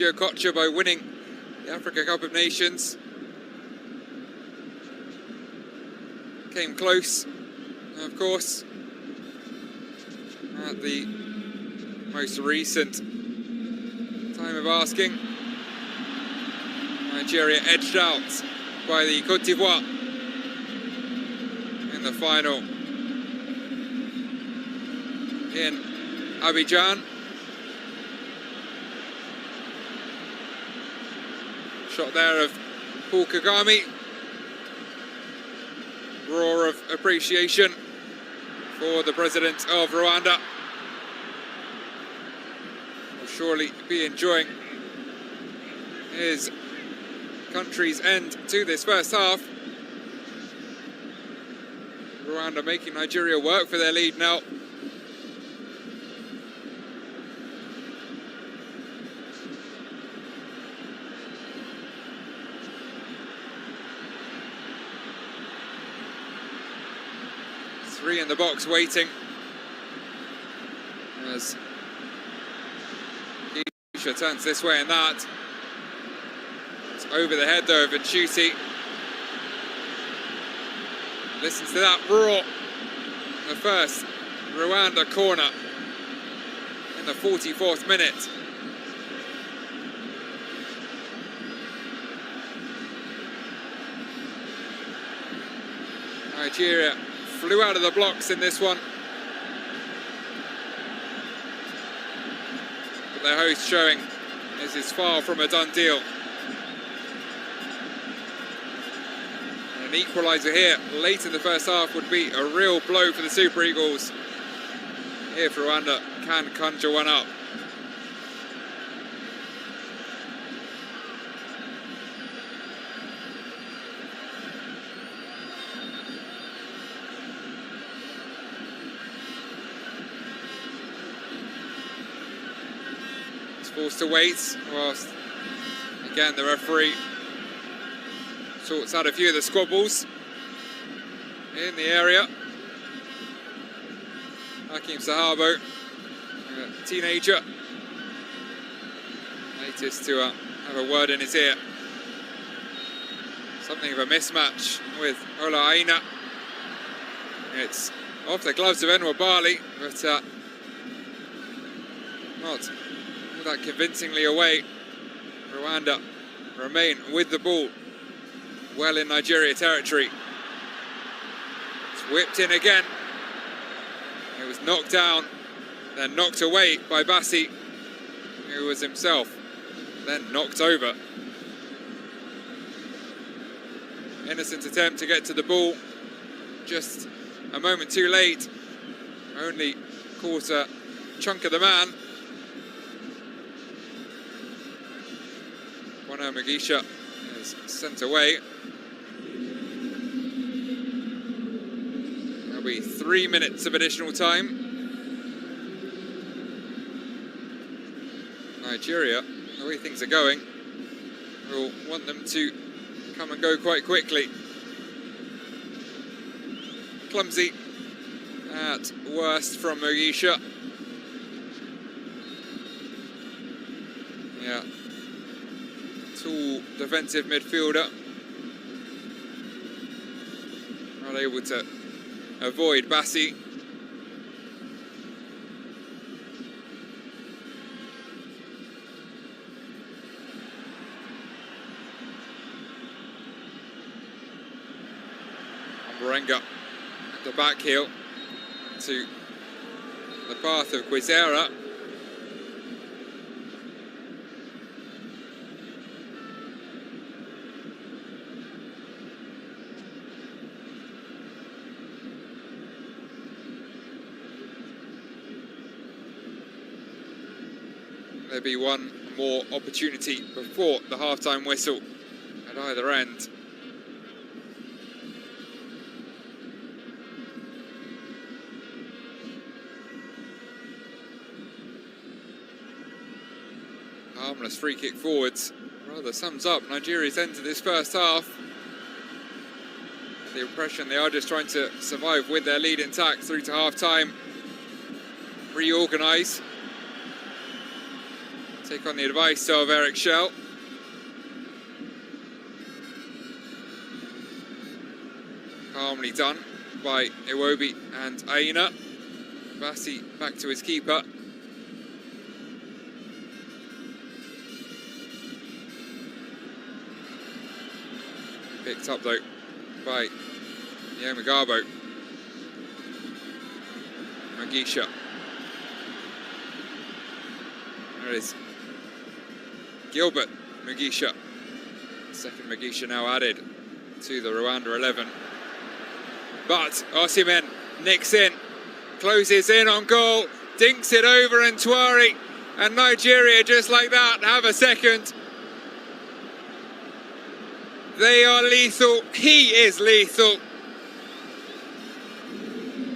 Kocha by winning the Africa Cup of Nations. Came close, of course, at the most recent time of asking. Nigeria edged out by the Côte d'Ivoire in the final in Abidjan. Shot there of Paul Kagame. Roar of appreciation for the president of Rwanda. Will surely be enjoying his country's end to this first half. Rwanda making Nigeria work for their lead now. Three in the box waiting as Keisha turns this way and that. It's over the head though of Nchuti. Listens to that roar. The first Rwanda corner in the 44th minute. Nigeria flew out of the blocks in this one. But their host showing this is far from a done deal. And an equaliser here late in the first half would be a real blow for the Super Eagles. If Rwanda can conjure one up. Forced to wait whilst again the referee sorts out a few of the squabbles in the area. Hakim Sahabo, a teenager, latest to have a word in his ear. Something of a mismatch with Ola Aina. It's off the gloves of Enwa Bali, but not that convincingly away. Rwanda remain with the ball well in Nigeria territory. It's whipped in again. It was knocked down, then knocked away by Bassi, who was himself then knocked over. Innocent attempt to get to the ball, just a moment too late. Only caught a chunk of the man. Bono Mugisha is sent away. There'll be 3 minutes of additional time. Nigeria, the way things are going, will want them to come and go quite quickly. Clumsy at worst from Mugisha. Yeah. Tall defensive midfielder, not able to avoid Bassi. Morenga at the back heel to the path of Quizera. There'll be one more opportunity before the half-time whistle at either end. Harmless free kick forwards rather sums up Nigeria's end to this first half. The impression they are just trying to survive with their lead intact through to half-time. Reorganise. take on the advice of Eric Shell. Calmly done by Iwobi and Aina. Bassi back to his keeper. Picked up though by Yomagabo. Magisha. There it is. Gilbert Magisha. Second Magisha now added to the Rwanda 11. But Osimhen nicks in, closes in on goal, dinks it over, and Ntwari and Nigeria just like that have a second. They are lethal. He is lethal.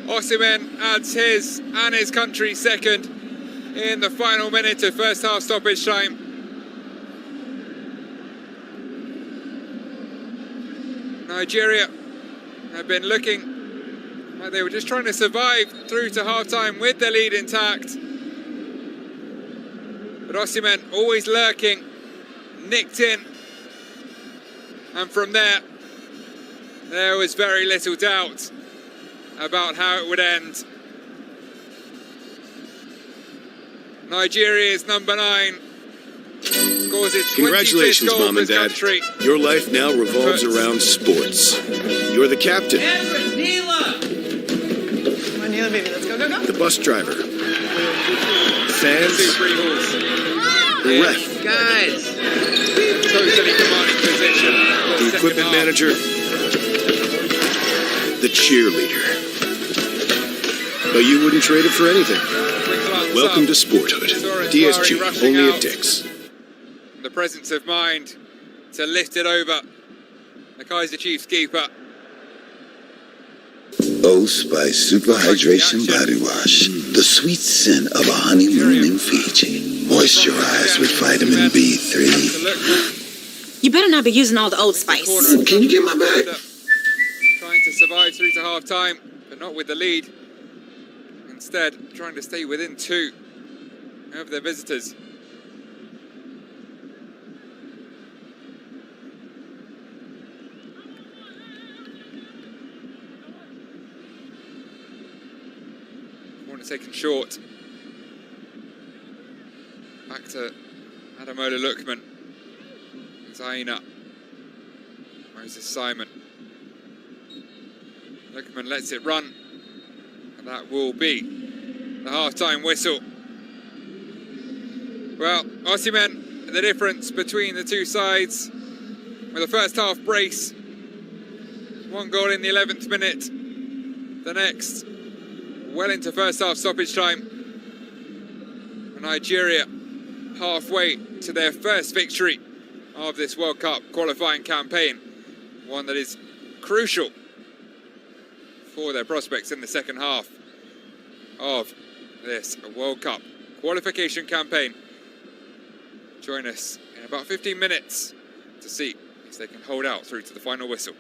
Osimhen adds his and his country's second in the final minute of first half stoppage time. Nigeria have been looking like they were just trying to survive through to half-time with the lead intact. But Osimhen always lurking, nicked in. And from there was very little doubt about how it would end. Nigeria's number 9 scores its 25th goal Mom and Dad. country. Your life now revolves around sports. You're the captain. Everett, Neela! Come on, Neela, baby, let's go, go, go. The bus driver. The fans. The ref. Guys. Totally commanding position. The equipment manager. The cheerleader. But you wouldn't trade it for anything. Welcome to Sporthood. DSG, only at Dick's. The presence of mind to lift it over the Kaiser Chiefs keeper. Oath by Super Hydration Body Wash. The sweet scent of a honeymoon in Fiji. Moisturize with vitamin B3. You better not be using all the Old Spice. Can you get my bag? Trying to survive through to half time, but not with the lead. Instead, trying to stay within 2 of their visitors. Corner taken short. Back to Adamola Lookman. Zaina. Moses Simon. Lookman lets it run. And that will be the half-time whistle. Well, Osimhen, the difference between the two sides with a first half brace. 1 goal in the 11th minute. The next, well into first half stoppage time. Nigeria halfway to their first victory of this World Cup qualifying campaign. One that is crucial for their prospects in the second half of this World Cup qualification campaign. Join us in about 15 minutes to see if they can hold out through to the final whistle.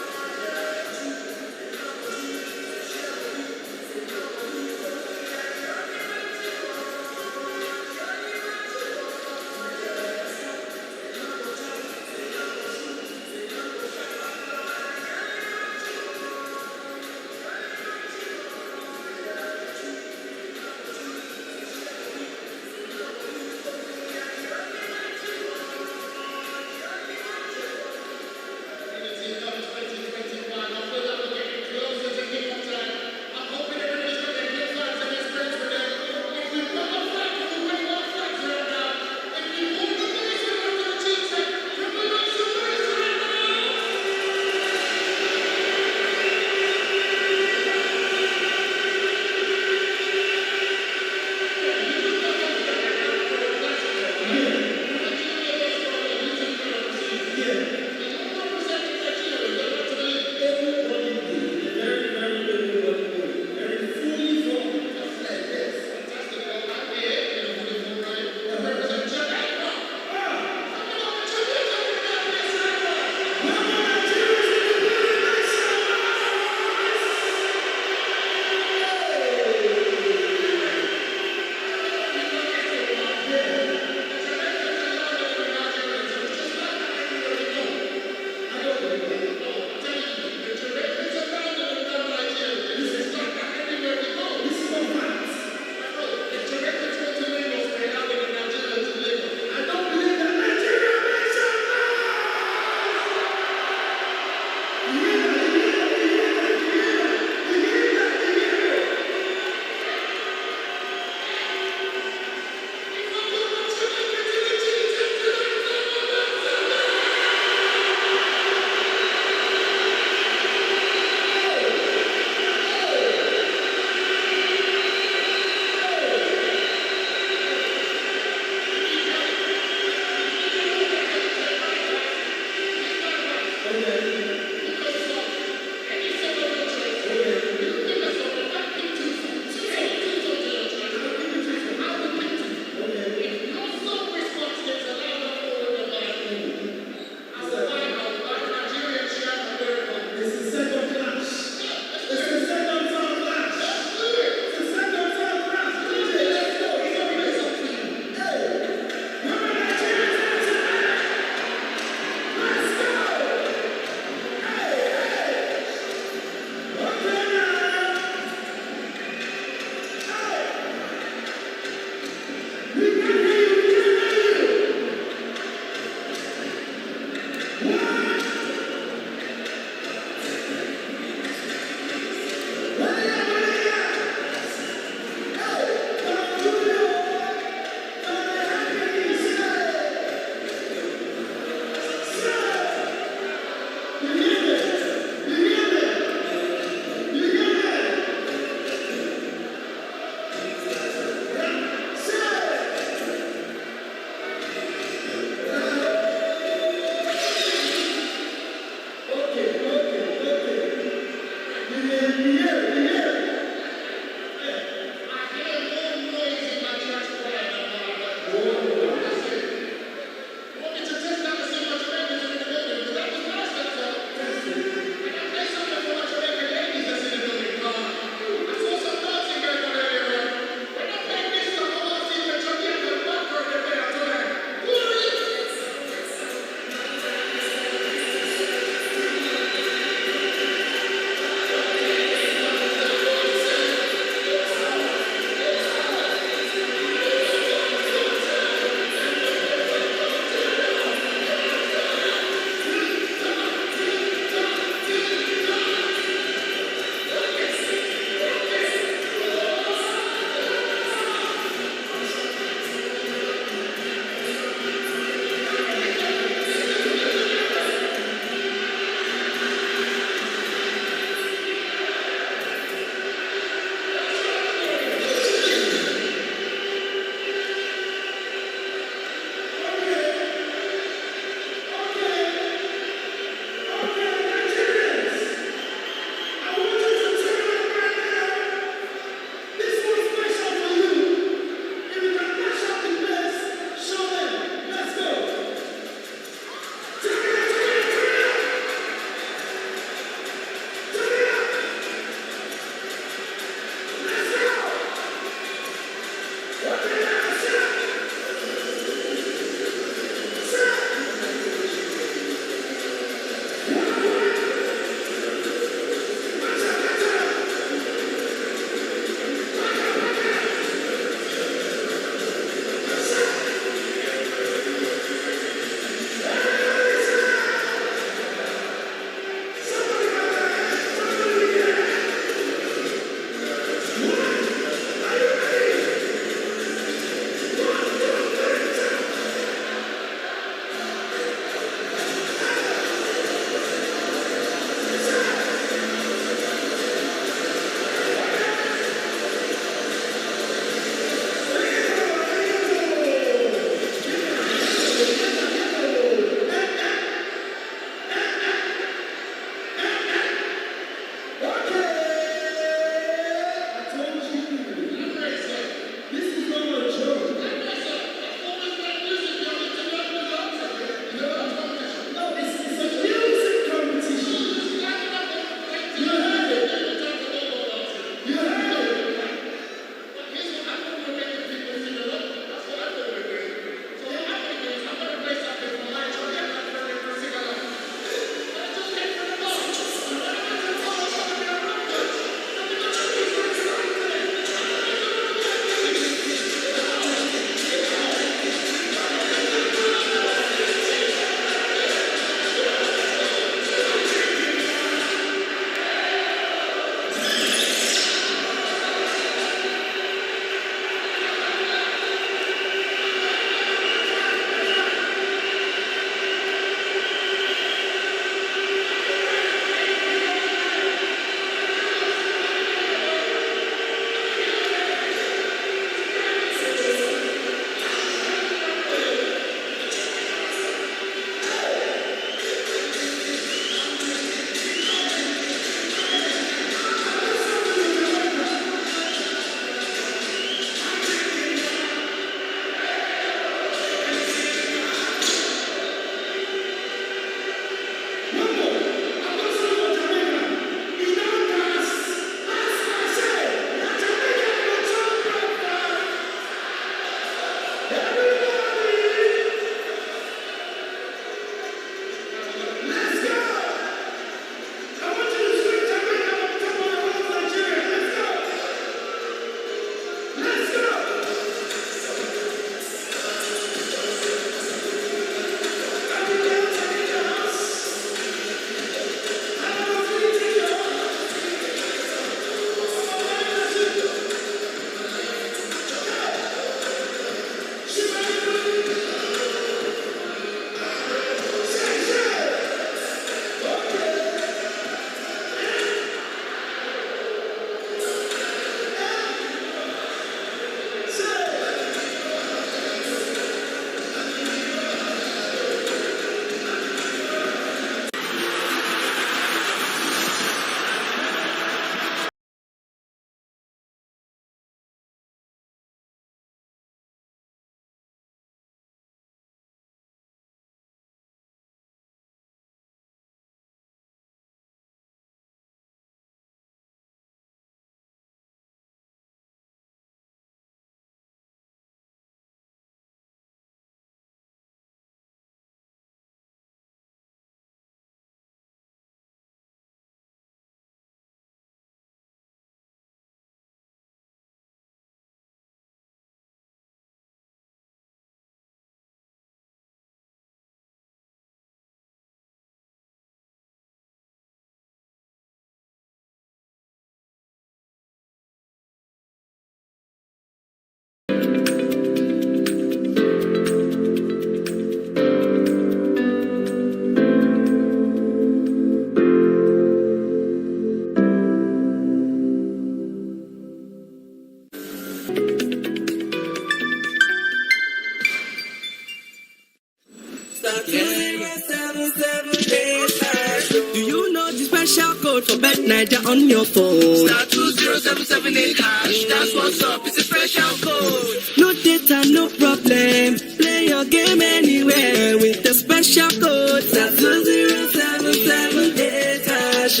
special code for Bet Niger on your phone. Star 20778 hash. That's what's up. It's a special code. No data, no problem. Play your game anywhere with the special code. Star 20778 hash.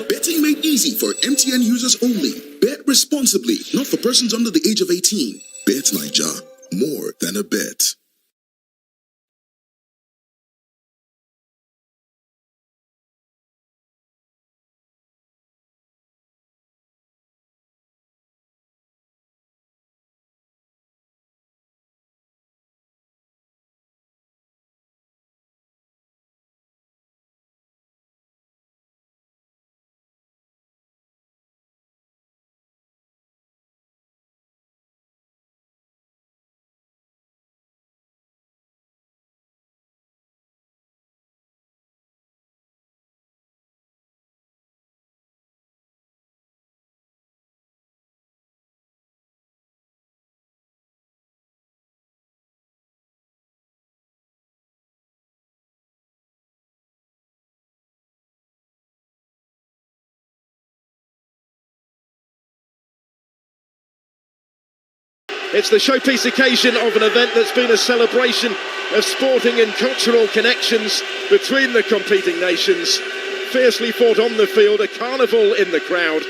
Betting made easy for MTN users only. Bet responsibly, not for persons under the age of 18. Bet Niger, more than a bet. It's the showpiece occasion of an event that's been a celebration of sporting and cultural connections between the competing nations. Fiercely fought on the field, a carnival in the crowd.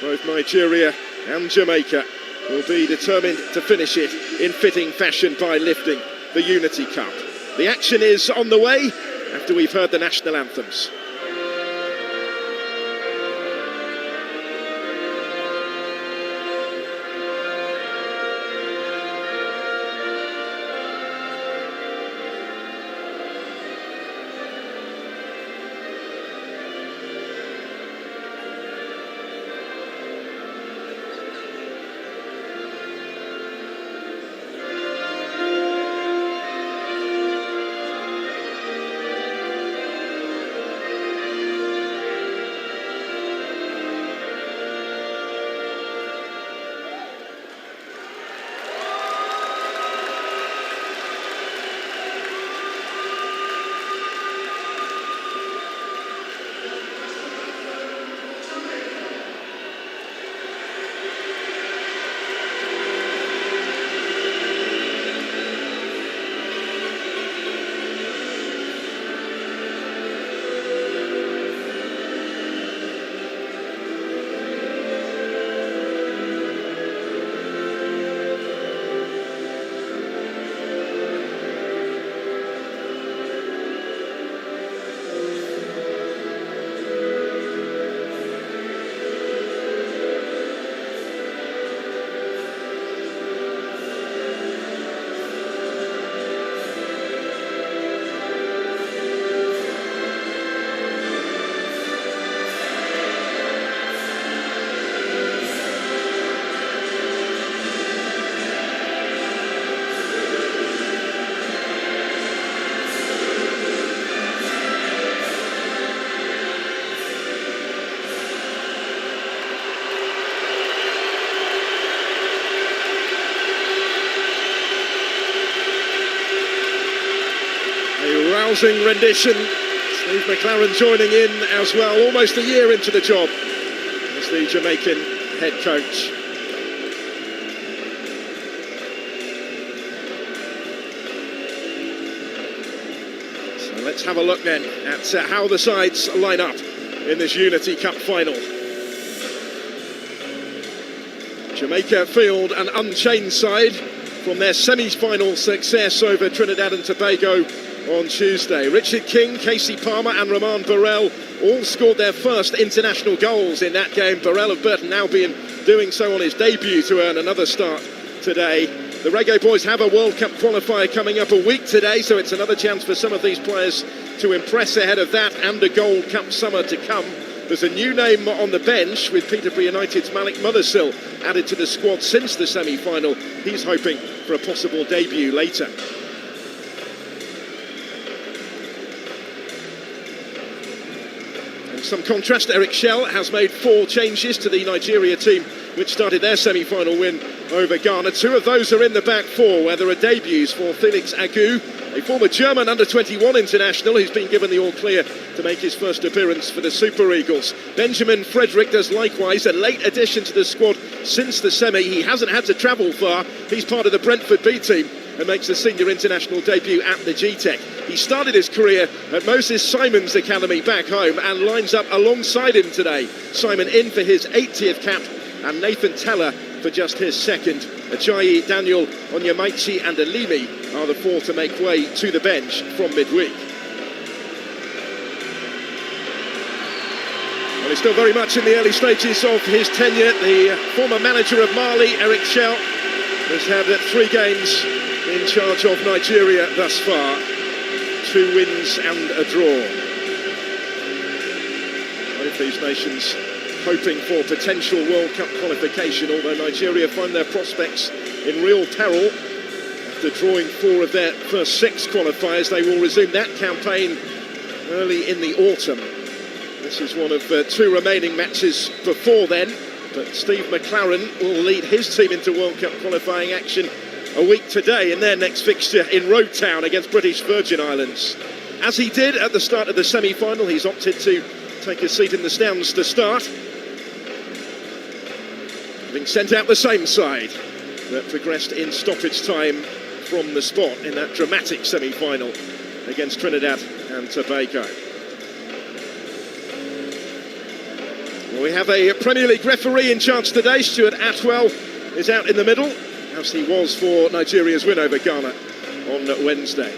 Both Nigeria and Jamaica will be determined to finish it in fitting fashion by lifting the Unity Cup. The action is on the way after we've heard the national anthems. Rousing rendition. Steve McLaren joining in as well, almost a year into the job as the Jamaican head coach. So let's have a look then at how the sides line up in this Unity Cup final. Jamaica field an unchanged side from their semi-final success over Trinidad and Tobago on Tuesday. Richard King, Casey Palmer and Roman Burrell all scored their first international goals in that game. Burrell of Burton Albion doing so on his debut to earn another start today. The Reggae Boyz have a World Cup qualifier coming up a week today, so it's another chance for some of these players to impress ahead of that and a Gold Cup summer to come. There's a new name on the bench with Peterborough United's Malik Mothersill added to the squad since the semi-final. He's hoping for a possible debut later. some contrast, Eric Shell has made 4 changes to the Nigeria team, which started their semi-final win over Ghana. 2 of those are in the back 4, where there are debuts for Felix Agu, a former German under-21 international who's been given the all-clear to make his first appearance for the Super Eagles. Benjamin Frederick does likewise, a late addition to the squad since the semi. He hasn't had to travel far. He's part of the Brentford B team and makes the senior international debut at the Gtech. He started his career at Moses Simon's academy back home and lines up alongside him today. Simon in for his 80th cap and Nathan Teller for just his 2nd. Ajayi, Daniel, Onyemaichi and Alimi are the 4 to make way to the bench from midweek. Well, he's still very much in the early stages of his tenure. The former manager of Mali, Eric Shell, has had 3 games in charge of Nigeria thus far. 2 wins and a draw. Both these nations hoping for potential World Cup qualification, although Nigeria find their prospects in real peril. After drawing 4 of their first 6 qualifiers, they will resume that campaign early in the autumn. This is one of 2 remaining matches before then, but Steve McLaren will lead his team into World Cup qualifying action a week today in their next fixture in Road Town against British Virgin Islands. As he did at the start of the semi-final, he's opted to take a seat in the stands to start, having sent out the same side that progressed in stoppage time from the spot in that dramatic semi-final against Trinidad and Tobago. Well, we have a Premier League referee in charge today. Stuart Atwell is out in the middle, as he was for Nigeria's win over Ghana on Wednesday.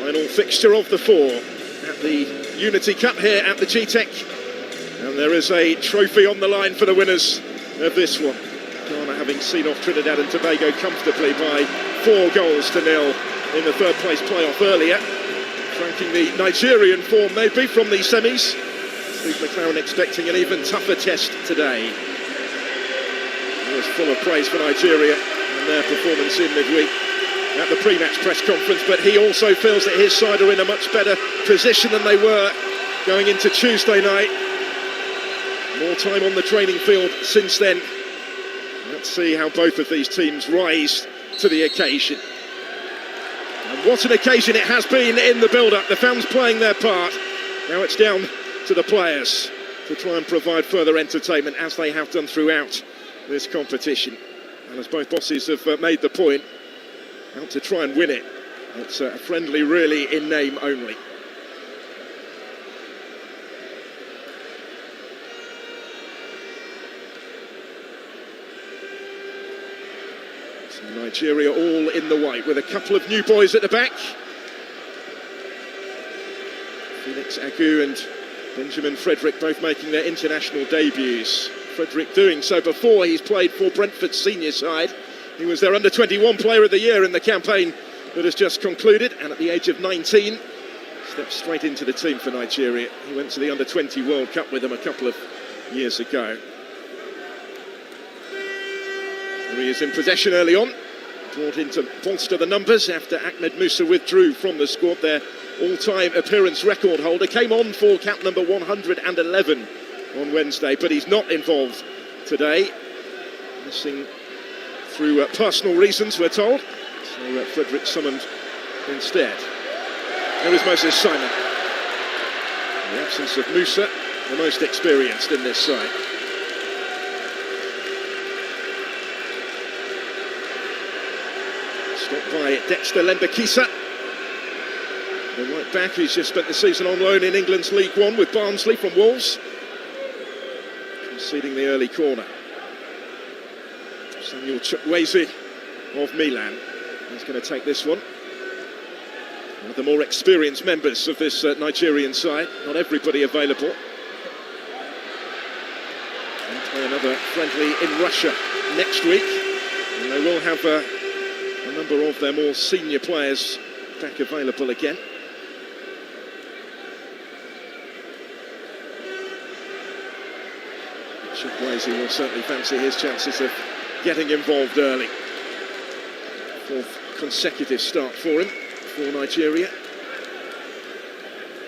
Final fixture of the 4 at the Unity Cup here at the Gtech, and there is a trophy on the line for the winners of this one. Ghana having seen off Trinidad and Tobago comfortably by 4-0 in the 3rd place playoff earlier, franking the Nigerian form maybe from the semis. Steve McLaren expecting an even tougher test today. He was full of praise for Nigeria and their performance in midweek at the pre-match press conference, but he also feels that his side are in a much better position than they were going into Tuesday night. More time on the training field since then. Let's see how both of these teams rise to the occasion. And what an occasion it has been in the build-up. The fans playing their part. Now it's down to the players to try and provide further entertainment, as they have done throughout this competition. And as both bosses have made the point, out to try and win it. It's a friendly really in name only. So Nigeria all in the white with a couple of new boys at the back. Felix Agu and Benjamin Frederick both making their international debuts. Frederick doing so before he's played for Brentford's senior side. He was their under-21 player of the year in the campaign that has just concluded, and at the age of 19 stepped straight into the team for Nigeria. He went to the under-20 World Cup with them a couple of years ago. He is in possession early on, brought in to bolster the numbers after Ahmed Musa withdrew from the squad. Their all-time appearance record holder came on for cap number 111 on Wednesday, but he's not involved today, missing through personal reasons, we're told. So Frederick summoned instead. There is Moses Simon. In the absence of Musa, the most experienced in this side. Stopped by Dexter Lembakisa, the right back who's just spent the season on loan in England's League One with Barnsley from Wolves, conceding the early corner. Samuel Chukwueze of Milan is going to take this one. One of the more experienced members of this Nigerian side, not everybody available. And play another friendly in Russia next week, and they will have a number of their more senior players back available again. Chukwueze will certainly fancy his chances of getting involved early. 4th consecutive start for him for Nigeria.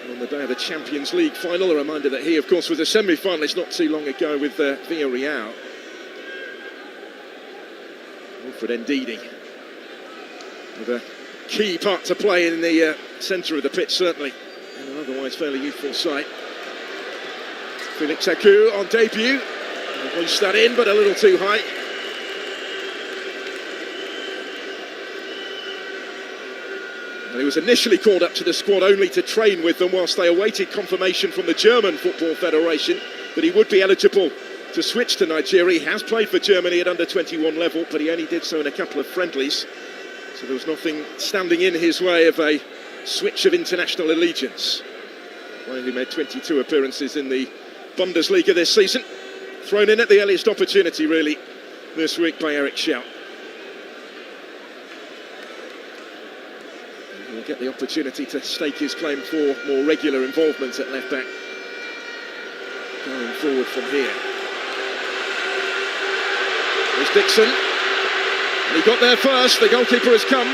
And on the day of the Champions League final, a reminder that he, of course, was a semi-finalist not too long ago with Villarreal. Alfred Ndidi with a key part to play in the centre of the pitch, certainly, in an otherwise fairly youthful side. Felix Akou on debut. Hoist that in, but a little too high. And he was initially called up to the squad only to train with them whilst they awaited confirmation from the German Football Federation that he would be eligible to switch to Nigeria. He has played for Germany at under-21 level, but he only did so in a couple of friendlies. So there was nothing standing in his way of a switch of international allegiance. Player who made 22 appearances in the Bundesliga this season. Thrown in at the earliest opportunity, really, this week by Eric Schaut. He'll get the opportunity to stake his claim for more regular involvement at left-back going forward from here. There's Dixon. And he got there first. The goalkeeper has come.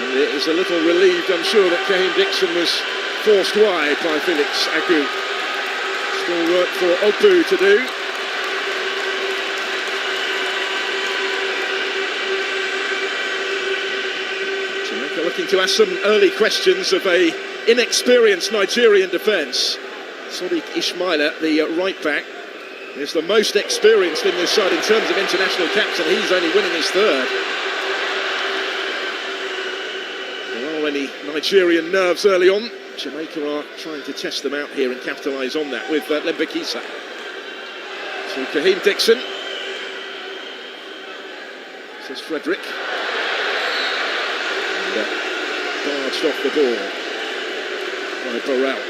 And it is a little relieved, I'm sure, that Kaheem Dixon was forced wide by Felix Akou. Still work for Ogbu to do. Jamaica looking to ask some early questions of a inexperienced Nigerian defence. Sadiq Ismaila, the right back, is the most experienced in this side in terms of international caps, and he's only winning his third. There are any Nigerian nerves early on. Jamaica are trying to test them out here and capitalise on that with Lembekisa. So Kaheem Dixon. This is Frederick. And, barged off the ball by Burrell.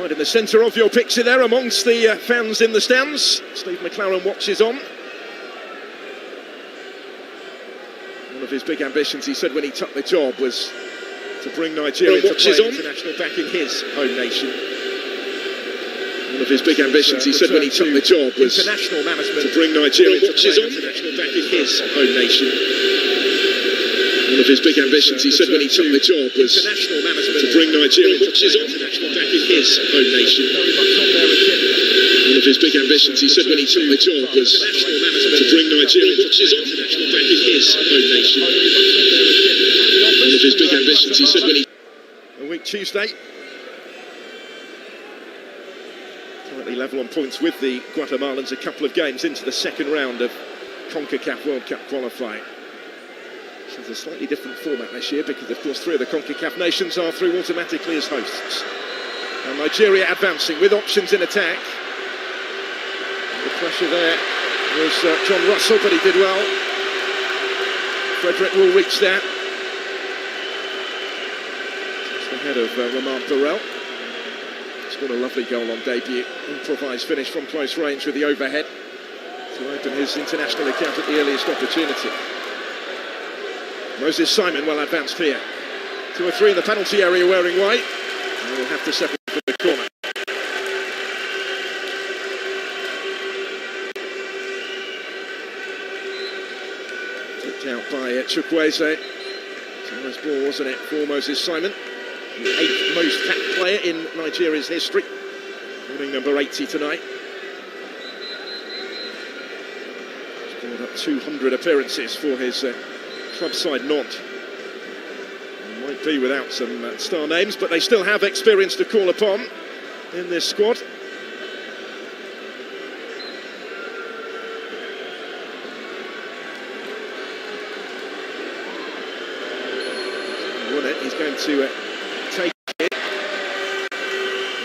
Right in the centre of your picture there amongst the fans in the stands. Steve McLaren watches on. One of his big ambitions, he said when he took the job, was to bring Nigeria to play international back in his home nation. One of his big ambitions, he said when he took the job, was international management to bring Nigeria to play international back in his home nation. One of his big ambitions, he said when he took the job, was international management to bring Nigeria to play international back in his home nation. Very much on their agenda. One of his big ambitions, he said when he took the job, was international management to bring Nigeria to play international back in his home nation. One of his big ambitions, he said when he... A week Tuesday. Currently level on points with the Guatemalans, a couple of games into the second round of CONCACAF World Cup qualifying. It's a slightly different format this year because, of course, 3 of the CONCACAF nations are through automatically as hosts. And Nigeria advancing with options in attack. And the pressure there was John Russell, but he did well. Frederick will reach that. Just ahead of Romain Burrell. Scored a lovely goal on debut. Improvised finish from close range with the overhead to open his international account at the earliest opportunity. Moses Simon well advanced here. 2 or 3 in the penalty area wearing white. And we'll have to settle for the corner. Kicked out by Chukwueze. It's a nice ball, wasn't it, for Moses Simon. The 8th most capped player in Nigeria's history. Winning number 80 tonight. Scored up 200 appearances for his club side Nantes. Might be without some star names, but they still have experience to call upon in this squad. Won it, he's going to take it.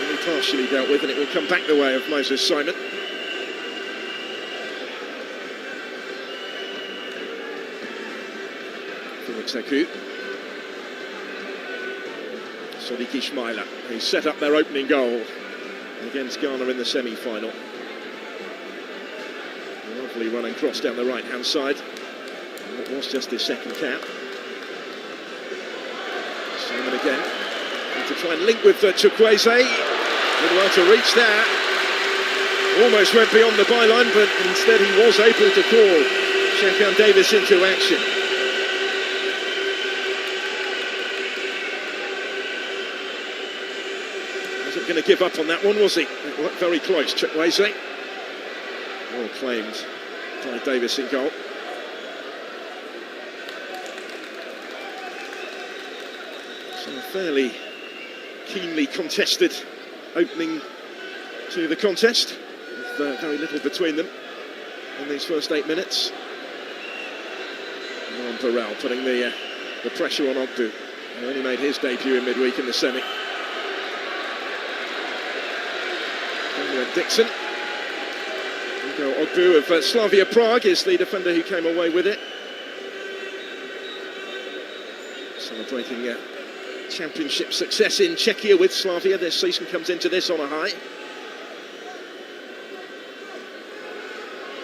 Only partially dealt with, and it will come back the way of Moses Simon. Akou. Sadiq Ismaila, who set up their opening goal against Ghana in the semi-final. Lovely running cross down the right-hand side. And it was just his second cap. Simon again. Need to try and link with Chukwueze. Did well to reach there. almost went beyond the byline, but instead he was able to call Shaquan Davis into action. Wasn't going to give up on that one, was he? It looked very close, Chukwueze. Well claimed by Davis in goal. So a fairly keenly contested opening to the contest, with very little between them in these first 8 minutes. And Burrell putting the pressure on Ogbu, who only made his debut in midweek in the semi. And Dixon. Hugo Ogbu of Slavia Prague is the defender who came away with it. Celebrating championship success in Czechia with Slavia this season, comes into this on a high.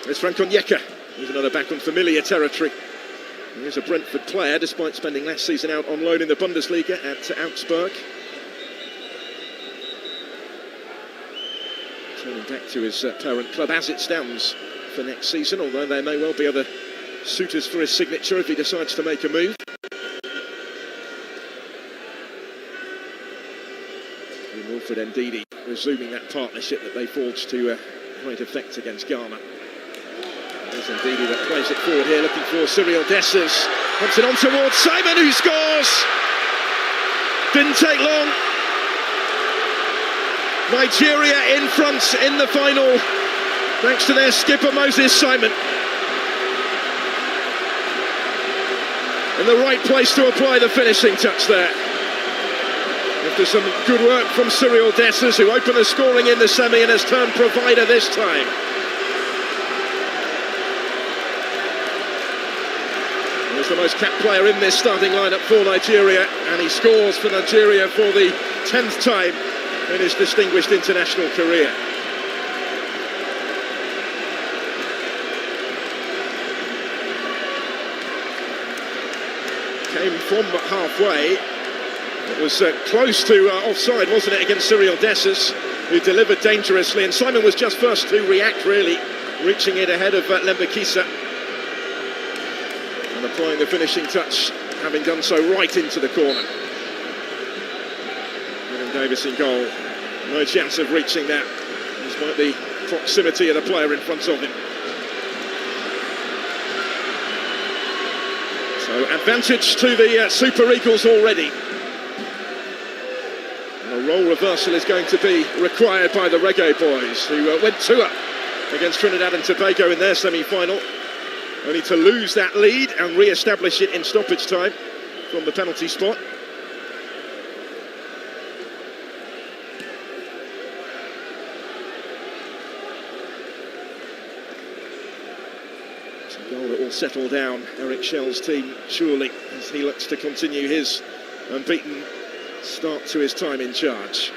There's Frank Onyeka, he's another back on familiar territory. He's a Brentford player, despite spending last season out on loan in the Bundesliga at Augsburg. Turning back to his parent club as it stands for next season, although there may well be other suitors for his signature if he decides to make a move. Wilfred Ndidi resuming that partnership that they forged to great effect against Ghana. There's Ndidi that plays it forward here, looking for Cyril Dessers. Pumps it on towards Simon, who scores! Didn't take long. Nigeria in front in the final, thanks to their skipper Moses Simon. In the right place to apply the finishing touch there. After some good work from Cyril Dessers, who opened the scoring in the semi and has turned provider this time. He's the most capped player in this starting lineup for Nigeria, and he scores for Nigeria for the 10th time in his distinguished international career. Came from halfway. It was close to offside, wasn't it, against Cyril Dessers, who delivered dangerously, and Simon was just first to react, really, reaching it ahead of Lembakisa and applying the finishing touch, having done so right into the corner. William Davis in goal, no chance of reaching that, despite the proximity of the player in front of him. So advantage to the Super Eagles already. A role reversal is going to be required by the Reggae Boyz, who went 2-up against Trinidad and Tobago in their semi-final, only to lose that lead and re-establish it in stoppage time from the penalty spot. It's a goal that will settle down Eric Shell's team, surely, as he looks to continue his unbeaten start to his time in charge.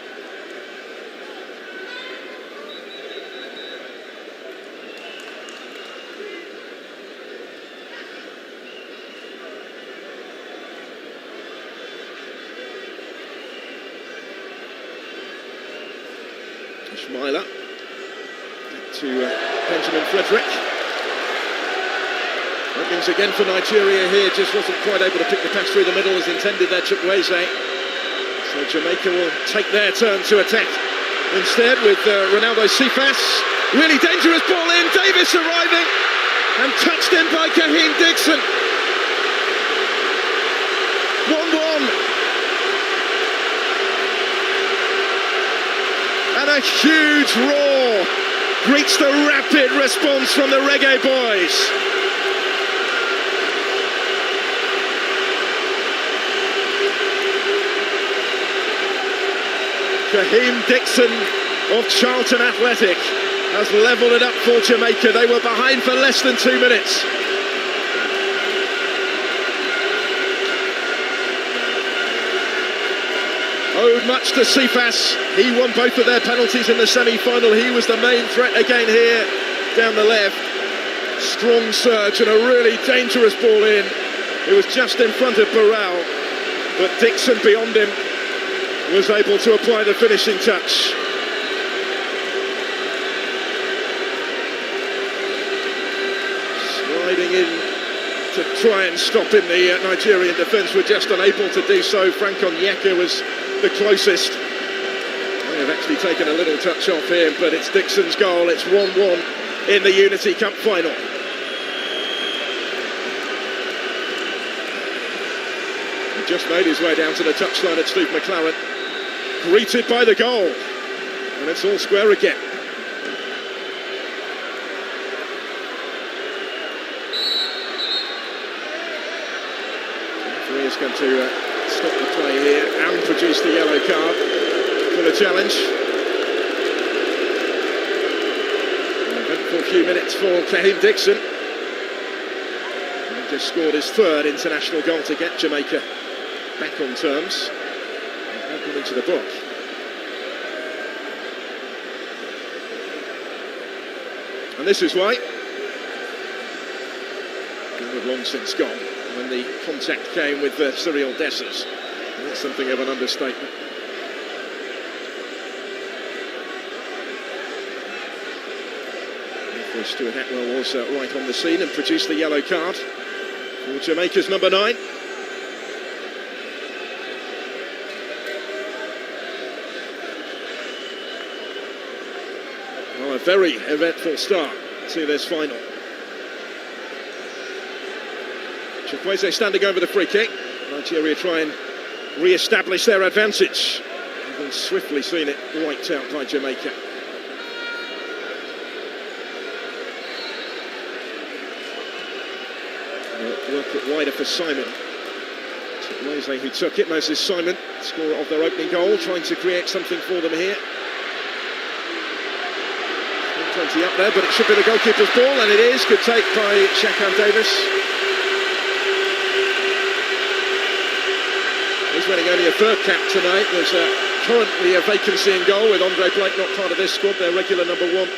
Schmeiler back to Benjamin Frederick. Openings again for Nigeria here, just wasn't quite able to pick the pass through the middle as intended there, Chukwueze. So Jamaica will take their turn to attack instead with Ronaldo Cephas. Really dangerous ball in, Davis arriving and touched in by Kaheem Dixon. 1-1. And a huge roar greets the rapid response from the Reggae Boyz. Kaheem Dixon of Charlton Athletic has levelled it up for Jamaica. They were behind for less than 2 minutes. Owed much to Cephas. He won both of their penalties in the semi-final. He was the main threat again here down the left. Strong surge and a really dangerous ball in. It was just in front of Burrell, but Dixon beyond him was able to apply the finishing touch. in to try and stop in the Nigerian defence, were just unable to do so. Frank Onyeka was the closest. They have actually taken a little touch off him, but it's Dixon's goal. It's 1-1 in the Unity Cup final. He just made his way down to the touchline at Steve McLaren, greeted by the goal, and it's all square again. Is going to stop the play here and produce the yellow card for the challenge. An eventful few minutes for Kaheem Dixon. He just scored his third international goal to get Jamaica back on terms. He's now gone into the book. And this is why. Goal had long since gone when the contact came with Cyril Dessers. That's something of an understatement. Therefore, Stuart Atwell was right on the scene and produced the yellow card for Jamaica's number 9. Well, a very eventful start to this final. Chukwueze standing over the free kick. Nigeria try and re-establish their advantage. They've swiftly seen it wiped out by Jamaica. Work it wider for Simon. Chukwueze who took it. Moses Simon, scorer of their opening goal, trying to create something for them here. 20 up there, but it should be the goalkeeper's ball, and it is. Good take by Shakan Davis. He's winning only a third cap tonight. There's currently a vacancy in goal with Andre Blake not part of this squad, their regular number 1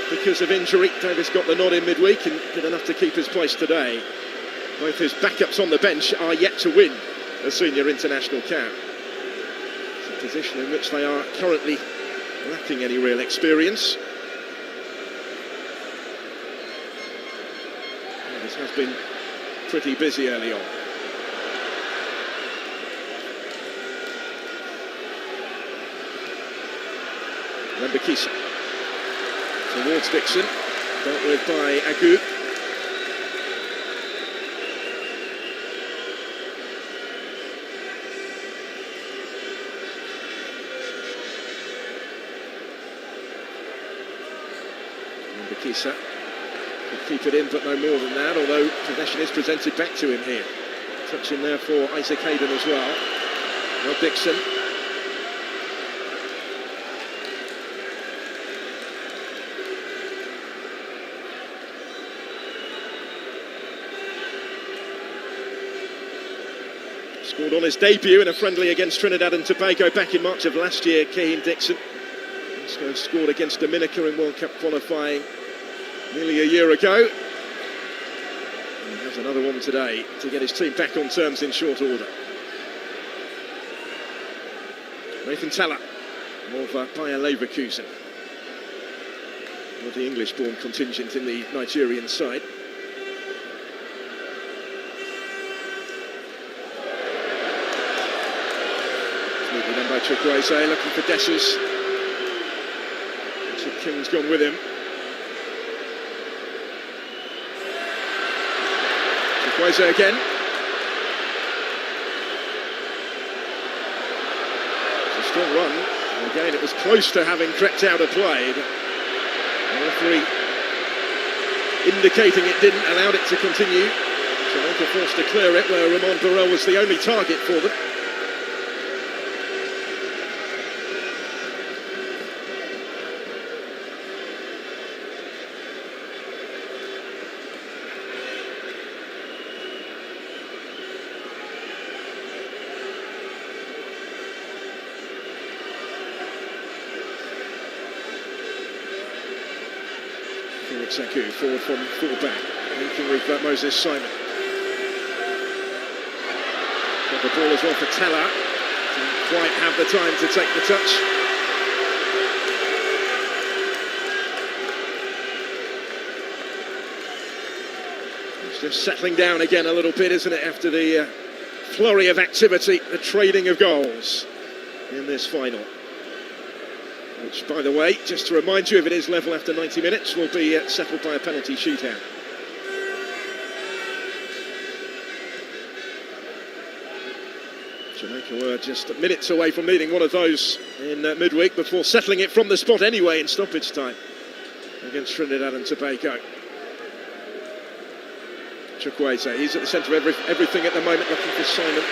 because of injury. Davis got the nod in midweek and did enough to keep his place today. Both his backups on the bench are yet to win a senior international cap. It's a position in which they are currently lacking any real experience. And this has been pretty busy early on. Mbakisa towards Dixon, dealt with by Agu. Mbakisa could keep it in, but no more than that, although possession is presented back to him here. Touch in there for Isaac Hayden as well. Now Dixon. Scored on his debut in a friendly against Trinidad and Tobago back in March of last year, Kaheem Dixon. Also scored against Dominica in World Cup qualifying nearly a year ago. And has another one today to get his team back on terms in short order. Nathan Teller of Bayer Leverkusen, of the English-born contingent in the Nigerian side. Done by Chukwueze, looking for Dessers. Richard King's gone with him. Chukwueze again. It's a strong run. And again, it was close to having crept out of play, but the referee indicating it didn't, allowed it to continue. Jamaica forced to clear it, where Ramon Burrell was the only target for them. Saku forward from full-back, linking with Moses Simon. Got the ball as well for Teller. Didn't quite have the time to take the touch. It's just settling down again a little bit, isn't it, after the flurry of activity, the trading of goals in this final. Which, by the way, just to remind you, if it is level after 90 minutes, will be settled by a penalty shootout. Jamaica were just minutes away from needing one of those in midweek before settling it from the spot anyway in stoppage time against Trinidad and Tobago. Chukwueze, he's at the centre of everything at the moment, looking for Simon.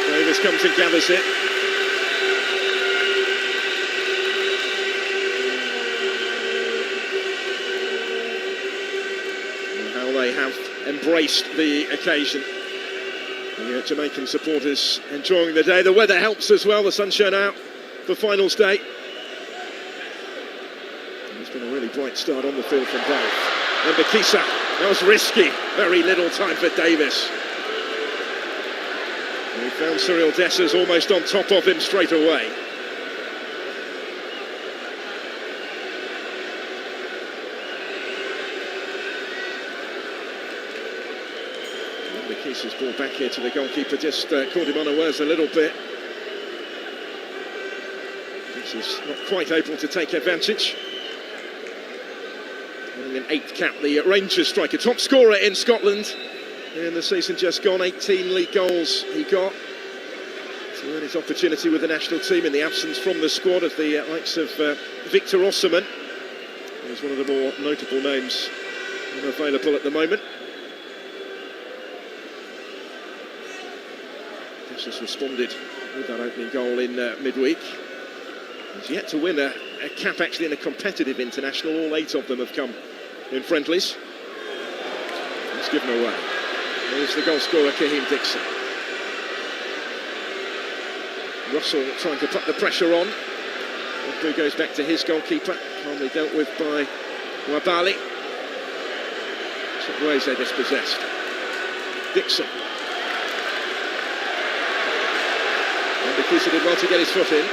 Davis comes and gathers it. And how they have embraced the occasion. The Jamaican supporters enjoying the day. The weather helps as well, the sun shone out for finals day. And it's been a really bright start on the field from both. And Bakisa, that was risky, very little time for Davis. And he found Cyril Dessers almost on top of him straight away. Bakisa's ball back here to the goalkeeper, just caught him unawares a little bit. This is not quite able to take advantage. Winning an 8th cap, the Rangers striker, top scorer in Scotland in the season just gone. 18 league goals he got to earn his opportunity with the national team in the absence from the squad of the likes of Victor Osimhen. He's one of the more notable names available at the moment. Just responded with that opening goal in midweek. He's yet to win a cap actually in a competitive international. All 8 of them have come in friendlies. He's given away. There's the goal scorer, Kaheem Dixon. Russell trying to put the pressure on. Ball goes back to his goalkeeper, calmly dealt with by Wabali. Chukwueze dispossessed. Dixon. Bakisa did well to get his foot in.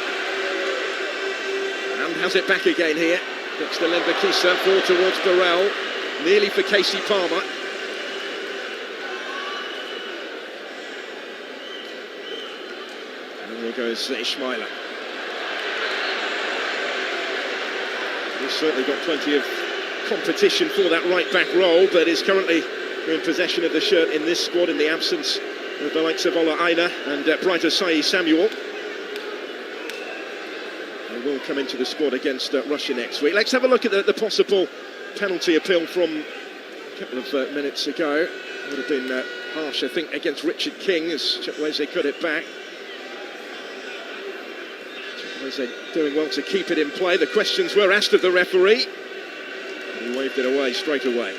And has it back again here. Next to Bakisa, ball towards Burrell. Nearly for Casey Palmer. And there goes Ismaila. He's certainly got plenty of competition for that right back role, but is currently in possession of the shirt in this squad in the absence of the likes of Ola Aina and Bright Osai Samuel. They will come into the squad against Russia next week. Let's have a look at the possible penalty appeal from a couple of minutes ago. It would have been harsh, I think, against Richard King as Chukwueze cut it back. Chukwueze doing well to keep it in play. The questions were asked of the referee. He waved it away straight away.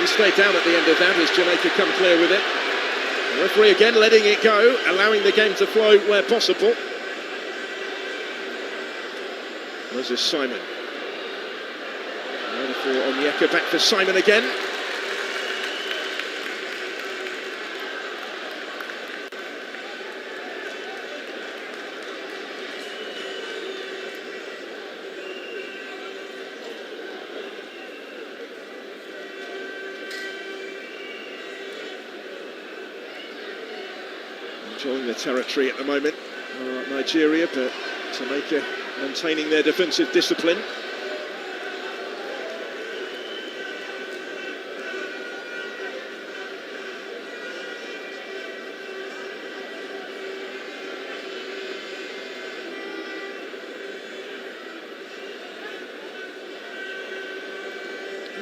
Stayed down at the end of that as Jamaica come clear with it. The referee again letting it go, allowing the game to flow where possible. Moses Simon. Over for Onyeka, back for Simon again. Enjoying the territory at the moment, Nigeria, but Jamaica maintaining their defensive discipline.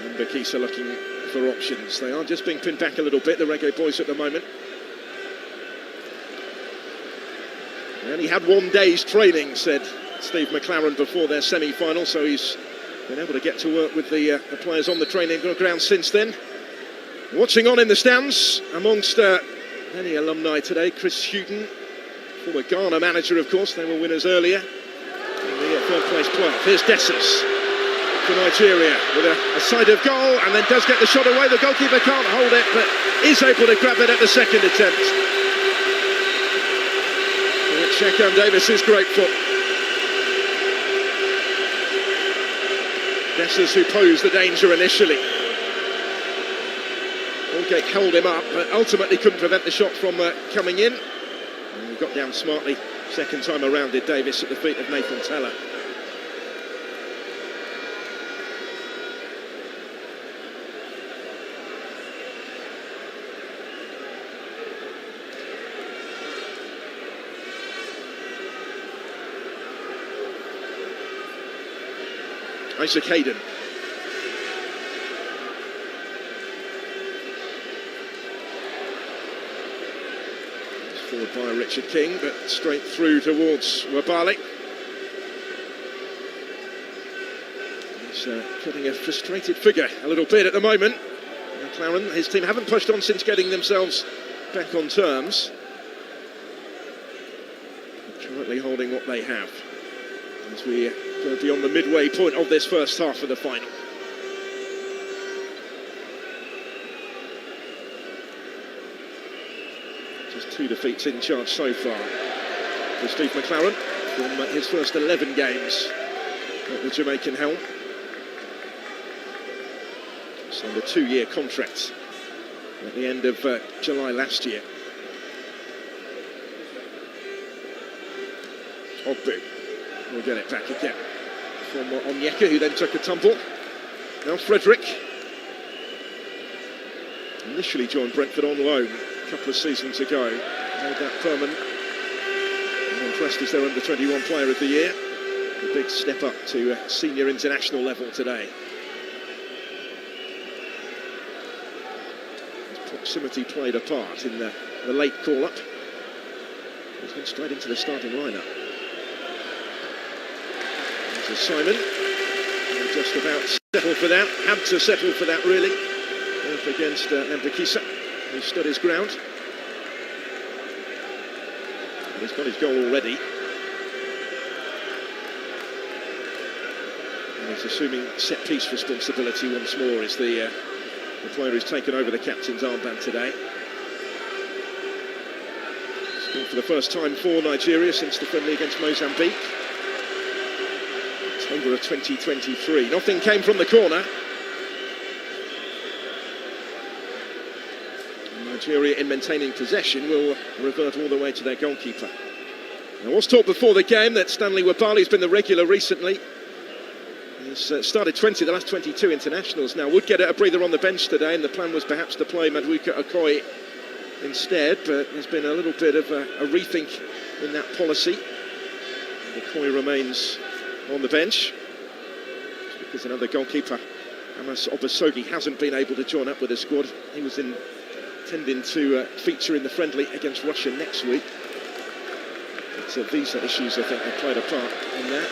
And Bakisa looking for options. They are just being pinned back a little bit, the Reggae Boyz at the moment. He only had 1 day's training, said Steve McLaren before their semi-final, so he's been able to get to work with the players on the training ground since then. Watching on in the stands, amongst many alumni today, Chris Hughton Former Ghana manager, of course. They were winners earlier in the third place playoff. Here's Dessers for Nigeria with a side of goal, and then does get the shot away. The goalkeeper can't hold it, but is able to grab it at the second attempt. Shekan Davis is grateful. Dessers, who posed the danger initially. Holgate held him up, but ultimately couldn't prevent the shot from coming in. And he got down smartly second time around, did Davis, at the feet of Nathan Teller. Isaac Hayden. It's forward by Richard King, but straight through towards Wabali. He's cutting a frustrated figure a little bit at the moment. McLaren, his team haven't pushed on since getting themselves back on terms. Currently holding what they have as we go beyond the midway point of this first half of the final. Just 2 defeats in charge so far for Steve McLaren from his first 11 games at the Jamaican helm. Signed a 2-year contract at the end of July last year. Ogbu will get it back again from Onyeka, who then took a tumble. Now Frederick. Initially joined Brentford on loan a couple of seasons ago. Made that permanent. And impressed as their under-21 player of the year. A big step up to senior international level today. His proximity played a part in the late call-up. He's gone straight into the starting lineup. Simon, just about settled for that, had to settle for that really, up against Mbakisa, who stood his ground. And he's got his goal already. And he's assuming set-piece responsibility once more as the player who's taken over the captain's armband today. Scored for the first time for Nigeria since the friendly against Mozambique. October of 2023. Nothing came from the corner. Nigeria, in maintaining possession, will revert all the way to their goalkeeper. Now, was talked before the game that Stanley Wabali's been the regular recently. He's started 20 the last 22 internationals. Now would get a breather on the bench today, and the plan was perhaps to play Maduka Okoye instead, but there's been a little bit of a rethink in that policy. And Okoye remains on the bench because another goalkeeper, Amos Obasogi, hasn't been able to join up with the squad. He was intending to feature in the friendly against Russia next week. It's visa issues, I think, have played a part in that.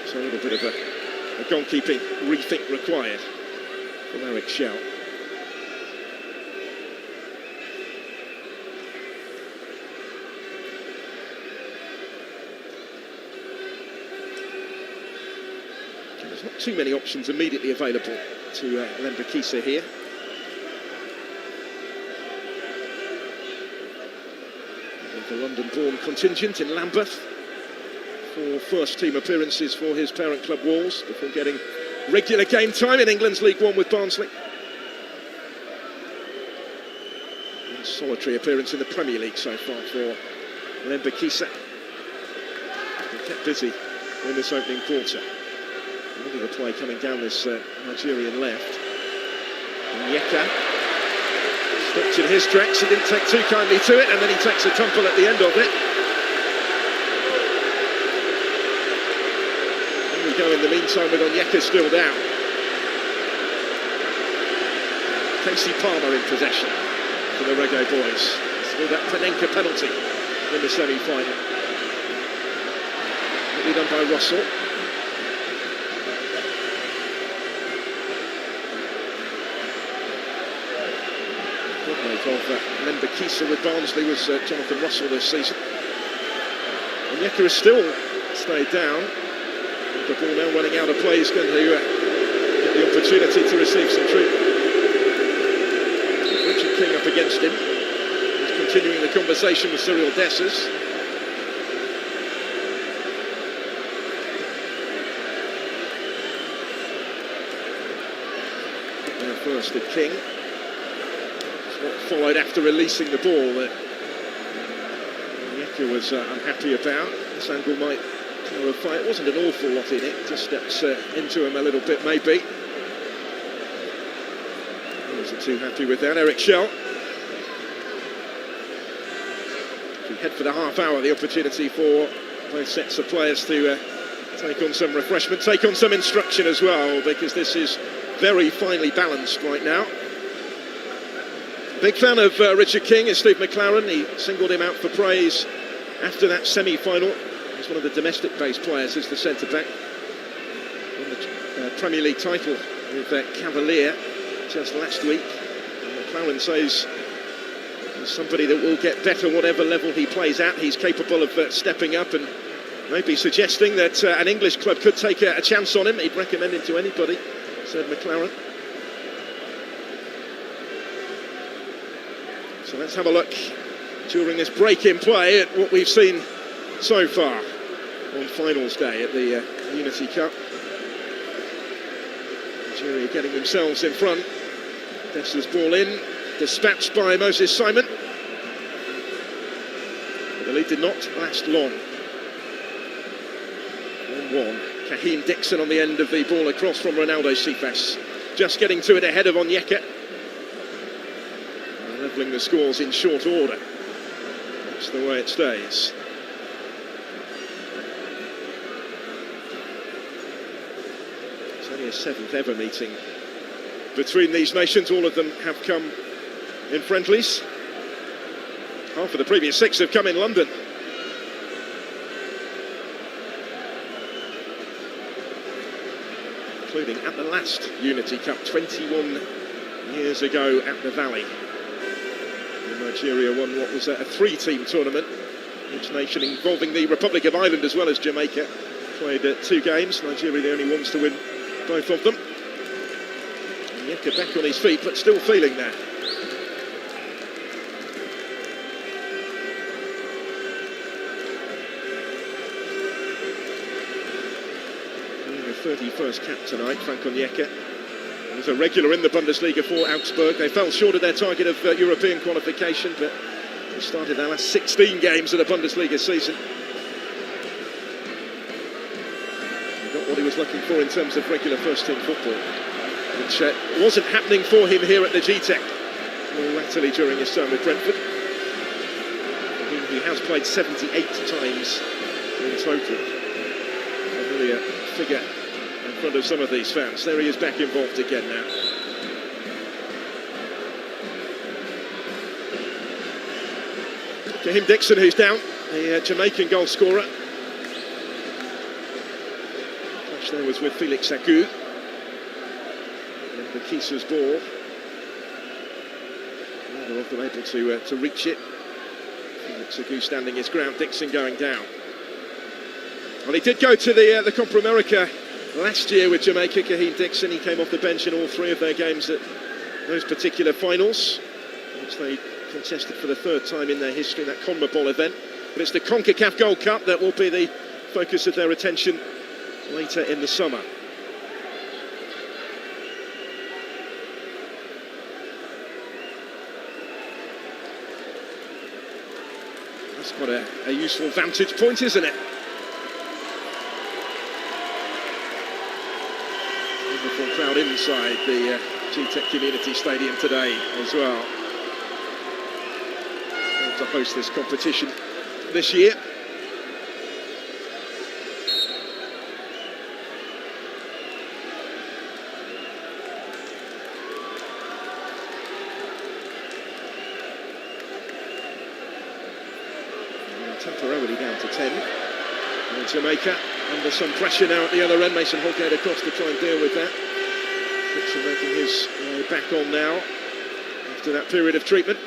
So a little bit of a goalkeeping rethink required from Eric Schell. Not too many options immediately available to Mbakisa here. The London-born contingent in Lambeth for first-team appearances for his parent club Wolves before getting regular game time in England's League One with Barnsley. And solitary appearance in the Premier League so far for Mbakisa. He kept busy in this opening quarter. Look at the play coming down this Nigerian left. Onyeka stopped in his tracks. He didn't take too kindly to it, and then he takes a tumble at the end of it. And we go in the meantime with Onyeka still down. Casey Palmer in possession for the Reggae Boyz. Still that Panenka penalty in the semi-final. Neatly done by Russell. of Lemba Kisa with Barnsley was Jonathan Russell this season. And Onyeka has still stayed down. And the ball now running out of play. He's going to get the opportunity to receive some treatment. Richard King up against him. He's continuing the conversation with Cyril Dessers. First to King. It's what followed after releasing the ball that Onyeka was unhappy about. This angle might clarify. It wasn't an awful lot in it, just steps into him a little bit maybe. He wasn't too happy with that. Eric Schell. We head for the half hour, the opportunity for both sets of players to take on some refreshment, take on some instruction as well, because this is very finely balanced right now. Big fan of Richard King is Steve McLaren. He singled him out for praise after that semi-final. He's one of the domestic-based players as the centre-back. Won the Premier League title with Cavalier just last week. And McLaren says he's somebody that will get better whatever level he plays at. He's capable of stepping up and maybe suggesting that an English club could take a chance on him. He'd recommend him to anybody, said McLaren. So let's have a look during this break in play at what we've seen so far on finals day at the Unity Cup. Nigeria getting themselves in front. Dessers ball in, dispatched by Moses Simon. But the lead did not last long. 1-1. Kahim Dixon on the end of the ball across from Ronaldo Cephas. Just getting to it ahead of Onyeka. Levelling the scores in short order. That's the way it stays. It's only a 7th ever meeting between these nations. All of them have come in friendlies. Half of the previous 6 have come in London. Including at the last Unity Cup 21 years ago at the Valley. And Nigeria won what was a 3-team tournament. Each nation involving the Republic of Ireland as well as Jamaica played 2 games. Nigeria the only ones to win both of them. Onyeka back on his feet but still feeling that. The 31st cap tonight, Frank Onyeka. He was a regular in the Bundesliga for Augsburg. They fell short of their target of European qualification, but they started their last 16 games of the Bundesliga season. He got what he was looking for in terms of regular first-team football, which wasn't happening for him here at the Gtech more latterly during his time with Brentford. He has played 78 times in total. Really a figure in front of some of these fans. There he is back involved again now. Kahim Dixon, who's down, the Jamaican goal scorer. Clash there was with Felix Agu. And the Kisa's ball. Neither of them able to reach it. Felix Agu standing his ground, Dixon going down. Well, he did go to the Copa America last year with Jamaica, Kahim Dixon. He came off the bench in all 3 of their games at those particular finals, which they contested for the 3rd time in their history, that CONMEBOL event. But it's the CONCACAF Gold Cup that will be the focus of their attention later in the summer. That's quite a useful vantage point, isn't it? Wonderful crowd inside the Gtech Community Stadium today as well. To host this competition this year. Temporarily down to 10. And Jamaica under some pressure now at the other end. Mason Holgate across to try and deal with that. Dixon making his way back on now after that period of treatment.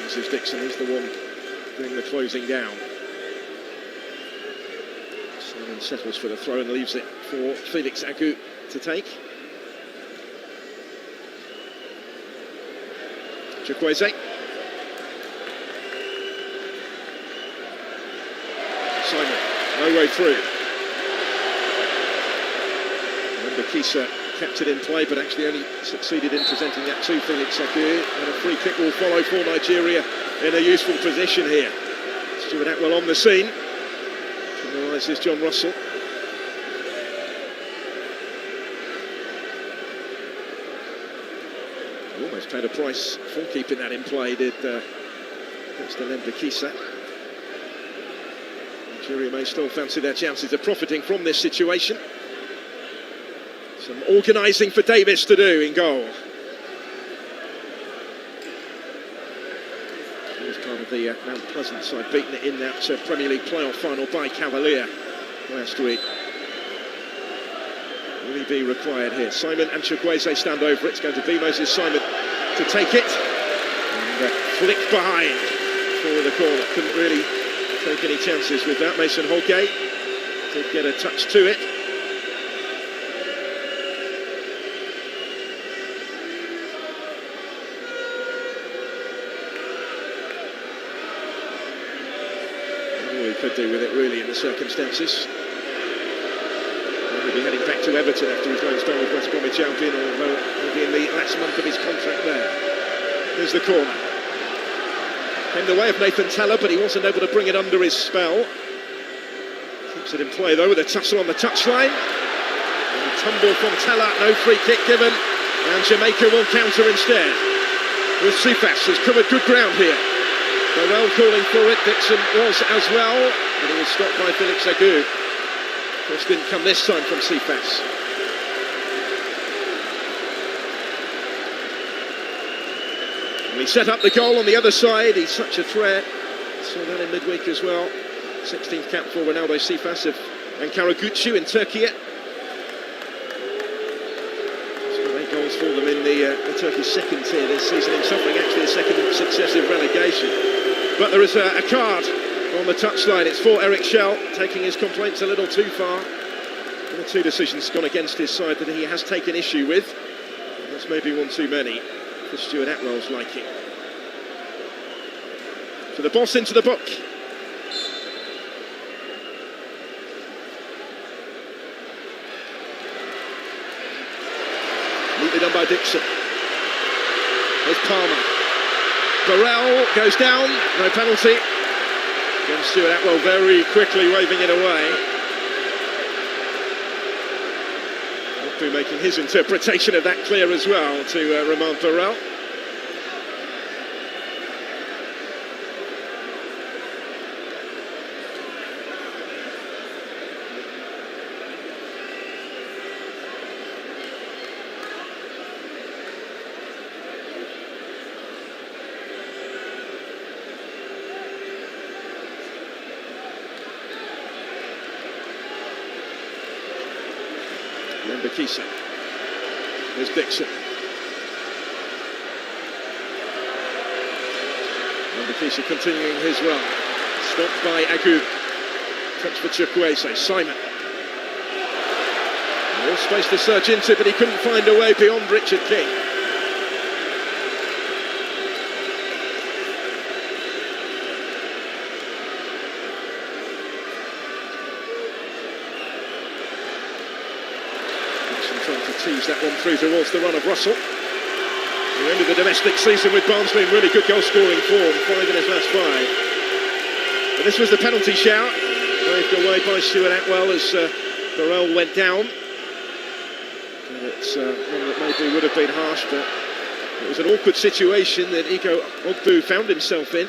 Jesus Dixon is the one doing the closing down. Simon settles for the throw and leaves it for Felix Agut to take. Chukwueze. Simon, no way through. Remember, Kisa kept it in play, but actually only succeeded in presenting that to Felix Agut. And a free kick will follow for Nigeria in a useful position here. Stuart Atwell on the scene. Penalises John Russell. Almost paid a price for keeping that in play, did Lemba Kisa. Nigeria may still fancy their chances of profiting from this situation. Some organising for Davis to do in goal. He was part of the Mount Pleasant side, beaten it in that Premier League playoff final by Cavalier last week. Will he be required here? Simon and Chukwueze stand over it. It's going to be Moses Simon to take it. And flick behind for the corner. Couldn't really take any chances with that. Mason Holgate did get a touch to it. Could do with it really in the circumstances. He'll be heading back to Everton after his loan spell with West Bromwich Albion, although he'll be in the last month of his contract there. Here's the corner. Came the way of Nathan Teller, but he wasn't able to bring it under his spell. Keeps it in play though with a tussle on the touchline. And a tumble from Teller, no free kick given, and Jamaica will counter instead. With Sifas has covered good ground here. Burrell calling for it, Dixon was as well, but he was stopped by Felix Agut. Of course, didn't come this time from Sifas. And he set up the goal on the other side, he's such a threat. Saw that in midweek as well. 16th cap for Ronaldo Sifas of Ankara-Gucci in Turkey. Goals for them in the Turkish second tier this season, in suffering actually a second successive relegation. But there is a card on the touchline. It's for Eric Schell, taking his complaints a little too far. And the two decisions gone against his side that he has taken issue with. And that's maybe one too many for Stuart Atwell's liking. So the boss into the book. Neatly done by Dixon. There's Palmer. Burrell goes down, no penalty. Again, Stuart Atwell very quickly waving it away. Okpu making his interpretation of that clear as well to Romain Burrell. Kisa. There's Dixon. Kisa continuing his run. Stopped by Agut. Touch for Chukwueze. Simon. More space to search into, but he couldn't find a way beyond Richard King. Tease that one through towards the run of Russell. He ended the domestic season with Barnsley in really good goal-scoring form, 5 in his last 5. But this was the penalty shout, waved away by Stuart Atwell as Burrell went down. And it's one that maybe would have been harsh, but it was an awkward situation that Iko Okpu found himself in.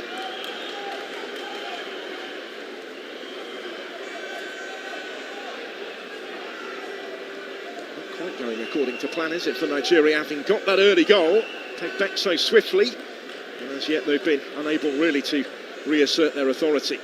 Going according to plan, is it, for Nigeria, having got that early goal, take back so swiftly, and as yet they've been unable really to reassert their authority.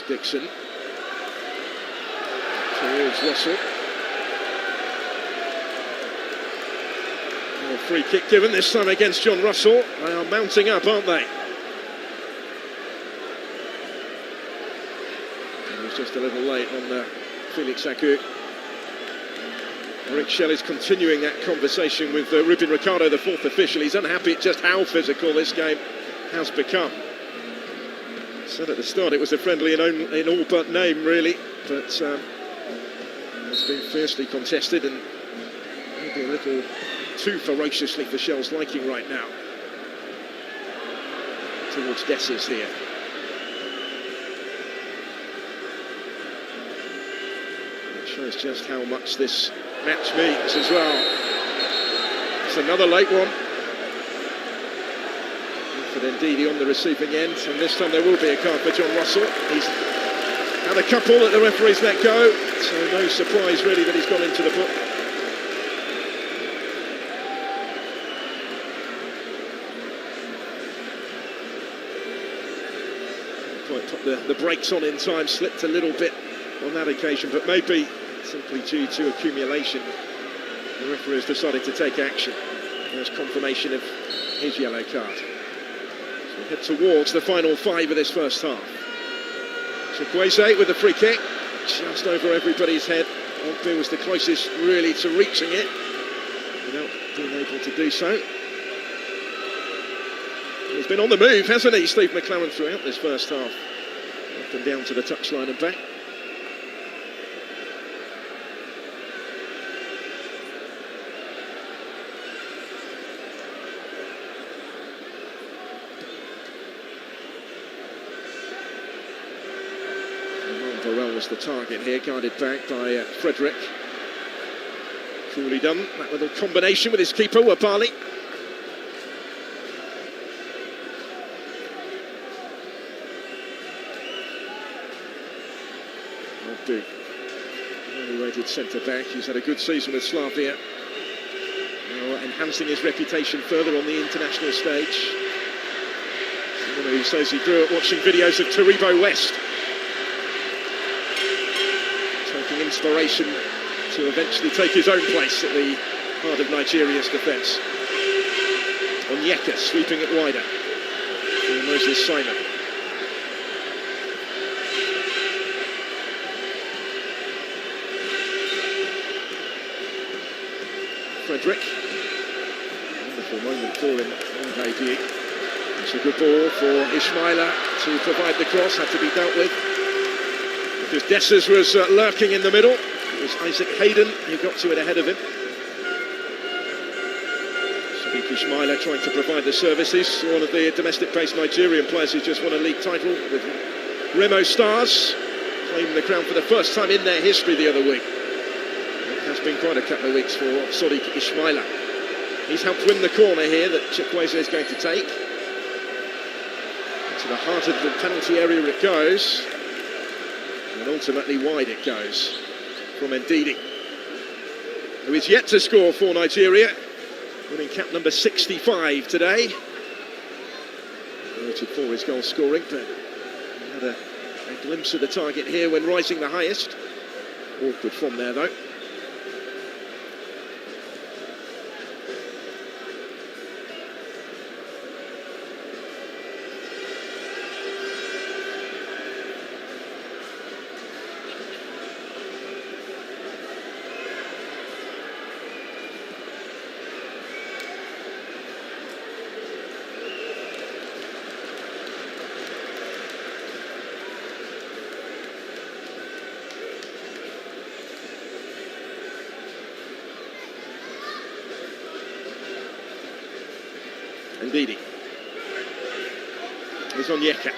Here's Dixon. Towards Russell. A free kick given, this time against John Russell. They are mounting up, aren't they? He was just a little late on Felix Akou. Rick Shell is continuing that conversation with Ruben Ricardo, the fourth official. He's unhappy at just how physical this game has become. Said at the start it was a friendly in all but name, really, but it's been fiercely contested and maybe a little too ferociously for Shell's liking right now. Towards Dessers here. It shows just how much this match means as well. It's another late one. For Ndidi on the receiving end, and this time there will be a card for John Russell. He's had a couple that the referee's let go, so no surprise really that he's gone into the book. Quite put the brakes on in time, slipped a little bit on that occasion, but maybe simply due to accumulation, the referee has decided to take action. There's confirmation of his yellow card. So we head towards the final 5 of this first half. Chukwueze with the free kick, just over everybody's head. Ogbu was the closest really to reaching it, without being able to do so. He's been on the move, hasn't he, Steve McLaren, throughout this first half. Up and down to the touchline and back. Burrell was the target here, guarded back by Frederick. Coolly done, that little combination with his keeper, Wabali. Ogbu, very rated centre-back, he's had a good season with Slavia. Now enhancing his reputation further on the international stage. Someone who says he grew up watching videos of Taribo West. Taking inspiration to eventually take his own place at the heart of Nigeria's defence. Onyeka sweeping it wider for Moses Simon. Frederick, wonderful moment for him on debut. It's a good ball for Ismaila to provide the cross, had to be dealt with. Because Dessers was lurking in the middle. It was Isaac Hayden who got to it ahead of him. Sadiq Ismaila trying to provide the services. One of the domestic-based Nigerian players who just won a league title with Remo Stars, claiming the crown for the first time in their history the other week. It has been quite a couple of weeks for Sadiq Ismaila. He's helped win the corner here that Chukwueze is going to take. Into the heart of the penalty area it goes. And ultimately wide it goes from Ndidi, who is yet to score for Nigeria, winning cap number 65 today. Noted for his goal scoring, but he had a glimpse of the target here when rising the highest. Awkward from there though. Ndidi. Here's Onyeka.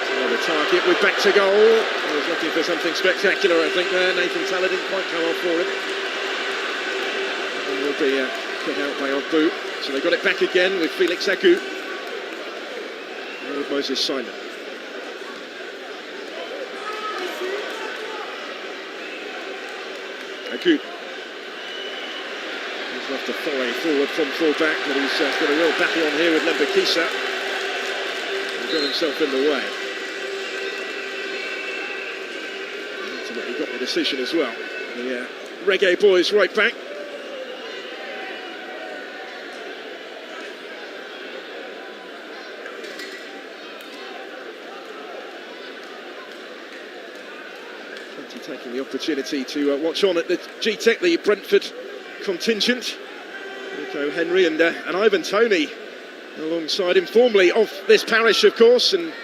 Another target with back to goal. He was looking for something spectacular, I think, there. Nathan Talla didn't quite come off for him. And will be cut out by Ogbu. So they got it back again with Felix Akou. And with Moses Simon. Akou. Here's After following forward from full-back, but he's got a real battle on here with Lembakisa. He got himself in the way. And ultimately got the decision as well. The Reggae Boyz right back. Taking the opportunity to watch on at the Gtech, the Brentford contingent. Nico Henry and Ivan Toney alongside him, formerly of this parish, of course, and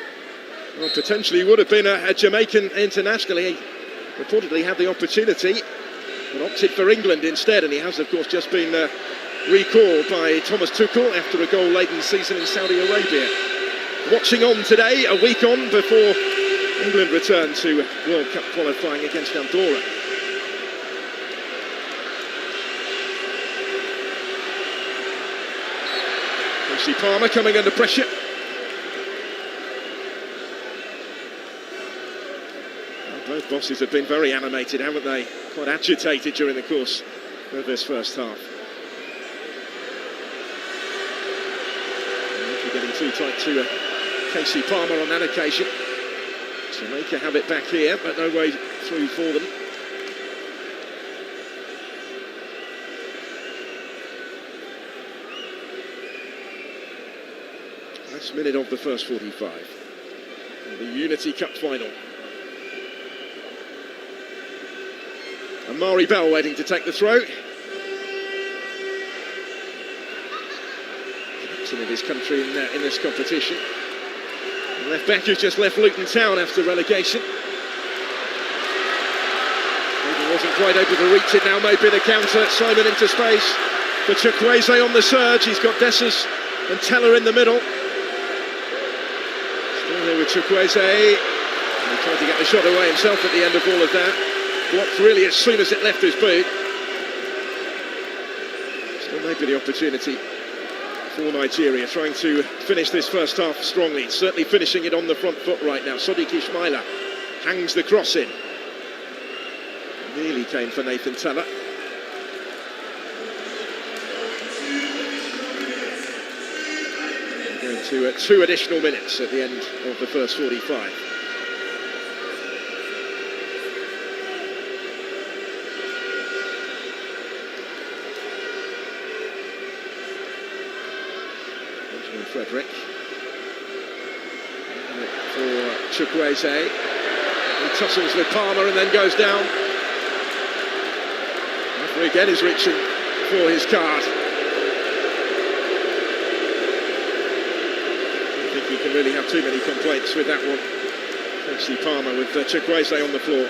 potentially would have been a Jamaican international. He reportedly had the opportunity, but opted for England instead, and he has, of course, just been recalled by Thomas Tuchel after a goal-laden season in Saudi Arabia. Watching on today, a week on before England return to World Cup qualifying against Andorra. Casey Palmer coming under pressure. Well, both bosses have been very animated, haven't they? Quite agitated during the course of this first half. Getting too tight to Casey Palmer on that occasion. Jamaica have it back here, but no way through for them. Last minute of the first 45. The Unity Cup final. Amari Bell waiting to take the throw. Captain of his country in this competition. Left back who's just left Luton Town after relegation. Maybe wasn't quite able to reach it now, maybe the counter. Simon into space for Chukwueze on the surge. He's got Dessers and Teller in the middle. Still here with Chukwueze. He tried to get the shot away himself at the end of all of that. Blocked really as soon as it left his boot. Still maybe the opportunity for Nigeria, trying to finish this first half strongly. Certainly finishing it on the front foot right now. Sadiq Ismaila hangs the cross in. Nearly came for Nathan Teller. We're going to 2 additional minutes at the end of the first 45. Frederick for Chukwueze. He tussles with Palmer and then goes down. Referee again is reaching for his card. I don't think you can really have too many complaints with that one. Casey Palmer with Chukwueze on the floor.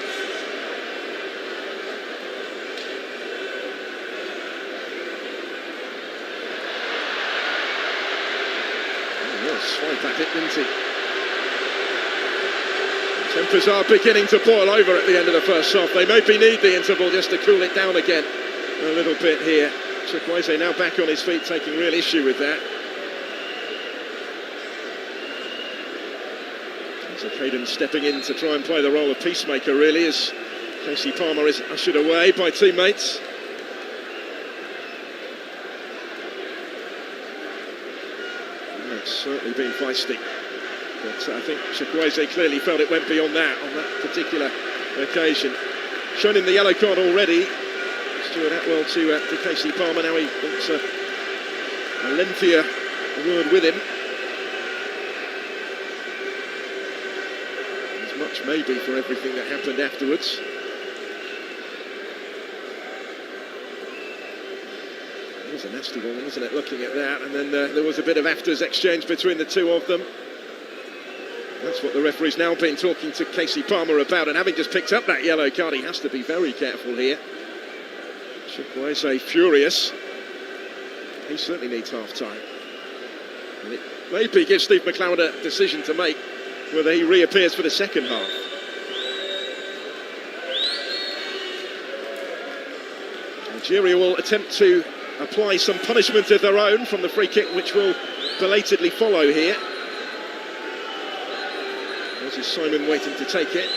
Swipe at it, didn't he? Tempers are beginning to boil over at the end of the first half. They maybe need the interval just to cool it down again a little bit here. Chukwueze now back on his feet, taking real issue with that. So Caden stepping in to try and play the role of peacemaker, really, as Casey Palmer is ushered away by teammates. Certainly been feisty, but I think Chukwueze clearly felt it went beyond that on that particular occasion. Shown him the yellow card already. Stuart Atwell to Casey Palmer. Now he wants a lengthier word with him. As much maybe for everything that happened afterwards. It was a nasty one, wasn't it, looking at that? And then there was a bit of afters exchange between the two of them. That's what the referee's now been talking to Casey Palmer about, and having just picked up that yellow card, he has to be very careful here. Chukwueze furious. He certainly needs half-time. And it maybe gives Steve McLeod a decision to make, whether he reappears for the second half. Nigeria will attempt to apply some punishment of their own from the free kick, which will belatedly follow here. There's Simon waiting to take it.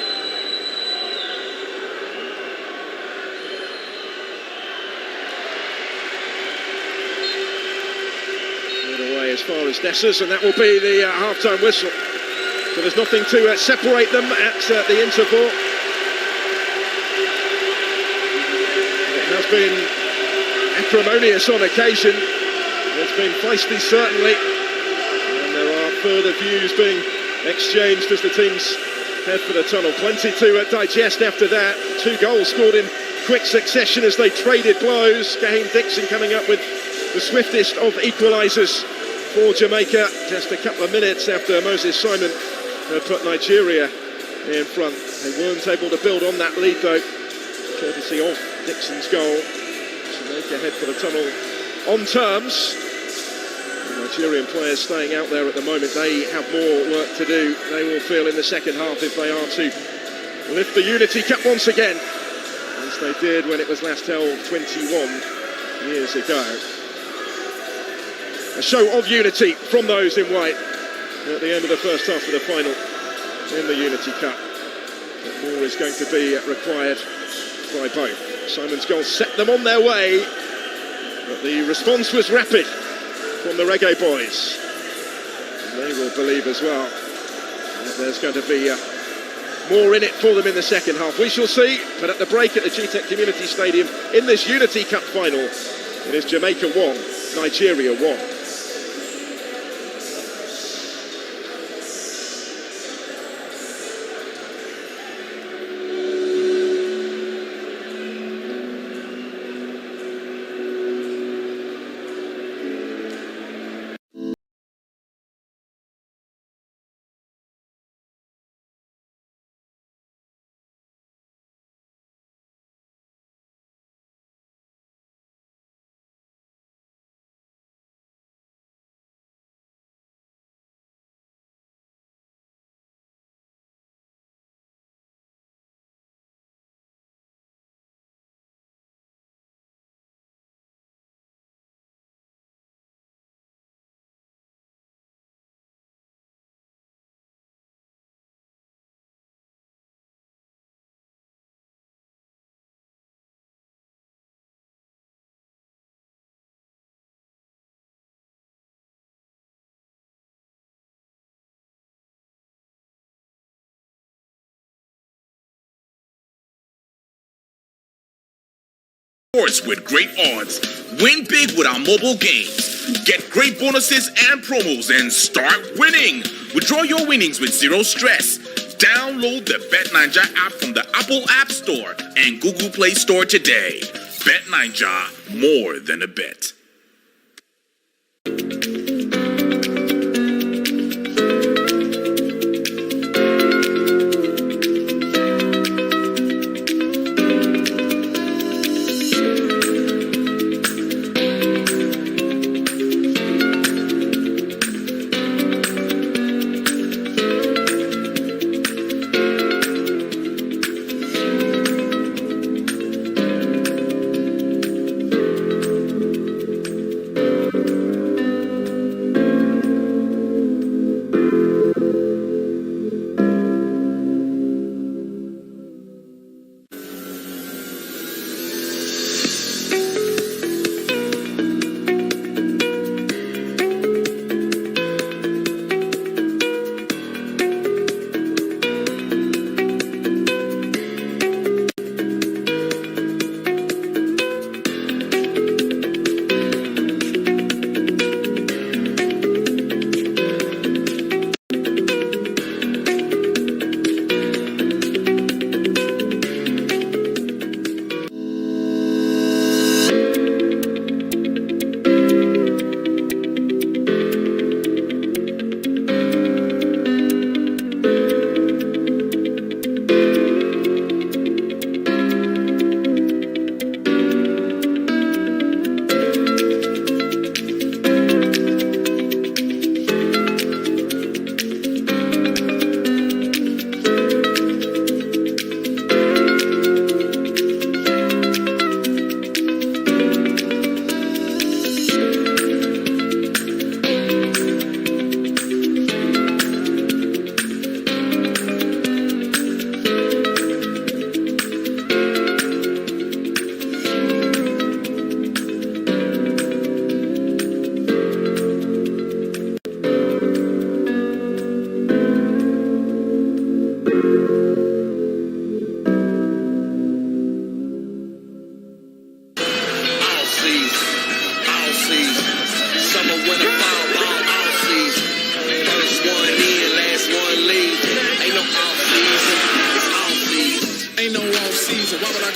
hostesses, and that will be the half-time whistle. So there's nothing to separate them at the interval. It has been acrimonious on occasion. It's been feisty, certainly. And there are further views being exchanged as the teams head for the tunnel. Plenty to digest after that. 2 goals scored in quick succession as they traded blows. Gaheem Dixon coming up with the swiftest of equalisers for Jamaica, just a couple of minutes after Moses Simon had put Nigeria in front. They weren't able to build on that lead though, courtesy of Dixon's goal. Jamaica head for the tunnel on terms. The Nigerian players staying out there at the moment, they have more work to do. They will feel in the second half if they are to lift the Unity Cup once again, as they did when it was last held 21 years ago. A show of unity from those in white at the end of the first half of the final in the Unity Cup. But more is going to be required by both. Simon's goal set them on their way, but the response was rapid from the Reggae Boyz. And they will believe as well that there's going to be more in it for them in the second half. We shall see, but at the break at the Gtech Community Stadium in this Unity Cup final, it is Jamaica 1, Nigeria 1. Sports with great odds. Win big with our mobile games. Get great bonuses and promos and start winning. Withdraw your winnings with zero stress. Download the Bet9ja app from the Apple App Store and Google Play Store today. Bet9ja, more than a bet.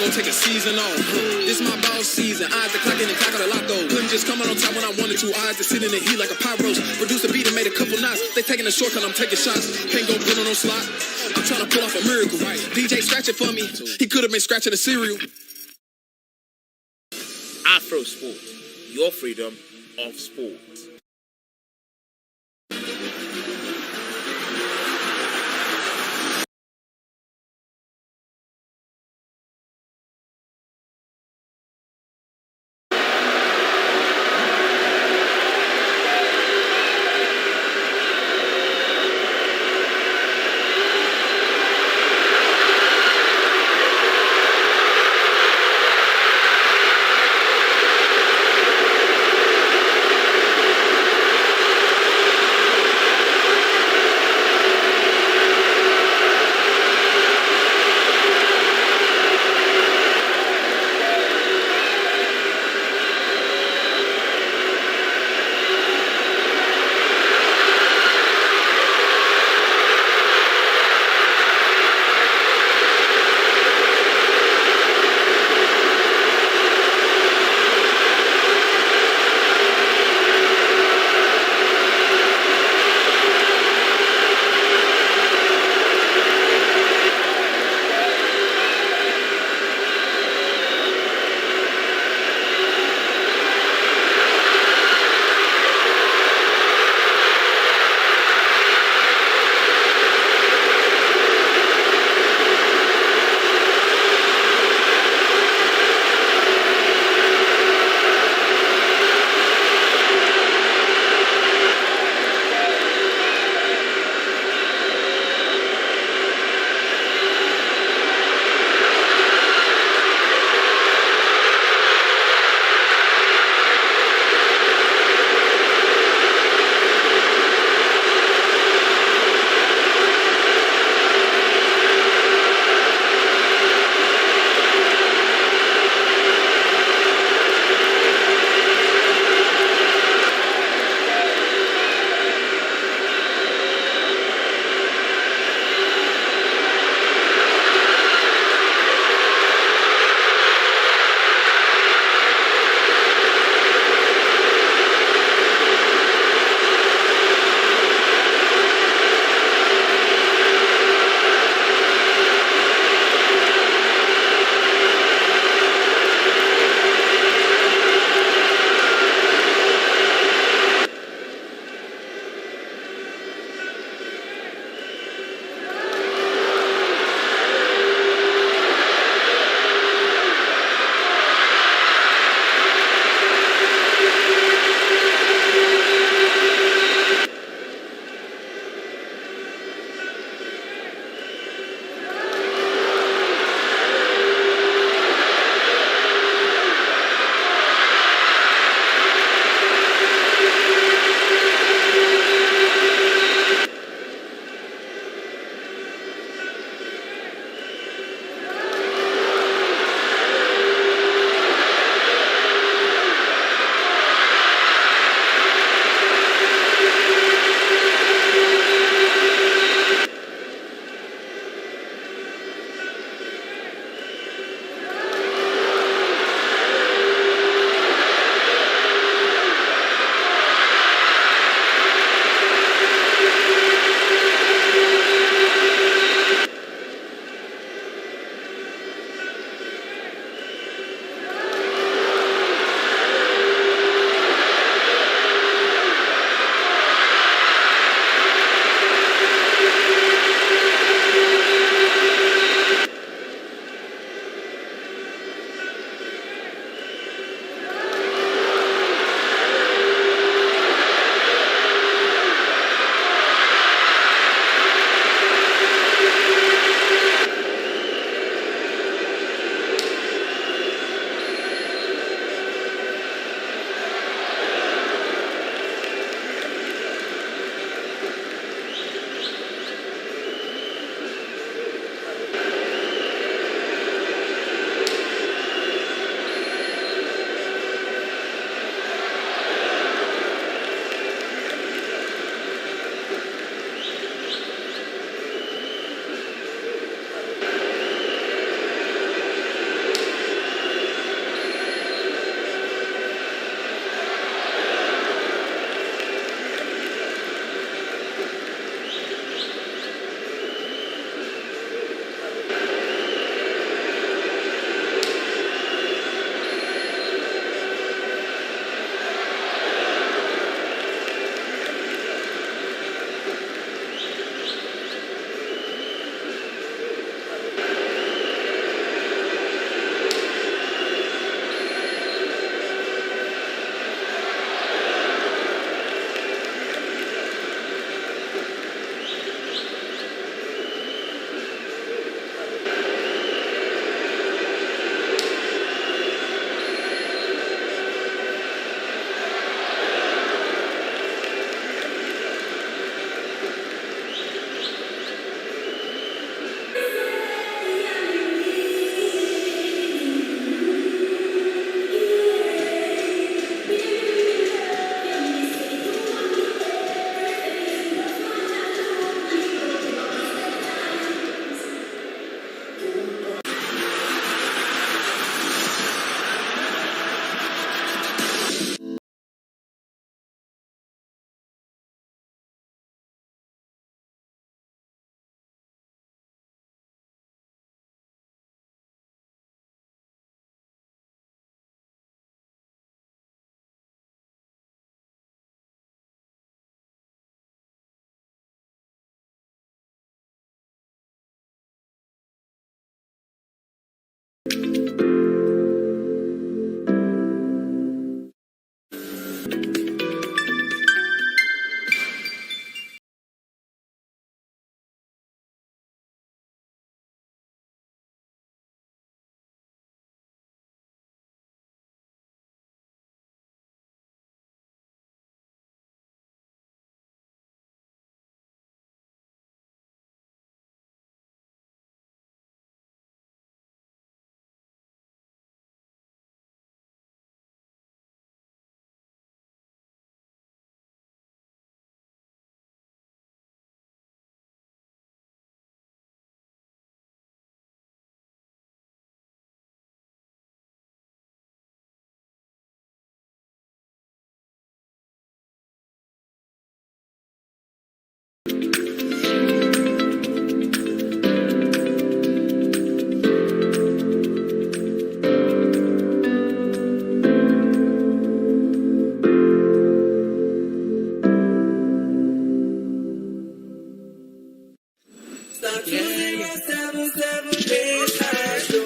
go take a season off. This my boss season. Eyes the clock in the clock of the lotto. Couldn't just come out on top when I wanted to. Eyes to sit in the heat like a pie roast. Produce a beat and made a couple knots. They taking a shortcut, I'm taking shots. Can't go good on no slot. I'm trying to pull off a miracle. DJ scratch it for me. He could have been scratching the cereal. Afro Sport, your freedom of sport.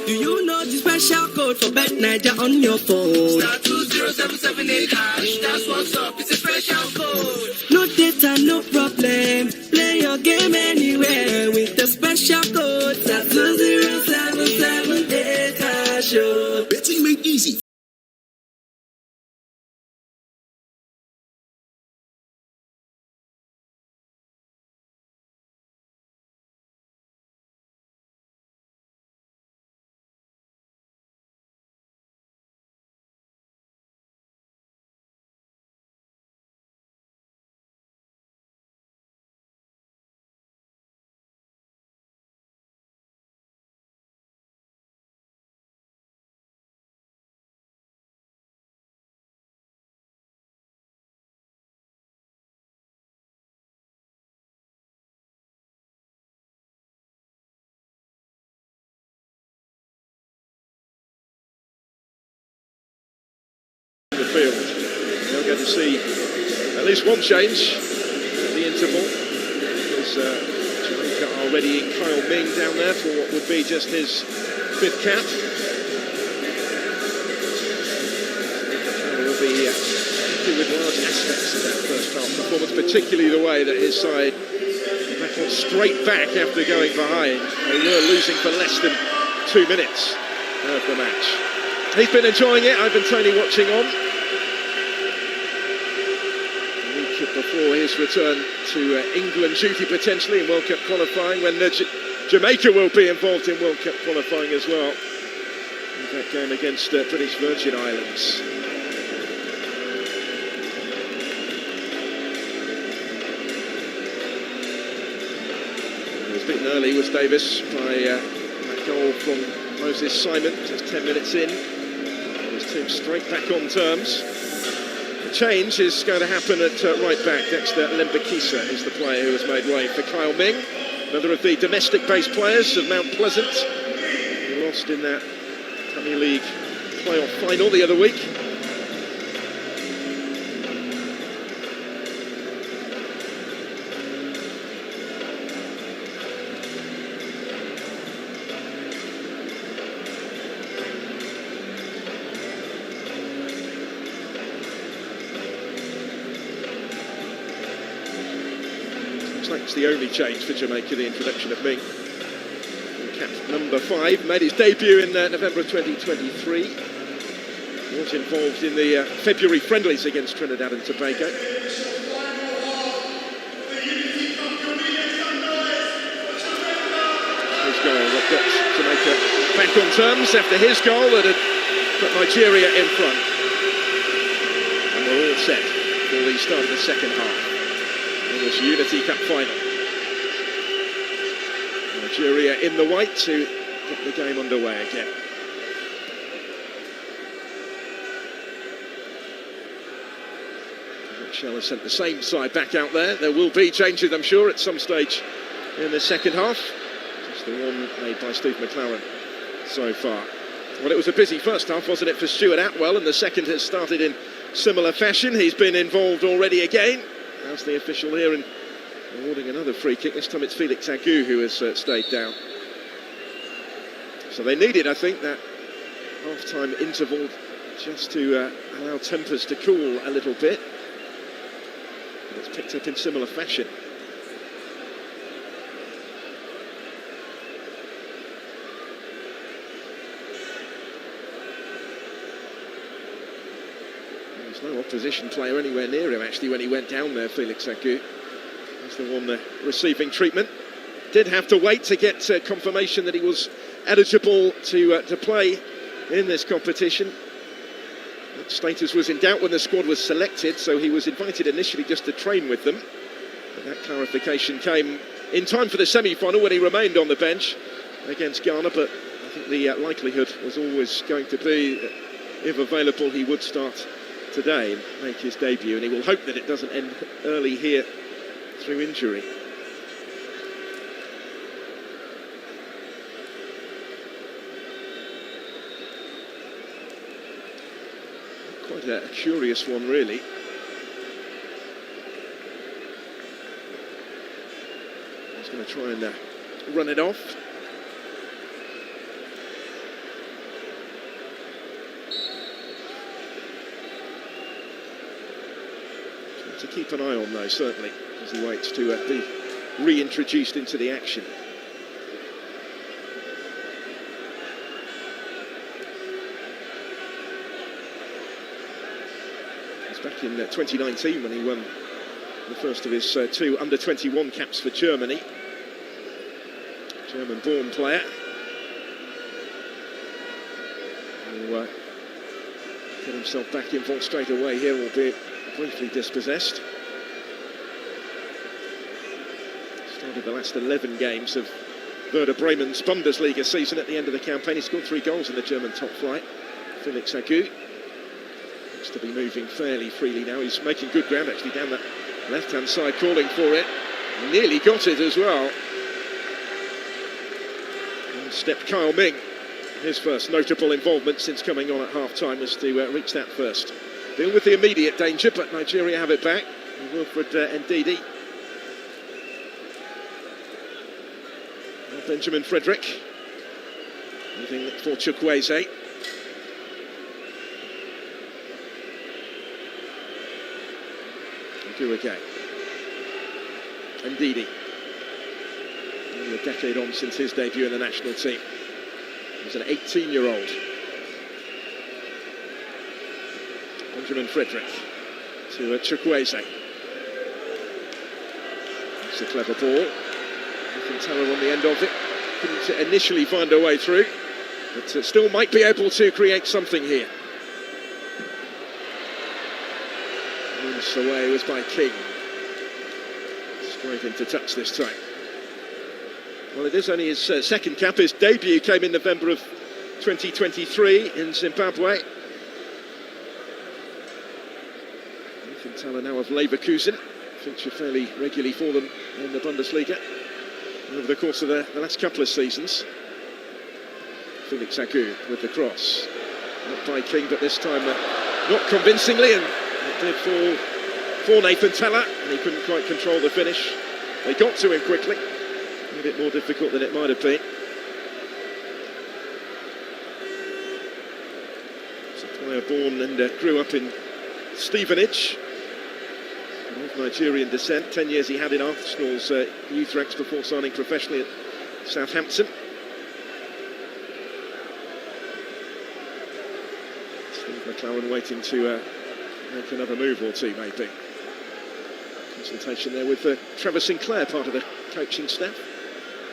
Do you know the special code for Bet Niger on your phone? Star 20778 hash. That's what's up. It's a special code. No data, no problem. Play your game anywhere with the special code. Star 20778 hash. Betting made easy. The field. We're going to see at least one change at the interval. There's Jamaica already in Kyle Ming down there for what would be just his 5th cap. Kyle will be happy with large aspects of that first half performance, particularly the way that his side battled straight back after going behind. They were losing for less than 2 minutes of the match. He's been enjoying it. I've been Tony watching on. A week before his return to England duty potentially in World Cup qualifying, when Jamaica will be involved in World Cup qualifying as well. In that game against British Virgin Islands. He was beaten early, was Davis, by that goal from Moses Simon, just 10 minutes in. His team straight back on terms. The change is going to happen at right back. Dexter Lembakisa is the player who has made way for Kyle Ming, another of the domestic-based players of Mount Pleasant. He lost in that Premier League playoff final the other week. That's the only change for Jamaica, the introduction of Ming. Cap number 5 made his debut in November 2023. Was involved in the February friendlies against Trinidad and Tobago. His goal that got Jamaica back on terms after his goal that had put Nigeria in front. And we're all set for the start of the second half. This Unity Cup final. Nigeria in the white to get the game underway again. Shell has sent the same side back out there. There will be changes, I'm sure, at some stage in the second half. Just the one made by Steve McLaren so far. Well, it was a busy first half, wasn't it, for Stuart Atwell, and the second has started in similar fashion. He's been involved already again. As the official here and awarding another free kick. This time it's Felix Agu who has stayed down. So they needed, I think, that half-time interval just to allow tempers to cool a little bit. But it's picked up in similar fashion. There's no opposition player anywhere near him actually when he went down there, Felix Agu. He's the one receiving treatment. Did have to wait to get confirmation that he was eligible to play in this competition. That status was in doubt when the squad was selected, so he was invited initially just to train with them. But that clarification came in time for the semi-final when he remained on the bench against Ghana, but I think the likelihood was always going to be that if available he would start today and make his debut, and he will hope that it doesn't end early here through injury. Quite a curious one, really. He's going to try and run it off. To keep an eye on, though, certainly, as he waits to be reintroduced into the action. Back in 2019 when he won the first of his two under-21 caps for Germany. German-born player. He'll get himself back involved straight away here, albeit briefly dispossessed. Started the last 11 games of Werder Bremen's Bundesliga season at the end of the campaign. He scored 3 goals in the German top flight. Felix Agu. To be moving fairly freely now. He's making good ground actually down that left-hand side, calling for it. Nearly got it as well. And stepped Kyle Ming. His first notable involvement since coming on at half-time was to reach that first. Deal with the immediate danger, but Nigeria have it back. And Wilfred Ndidi. Benjamin Frederick. Moving for Chukwueze. Again. Ndidi. Only a decade on since his debut in the national team. He's an 18-year-old. Benjamin Frederick to Chukwueze. It's a clever ball. Nathan Teller on the end of it. Couldn't initially find a way through, but still might be able to create something here. Away was by King. Straight into touch this time. Well, it is only his second cap. His debut came in November of 2023 in Zimbabwe. Nathan Teller now of Leverkusen. Feature fairly regularly for them in the Bundesliga over the course of the last couple of seasons. Felix Agu with the cross. Not by King, but this time not convincingly, and it did fall for Nathan Teller, and he couldn't quite control the finish. They got to him quickly, a bit more difficult than it might have been. It's a player born and grew up in Stevenage, of Nigerian descent. 10 years he had in Arsenal's youth ranks before signing professionally at Southampton. Steve McClaren waiting to make another move or two, maybe. Consultation there with Trevor Sinclair, part of the coaching staff.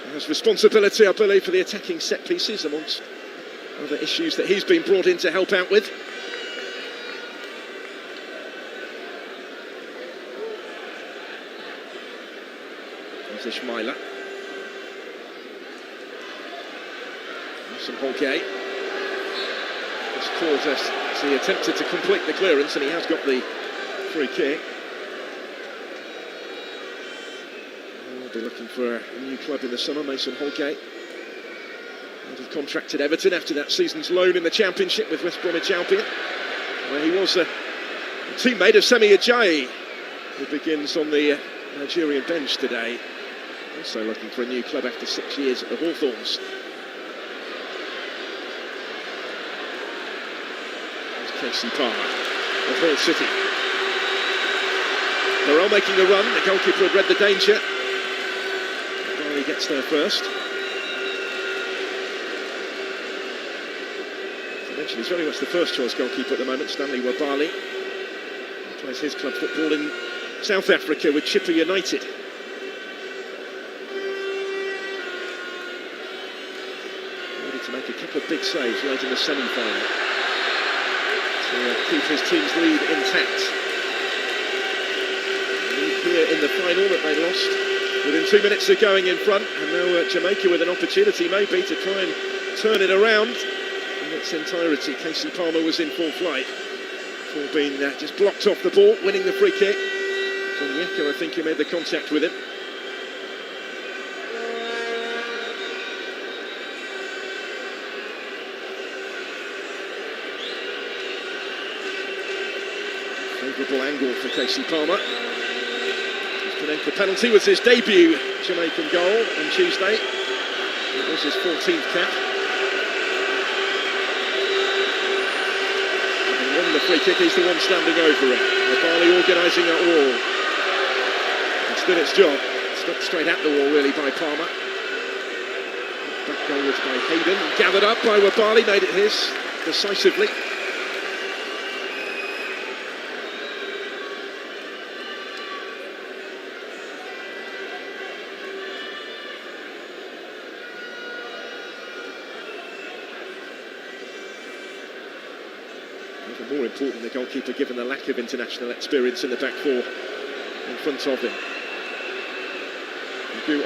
He has responsibility, I believe, for the attacking set pieces, amongst other issues that he's been brought in to help out with. There's Ishmaila. Some Holgate. This caught us as he attempted to complete the clearance, and he has got the free kick. We'll be looking for a new club in the summer. Mason Holgate would have contracted Everton after that season's loan in the Championship with West Bromwich Albion, where he was a teammate of Semi Ajayi, who begins on the Nigerian bench today. Also looking for a new club after 6 years at the Hawthorns. Casey Palmer of Hull City. Burrell making the run, the goalkeeper had read the danger. Barley gets there first. As I mentioned, he's very much the first choice goalkeeper at the moment, Stanley Wabali. He plays his club football in South Africa with Chippa United. Ready to make a couple of big saves late in the semi-final to keep his team's lead intact. Here in the final that they lost within 2 minutes of going in front, and now Jamaica with an opportunity maybe to try and turn it around in its entirety. Casey Palmer was in full flight before being just blocked off the ball, winning the free kick. Onyeka, I think, he made the contact with him. Favourable angle for Casey Palmer. The penalty was his debut Jamaican goal on Tuesday. It was his 14th cap. Having won the free kick, he's the one standing over it. Barley organising that wall. It's done its job. Stopped straight at the wall, really, by Palmer. Back goal was by Hayden. Gathered up by Wabali, made it his decisively. More important, the goalkeeper, given the lack of international experience in the back four in front of him.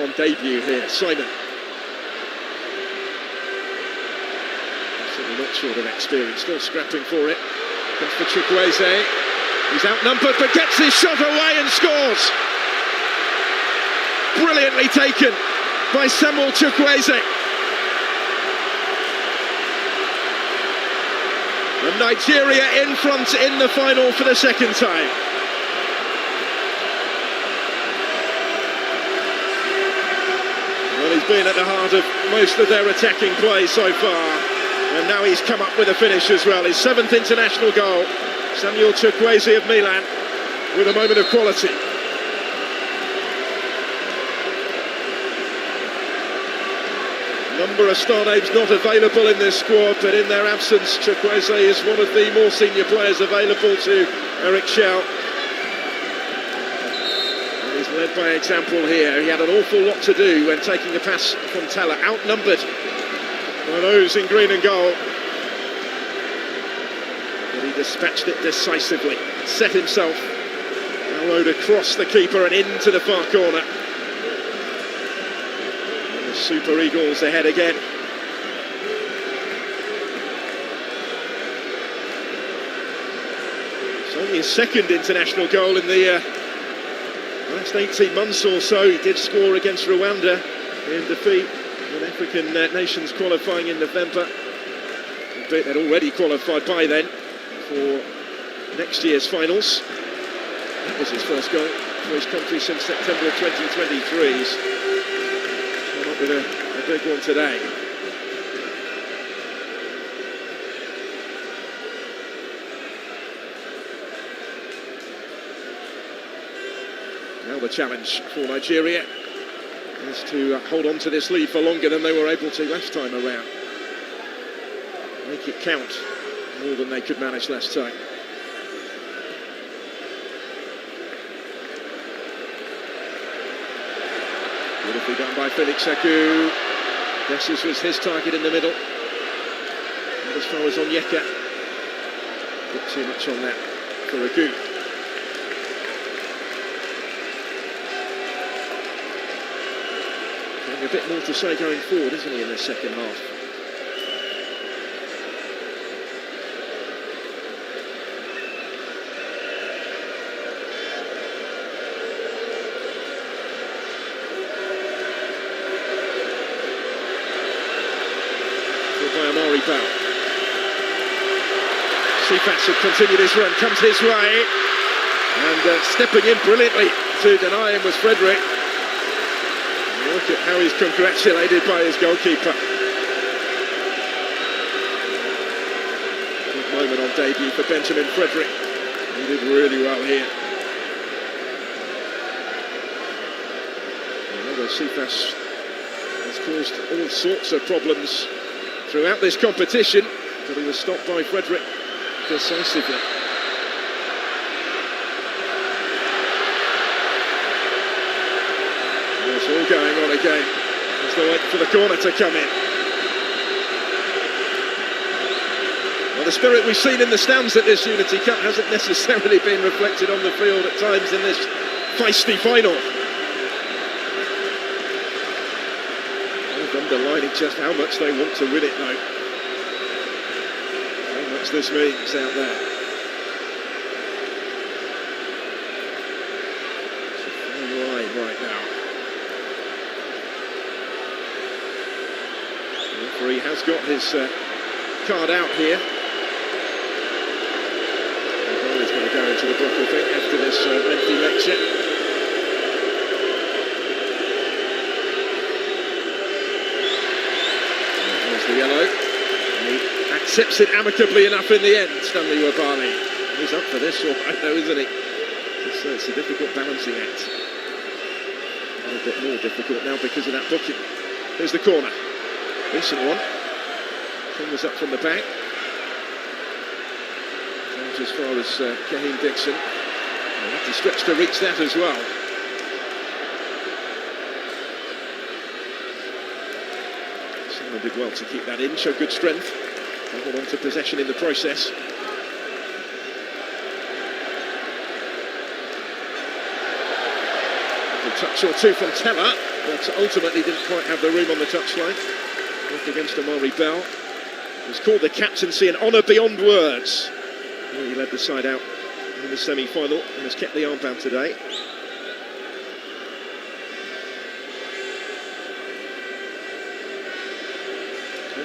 On debut here, Simon. Certainly not short of experience, still scrapping for it. Comes for Chukwueze. He's outnumbered but gets his shot away and scores. Brilliantly taken by Samuel Chukwueze. And Nigeria in front in the final for the second time. Well, he's been at the heart of most of their attacking play so far. And now he's come up with a finish as well. His 7th international goal. Samuel Chukwueze of Milan with a moment of quality. Number of star names not available in this squad, but in their absence, Chukwueze is one of the more senior players available to Eric Schau. And he's led by example here. He had an awful lot to do when taking a pass from Tella, outnumbered by those in green and gold. But he dispatched it decisively, set himself, rode across the keeper and into the far corner. Super Eagles ahead again. It's only his 2nd international goal in the last 18 months or so. He did score against Rwanda in defeat in African nations qualifying in November. They'd already qualified by then for next year's finals. That was his first goal for his country since September of 2023. He's come up with a big one today. Now the challenge for Nigeria is to hold on to this lead for longer than they were able to last time around. Make it count more than they could manage last time. Beautifully done by Felix Sekou. Dessers was his target in the middle. And as far as Onyeka, not too much on that for Agu. Having a bit more to say going forward, isn't he, in the second half? Sifas had continued his run, comes his way, and stepping in brilliantly to deny him was Frederick. And look at how he's congratulated by his goalkeeper. Good moment Showman on debut for Benjamin Frederick. He did really well here. Although CFAS has caused all sorts of problems throughout this competition, but he was stopped by Frederick decisively. It's all going on again as they wait for the corner to come in. Well, the spirit we've seen in the stands at this Unity Cup hasn't necessarily been reflected on the field at times in this feisty final. Underlining just how much they want to win it, though. How much this means out there. It's a fine line right now. The referee has got his card out here. He's going to go into the book, I think, after this lengthy lecture. The yellow, and he accepts it amicably enough in the end, Stanley Wabali. He's up for this, all right, though, isn't he? It's a difficult balancing act. A little bit more difficult now because of that booking. Here's the corner. Decent one. Fingers up from the back. Out as far as Kahim Dixon. He'll have to stretch to reach that as well. Did well to keep that in, show good strength, and hold on to possession in the process. A touch or two from Teller, but ultimately didn't quite have the room on the touchline. Up against Amari Bell. He was called the captaincy, an honour beyond words. He led the side out in the semi-final and has kept the armband today.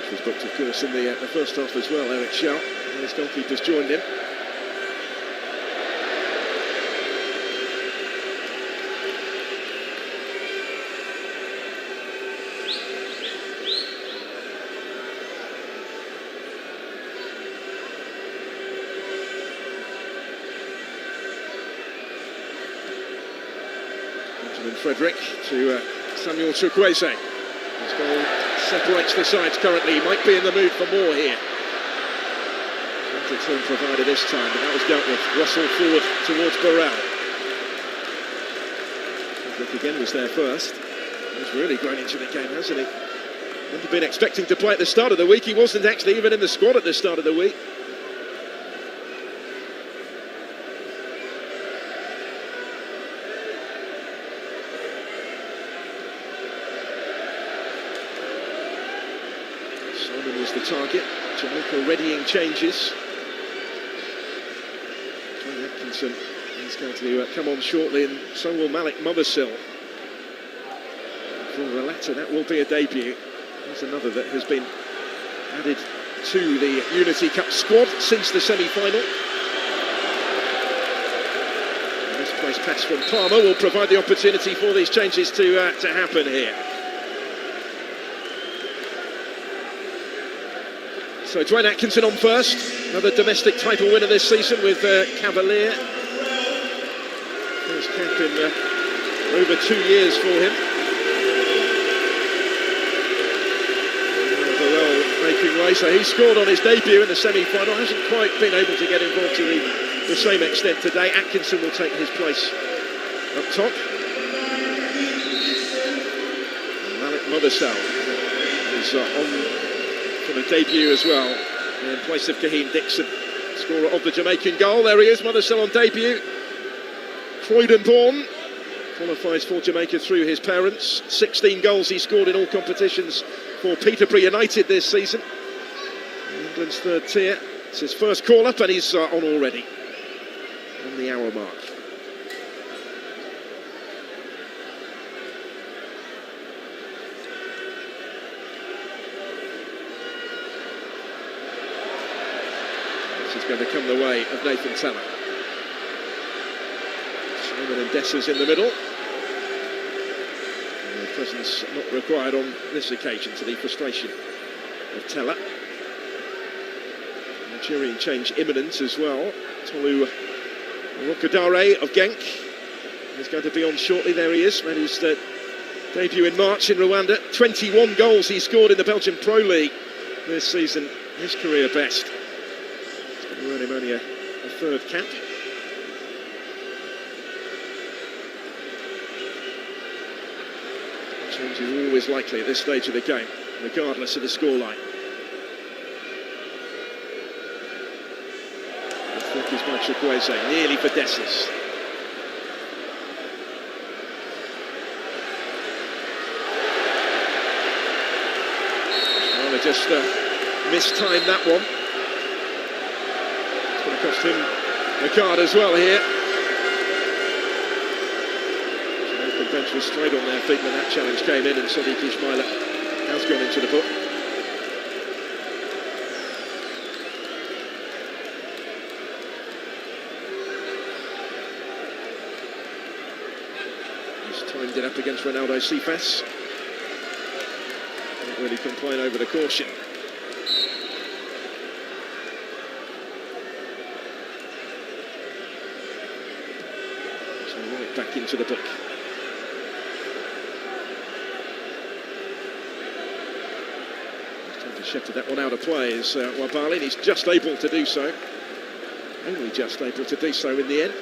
Was booked, of course, in the first half as well. Eric Sharp, and his goalkeepers joined him. Benjamin Frederick to Samuel Chukwueze. His goal separates the sides currently. He might be in the mood for more here. Not a turn provider this time, but that was dealt with. Russell forward towards Burrell. Frederick again was there first. He's really grown into the game, hasn't he? Hadn't been expecting to play at the start of the week. He wasn't actually even in the squad at the start of the week. The target. Jamaica readying changes. John Atkinson is going to come on shortly, and so will Malik Mothersill. For the latter, that will be a debut. There's another that has been added to the Unity Cup squad since the semi-final. Misplaced pass from Palmer will provide the opportunity for these changes to happen here. So Dwayne Atkinson on first, another domestic title winner this season with Cavalier. First cap in over 2 years for him. Burrell making way, so he scored on his debut in the semi-final, hasn't quite been able to get involved to the same extent today. Atkinson will take his place up top. And Malik Mothersill is on for the debut as well, in place of Kahim Dixon, scorer of the Jamaican goal. There he is, Mothersill on debut. Croydon-born, qualifies for Jamaica through his parents. 16 goals he scored in all competitions for Peterborough United this season. England's third tier. It's his first call-up, and he's on already, on the hour mark. Going to come the way of Nathan Teller. Showman and Dessers in the middle. And the presence not required on this occasion, to the frustration of Teller. And Nigerian change imminent as well. Tolu Rokodare of Genk is going to be on shortly. There he is, made his debut in March in Rwanda. 21 goals he scored in the Belgian Pro League this season, his career best. It's going to earn him only a third cap. Change is always likely at this stage of the game, regardless of the scoreline. The flick is by Chukwueze, nearly for Dessers. Well, they just mistimed that one. It's going to cost him a card as well here. The bench was straight on their feet when that challenge came in, and Sadiq Ismaila has gone into the book. He's timed it up against Ronaldo Cephas. Can't really complain over the caution. So right back into the book. Shifted that one out of play is Wabali, and he's just able to do so. Only just able to do so in the end.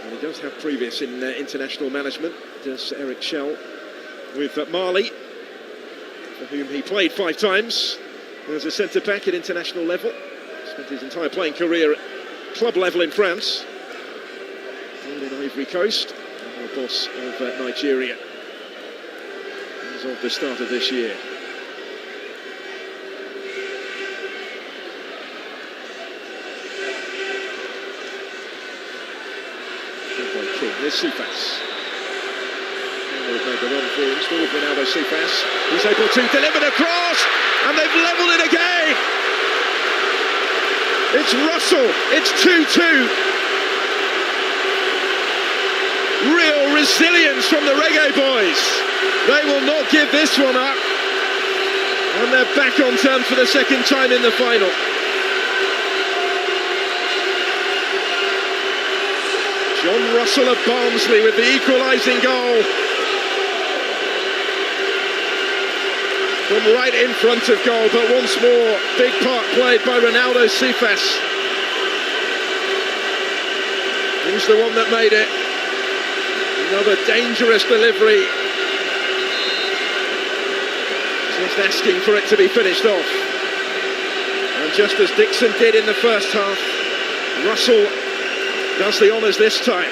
And he does have previous in international management, does Eric Schell, with Mali, for whom he played 5 times as a centre-back at international level. Spent his entire playing career at club level in France. In Ivory Coast, and the boss of Nigeria as of the start of this year. King, there's Cephas. They've made the run for him, still with Ronaldo Cephas. He's able to deliver the cross, and they've levelled it again. It's Russell, it's 2-2. Real resilience from the Reggae Boyz. They will not give this one up. And they're back on turn for the second time in the final. John Russell of Barnsley with the equalising goal. From right in front of goal, but once more, big part played by Ronaldo Cephas. He's the one that made it. Another dangerous delivery. Just asking for it to be finished off. And just as Dixon did in the first half, Russell does the honours this time.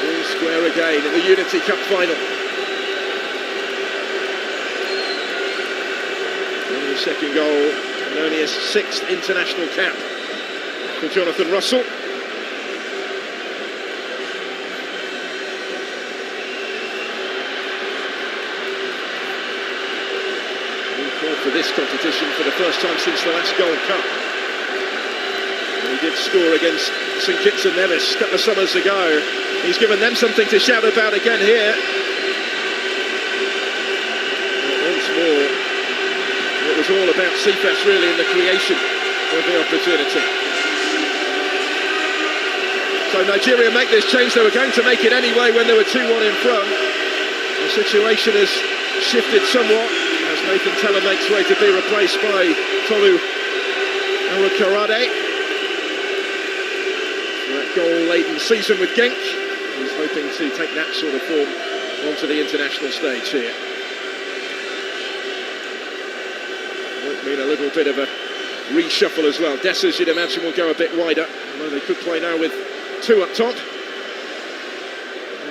All square again in the Unity Cup final. And the second goal, and only his 6th international cap for Jonathan Russell. For this competition for the first time since the last Gold Cup. And he did score against St Kitts and Nevis a couple of summers ago. He's given them something to shout about again here. But once more, it was all about Cephas really in the creation of the opportunity. So Nigeria make this change. They were going to make it anyway when they were 2-1 in front. The situation has shifted somewhat. Nathan Teller makes way to be replaced by Tolu Rokodare. That goal-laden season with Genk. He's hoping to take that sort of form onto the international stage here. Might mean a little bit of a reshuffle as well. Dessers, you'd imagine, will go a bit wider, although they could play now with 2 up top.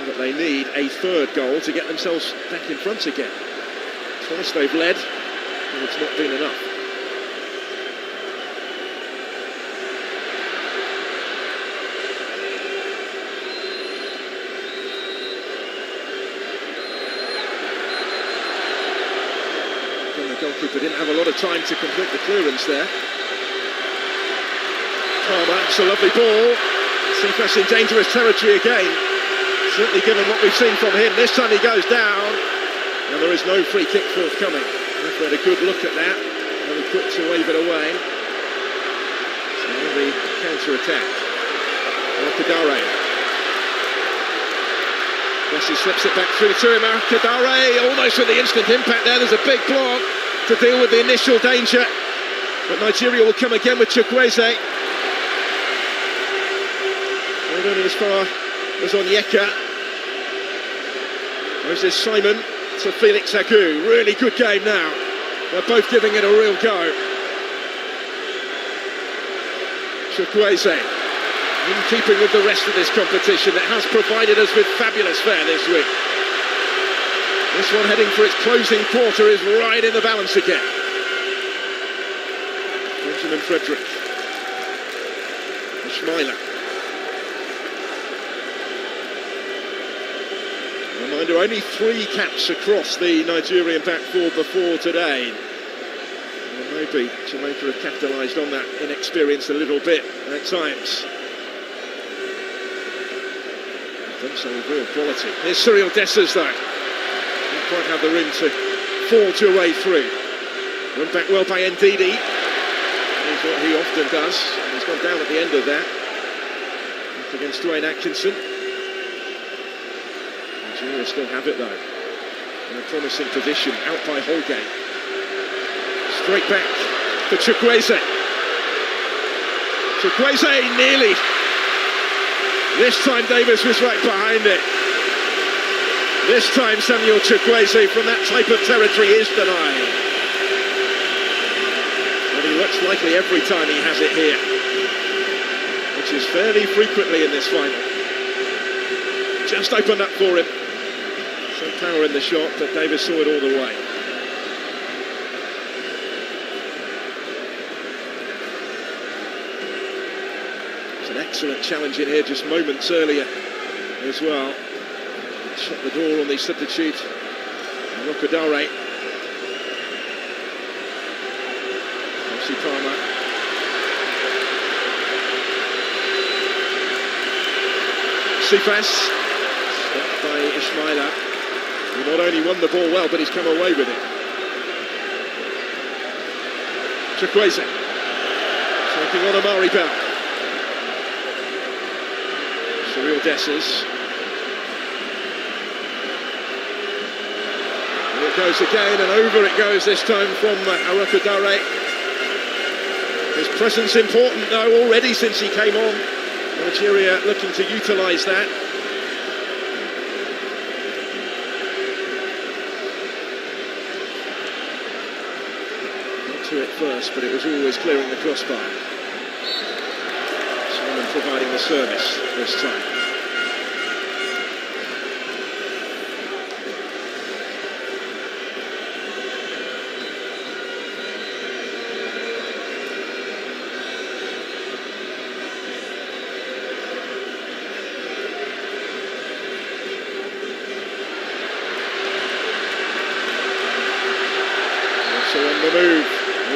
But they need a third goal to get themselves back in front again. Twice they've led, and it's not been enough. And the goalkeeper didn't have a lot of time to complete the clearance there. Palmer, it's a lovely ball. Cephas in dangerous territory again. Certainly given what we've seen from him. This time he goes down. And there is no free kick forthcoming. We've had a good look at that. Very quick to wave it away. So the counter-attack. Kadare. Messi slips it back through to him. Kadare almost with the instant impact there. There's a big block to deal with the initial danger. But Nigeria will come again with Chukwueze. Not only as far as Onyeka. There's this Simon to Felix Agu. Really good game now. They're both giving it a real go. Chukwueze, in keeping with the rest of this competition, that has provided us with fabulous fare this week. This one heading for its closing quarter is right in the balance again. Benjamin Frederick. Ishmaila. Reminder, only 3 caps across the Nigerian back four before today. And maybe Jamaica have capitalised on that inexperience a little bit at times. Done so with real quality. Here's Cyril Dessers though. Didn't quite have the room to forge your way through. Run back well by Ndidi. Here's what he often does. And he's gone down at the end of that. Up against Dwayne Atkinson. Nigeria still have it though. In a promising position, out by Holgate. Straight back to Chukwueze. Chukwueze nearly. This time Davis was right behind it. This time Samuel Chukwueze from that type of territory is denied. But he looks likely every time he has it here, which is fairly frequently in this final. Just opened up for him. Some power in the shot, but Davis saw it all the way. It's an excellent challenge in here just moments earlier as well. Shut the door on the substitute. Rokadare. Palmer. Cephas. Stopped by Ishmaila. He not only won the ball well, but he's come away with it. Chukwueze. Taking on Amari Bell. Cyril Dessers. And it goes again, and over it goes this time from Arokadare. His presence important though already since he came on. Nigeria looking to utilise that. Got to it first, but it was always clearing the crossbar. Simon providing the service this time. Move,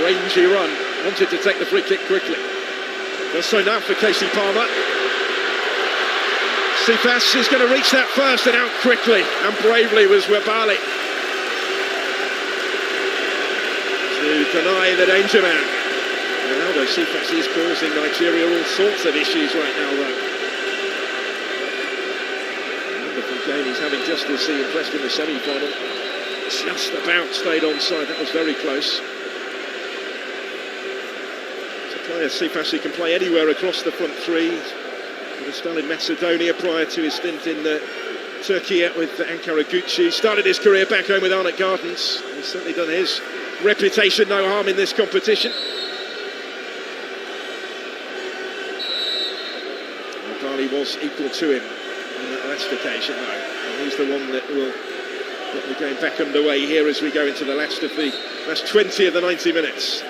rangy run, wanted to take the free kick quickly. Does so now for Casey Palmer. Cephas is going to reach that first and out quickly, and bravely was Wabali to deny the danger man. Now though, Cephas is causing Nigeria all sorts of issues right now though. Wonderful game he's having just as he impressed in the semi-final. Just about stayed onside, that was very close. It's a player, Cephas, he can play anywhere across the front three. He was still in Macedonia prior to his stint in Turkey with Ankara Gucci. Started his career back home with Arnott Gardens. He's certainly done his reputation no harm in this competition. Bali was equal to him on that last occasion though. And he's the one that will get the game back underway here as we go into the last 20 of the 90 minutes.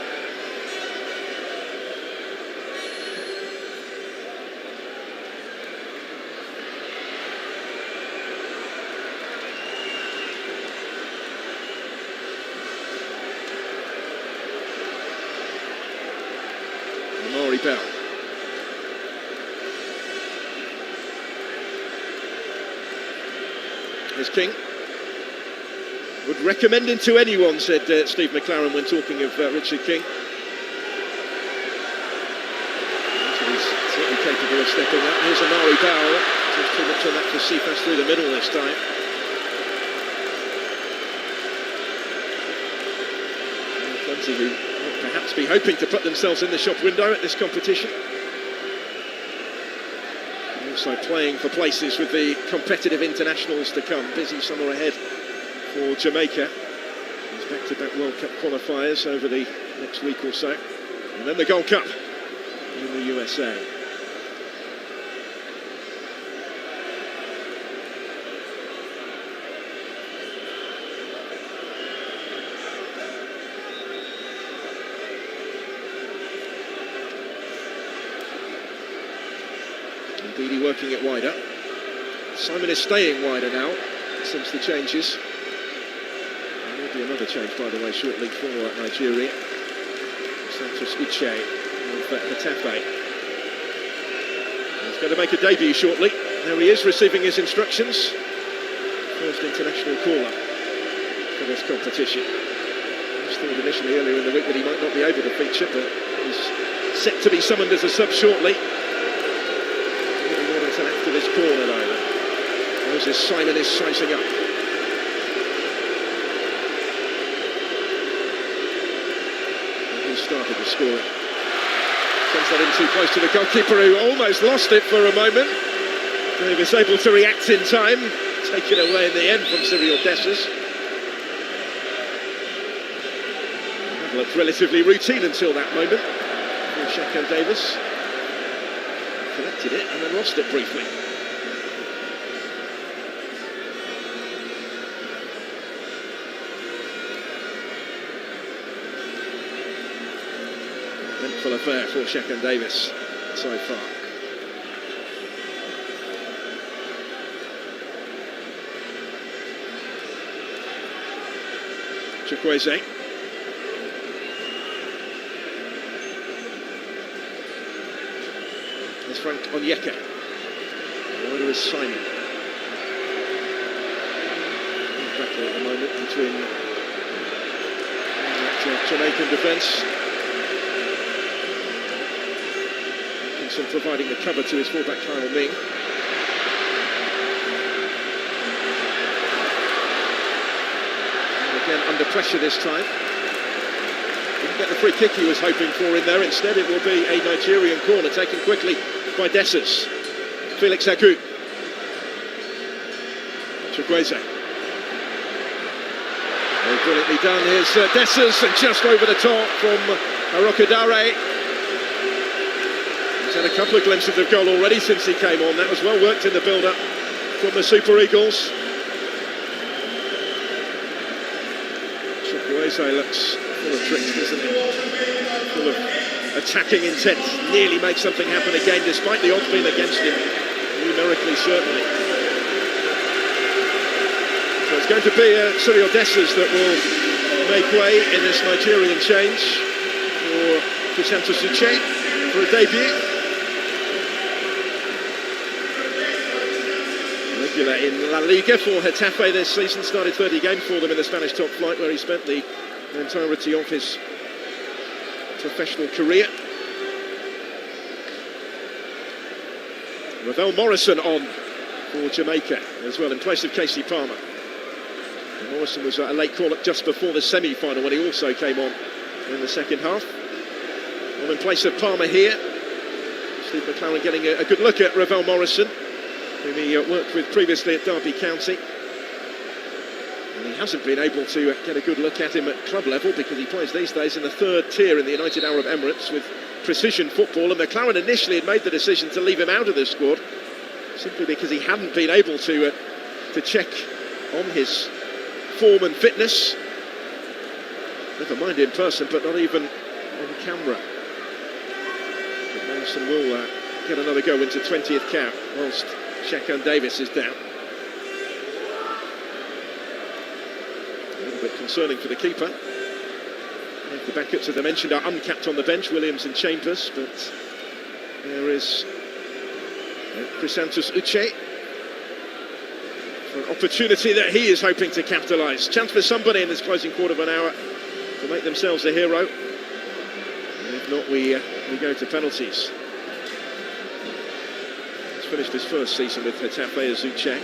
Amari Bell. Davis King. Would recommend him to anyone, said Steve McLaren when talking of Richard King. He's certainly capable of stepping up. Here's Amari Bowell. Just too much on that for Cephas through the middle this time. Plenty who might perhaps be hoping to put themselves in the shop window at this competition. And also playing for places with the competitive internationals to come. Busy summer ahead for Jamaica. There's back-to-back World Cup qualifiers over the next week or so. And then the Gold Cup in the USA. Beattie working it wider. Simon is staying wider now since the changes. And there'll be another change, by the way, shortly for Nigeria. Santos Uche of Hetafe. He's going to make a debut shortly. There he is, receiving his instructions. First international caller for this competition. I was thought initially earlier in the week that he might not be able to feature, but he's set to be summoned as a sub shortly. After this corner, either. Moses Simon is sizing up. And he started the scoring. Sends that in too close to the goalkeeper, who almost lost it for a moment. He was able to react in time, take it away in the end from Cyril Dessers. That looked relatively routine until that moment. For Shako Davis. Collected it and then lost it briefly. Eventful affair for Shako Davis so far. Chukwueze. Frank Onyeka. The order is Simon. Battle at the moment between that Jamaican defence. Atkinson providing the cover to his fullback Kyle Ming. And again under pressure this time. Didn't get the free kick he was hoping for in there. Instead it will be a Nigerian corner taken quickly by Dessers. Felix Agu. Chukwueze. Oh, brilliantly done. Here's Dessers, and just over the top from Arokodare. He's had a couple of glimpses of goal already since he came on. That was well worked in the build-up from the Super Eagles. Chukwueze looks full of tricks, doesn't he? Full of attacking intent, nearly make something happen again despite the odds being against him, numerically certainly. So it's going to be Cyril Dessers that will make way in this Nigerian change for Santos Uche for a debut. Regular in La Liga for Hetafe this season, started 30 games for them in the Spanish top flight where he spent the entirety of his professional career. Ravel Morrison on for Jamaica as well in place of Casey Palmer. And Morrison was a late call-up just before the semi-final when he also came on in the second half. On in place of Palmer here. Steve McLaren getting a good look at Ravel Morrison, whom he worked with previously at Derby County. And he hasn't been able to get a good look at him at club level because he plays these days in the third tier in the United Arab Emirates with precision football. And McLaren initially had made the decision to leave him out of the squad simply because he hadn't been able to check on his form and fitness. Never mind in person, but not even on camera. But Nelson will get another go into 20th cap whilst Shako Davis is down. A little bit concerning for the keeper. The backups, as I mentioned, are uncapped on the bench, Williams and Chambers, but there is Santos Uche for an opportunity that he is hoping to capitalise. Chance for somebody in this closing quarter of an hour to make themselves a hero. And if not, we go to penalties. He's finished his first season with Getafe as Gtech.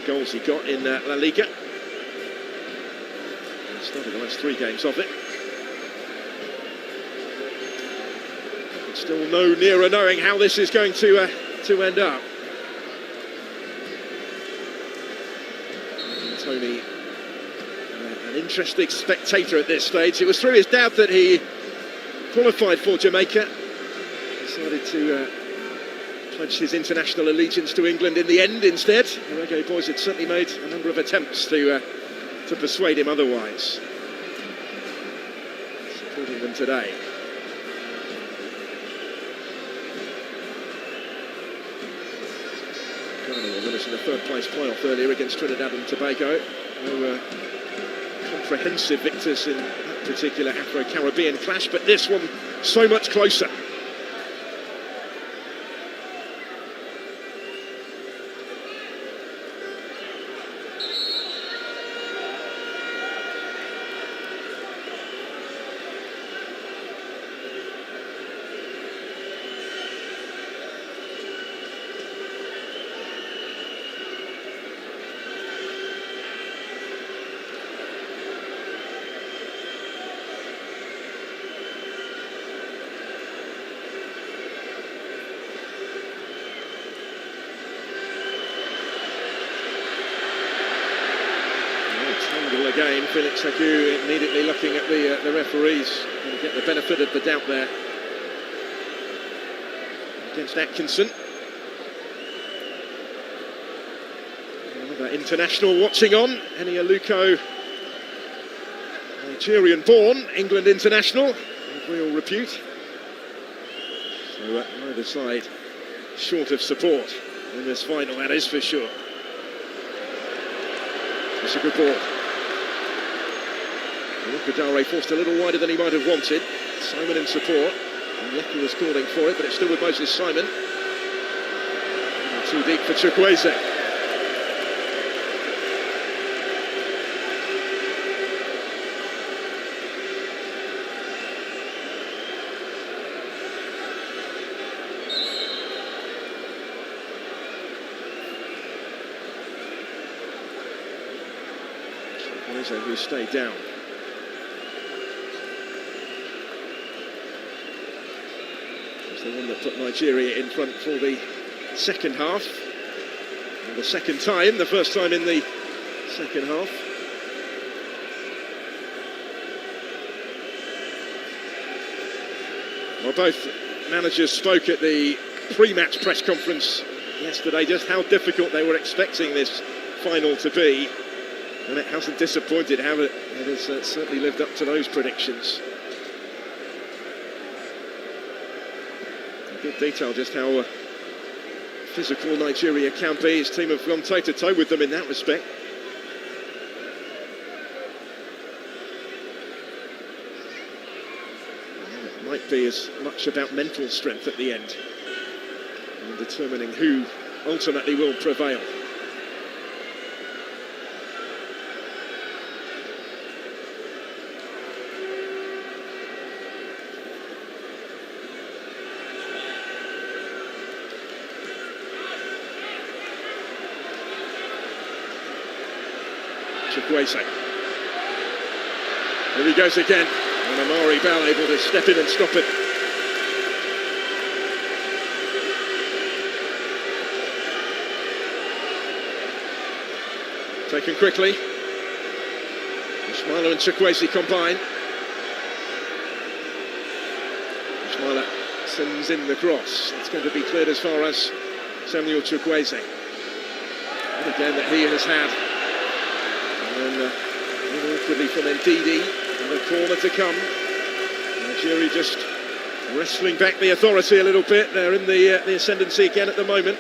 4 goals he got in La Liga. Started the last 3 games of it. Still no nearer knowing how this is going to end up. And Tony, an interesting spectator at this stage. It was through his dad that he qualified for Jamaica. Decided to pledge his international allegiance to England in the end instead. The Reggae Boyz had certainly made a number of attempts to persuade him otherwise. Supporting them today. In the 3rd place playoff earlier against Trinidad and Tobago. They were comprehensive victors in that particular Afro-Caribbean clash, but this one so much closer. Again, Felix Agu immediately looking at the referees and get the benefit of the doubt there against Atkinson. Another international watching on, Eni Aluko, Nigerian-born England international of real repute. So neither side short of support in this final, that is for sure. It's a good ball. Kadare forced a little wider than he might have wanted. Simon in support. And Lecky was calling for it, but it's still with Moses Simon. Too deep for Chukwueze. Chukwueze who stayed down. The one that put Nigeria in front for the second half. And the second time, the first time in the second half. Well, both managers spoke at the pre-match press conference yesterday just how difficult they were expecting this final to be. And it hasn't disappointed, have it? It has certainly lived up to those predictions. Good detail just how physical Nigeria can be. His team have gone toe-to-toe with them in that respect. And it might be as much about mental strength at the end and determining who ultimately will prevail. Chukwueze. Here he goes again, and Amari Bell able to step in and stop it. Taken quickly. Ismaila and Chukwueze combine. Ismaila sends in the cross. It's going to be cleared as far as Samuel Chukwueze. And again that he has had. And awkwardly from Ndidi, and a corner to come. Nigeria just wrestling back the authority a little bit. They're in the ascendancy again at the moment.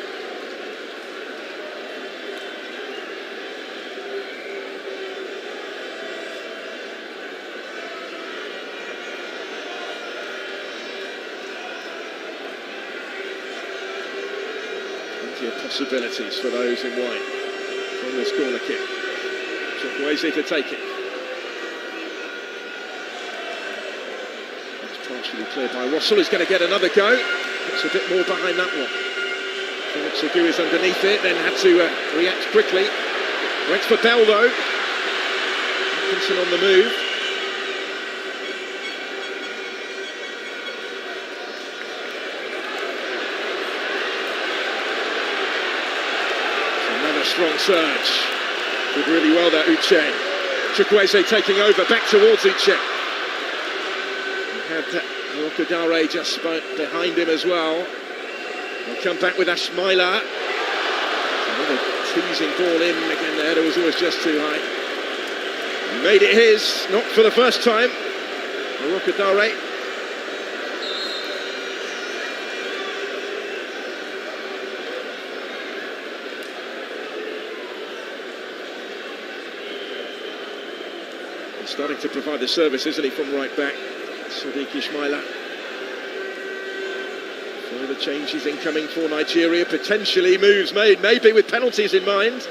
Plenty of possibilities for those in white from this corner kick. Chukwueze to take it. That's partially cleared by Russell, who's going to get another go. It's a bit more behind that one. Phillips Agu is underneath it, then had to react quickly. Went for Bell though. Atkinson on the move. Strong surge. Did really well there, Uche. Chukwueze taking over, back towards Uche. He had Rokudare just behind him as well. They'll come back with Ashmaila. Another teasing ball in. Again, the header was always just too high. He made it his, not for the first time. Rokudare. Starting to provide the service, isn't he, from right back? Sadiq Ismaila. Further changes incoming for Nigeria. Potentially moves made, maybe with penalties in mind.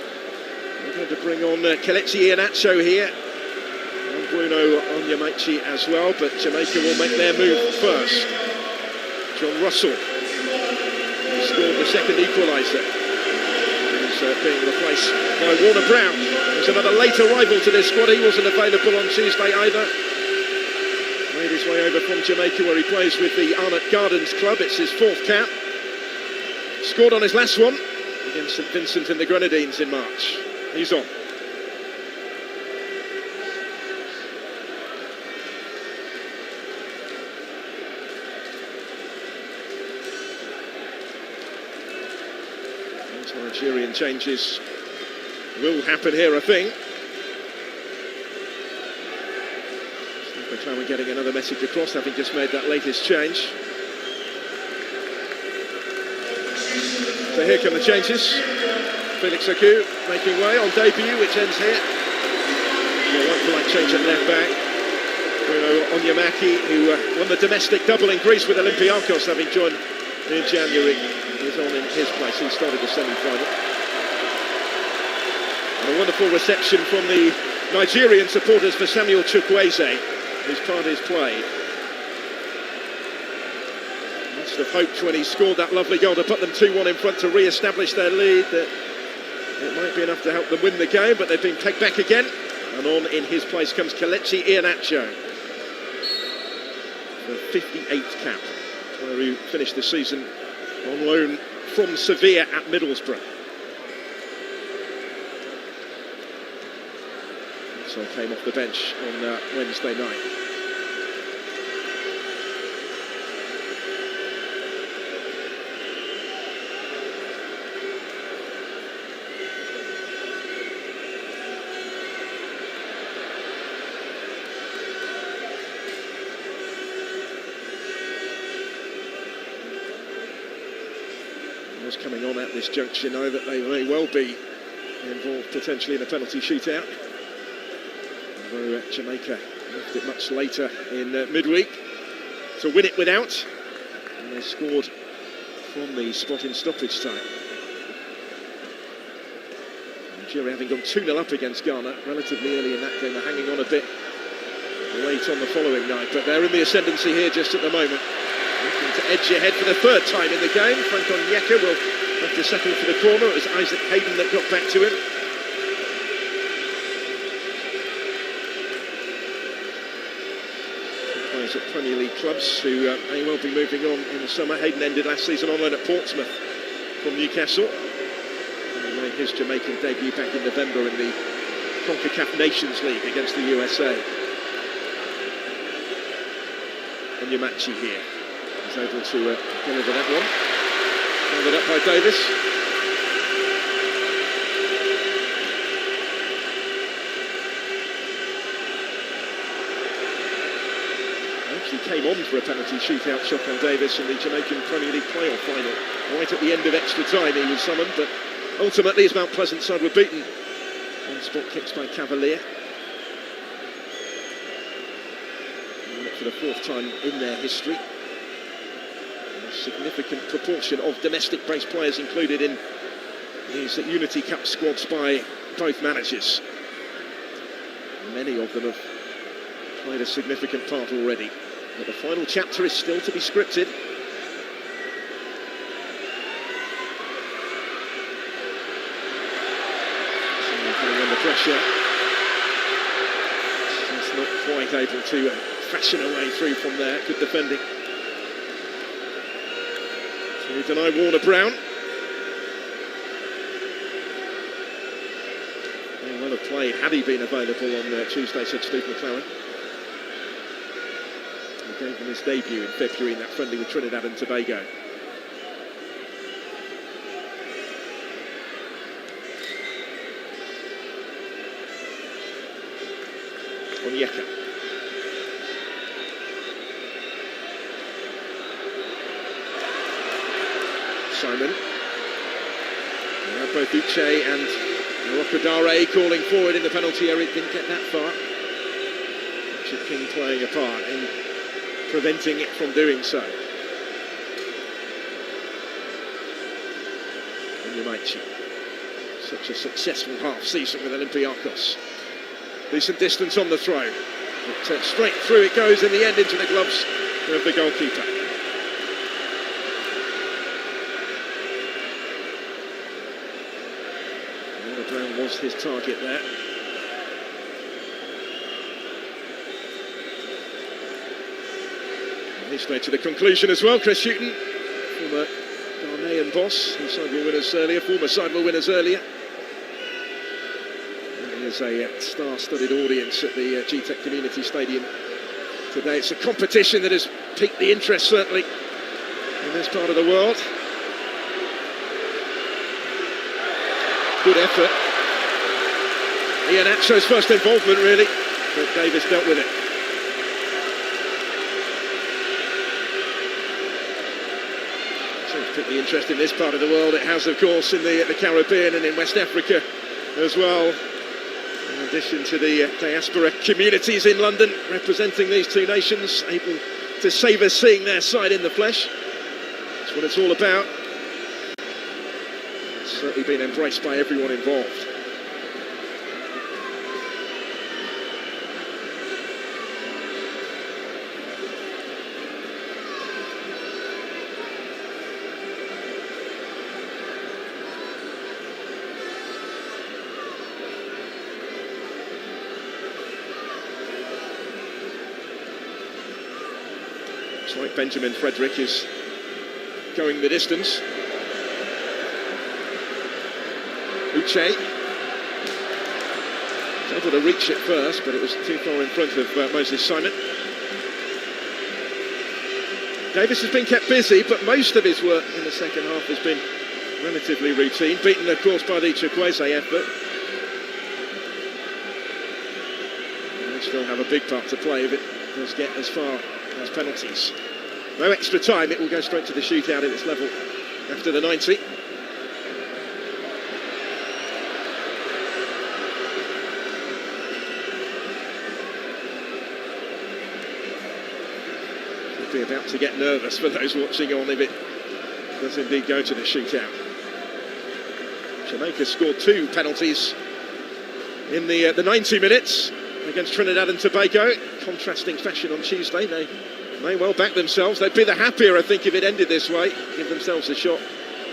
We're going to bring on Kelechi Iheanacho here. And Bruno Onyemaechi as well, but Jamaica will make their move first. John Russell, who scored the second equaliser, is being replaced by Warner Brown. There's another late arrival to this squad. He wasn't available on Tuesday either. Made his way over from Jamaica, where he plays with the Arnott Gardens club. It's his fourth cap. Scored on his last one against St Vincent and the Grenadines in March. He's on. Nigerian changes will happen here, I think. Steve McClaren getting another message across, having just made that latest change. So here come the changes. Felix Agu making way on debut, which ends here. Like change at left back. Bruno Onyemaechi, who won the domestic double in Greece with Olympiacos, having joined in January, is on in his place. He started the semi-final. And a wonderful reception from the Nigerian supporters for Samuel Chukwueze, whose part is played. Must have hoped when he scored that lovely goal to put them 2-1 in front to re-establish their lead that it might be enough to help them win the game, but they've been pegged back again. And on in his place comes Kelechi Iheanacho, the 58th cap, where he finished the season on loan from Sevilla at Middlesbrough. So came off the bench on Wednesday night. Was coming on at this juncture now that they may well be involved potentially in a penalty shootout. Although Jamaica left it much later in midweek to win it without, and they scored from the spot in stoppage time. Nigeria having gone 2-0 up against Ghana relatively early in that game, are hanging on a bit late on the following night, but they're in the ascendancy here just at the moment. Looking to edge ahead for the third time in the game. Frank Onyeka will have to settle for the corner. It was Isaac Hayden that got back to him. He plays at Premier League clubs who may well be moving on in the summer. Hayden ended last season on loan at Portsmouth from Newcastle. And he made his Jamaican debut back in November in the CONCACAF Nations League against the USA. Onyemaechi here. Able to deliver that one. Followed up by Davis. Actually came on for a penalty shootout shot on Davis in the Jamaican Premier League playoff final. Right at the end of extra time he was summoned, but ultimately his Mount Pleasant side were beaten on spot kicks by Cavalier. For the fourth time in their history. Significant proportion of domestic-based players included in these Unity Cup squads by both managers. Many of them have played a significant part already, but the final chapter is still to be scripted. Coming under pressure, just not quite able to fashion a way through from there. Good defending to deny Warner Brown. May well have played had he been available on Tuesday, said Steve McClaren. He gave him his debut in February in that friendly with Trinidad and Tobago. Onyeka. Simon. Now both Uche and Rokodare calling forward in the penalty area. Didn't get that far. Richard King playing a part in preventing it from doing so. And Jamaica. Such a successful half-season with Olympiacos. Decent distance on the throw. But, straight through it goes in the end into the gloves of the goalkeeper. Warner Brown was his target there. And he's straight to the conclusion as well. Chris Shooton, former Ghanaian boss, who sidewall winners earlier, former sidewall winners earlier. There's a star-studded audience at the Gtech Community Stadium today. It's a competition that has piqued the interest, certainly, in this part of the world. Good effort. Ian Acho's first involvement, really, but Davis dealt with it. So it's piqued the interest in this part of the world. It has, of course, in the Caribbean and in West Africa as well. In addition to the diaspora communities in London representing these two nations, able to savour seeing their side in the flesh. That's what it's all about. It's certainly been embraced by everyone involved. Like Benjamin Frederick is going the distance. Uche was able to reach it first, but it was too far in front of Moses Simon. Davis has been kept busy, but most of his work in the second half has been relatively routine, beaten of course by the Chukwueze effort. And they still have a big part to play if it does get as far as penalties. No extra time, it will go straight to the shootout at its level after the 90. Could be about to get nervous for those watching on if it does indeed go to the shootout. Jamaica scored 2 penalties in the 90 minutes against Trinidad and Tobago. Contrasting fashion on Tuesday. They may well back themselves. They'd be the happier, I think, if it ended this way. Give themselves a shot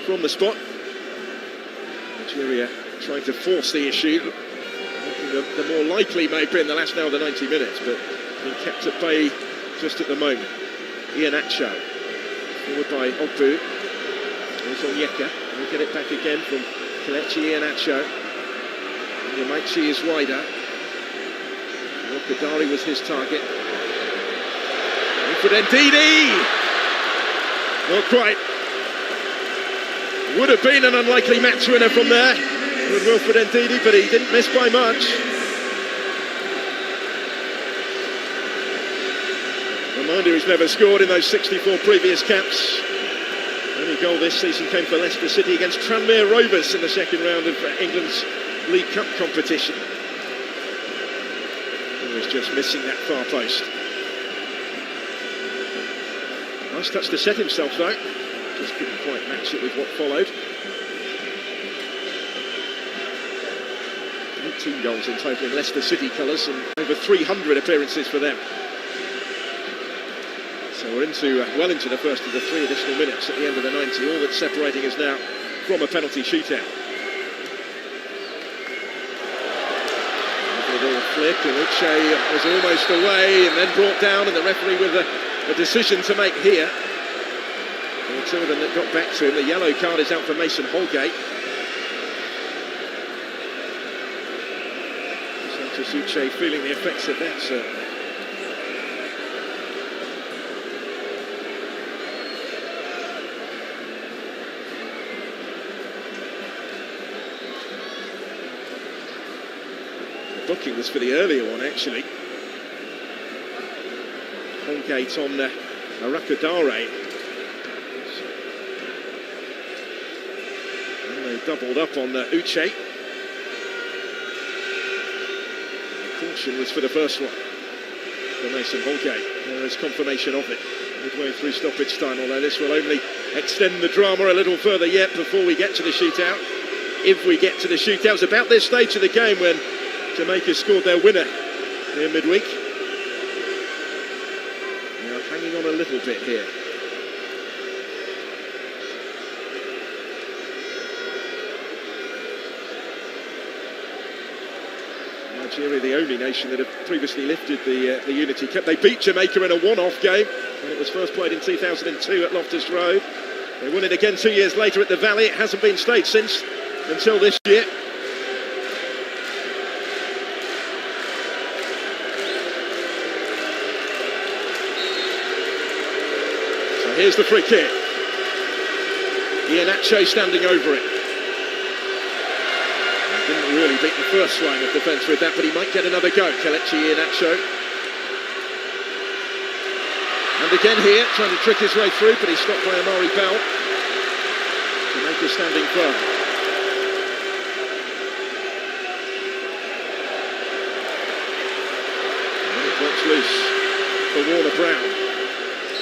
from the spot. Nigeria trying to force the issue. The more likely may be in the last now of the 90 minutes, but being kept at bay just at the moment. Ian Acho, forward by Ogbu. There's Onyeka. We'll get it back again from Kelechi. Ian Acho. And Yamaichi is wider. Kadari was his target. Wilfred Ndidi! Not quite. Would have been an unlikely match winner from there with Wilfred Ndidi, but he didn't miss by much. Reminder, he's never scored in those 64 previous caps. Only goal this season came for Leicester City against Tranmere Rovers in the second round of England's League Cup competition. Was just missing that far post. Nice touch to set himself though. Just couldn't quite match it with what followed. 2 goals in total in Leicester City colours and over 300 appearances for them. So we're well into the first of the 3 additional minutes at the end of the 90. All that's separating us now from a penalty shootout. A little flick, and Uche was almost away and then brought down, and the referee with a decision to make here. There were 2 of them that got back to him. The yellow card is out for Mason Holgate. Santos Uche feeling the effects of that, certainly. Booking was for the earlier one, actually. Holgate on Arakadare. And they doubled up on Uche. The caution was for the first one for Mason Holgate. There is confirmation of it midway through stoppage time, although this will only extend the drama a little further yet before we get to the shootout. If we get to the shootout, it's about this stage of the game when Jamaica scored their winner near midweek. They are hanging on a little bit here. Nigeria, the only nation that have previously lifted the Unity Cup. They beat Jamaica in a one-off game when it was first played in 2002 at Loftus Road. They won it again 2 years later at the Valley. It hasn't been staged since until this year. Here's the free kick. Iheanacho standing over it. Didn't really beat the first line of defence with that, but he might get another go, Kelechi Iheanacho. And again here, trying to trick his way through, but he's stopped by Amari Bell. Jamaica standing firm. And it works loose for Warner Brown.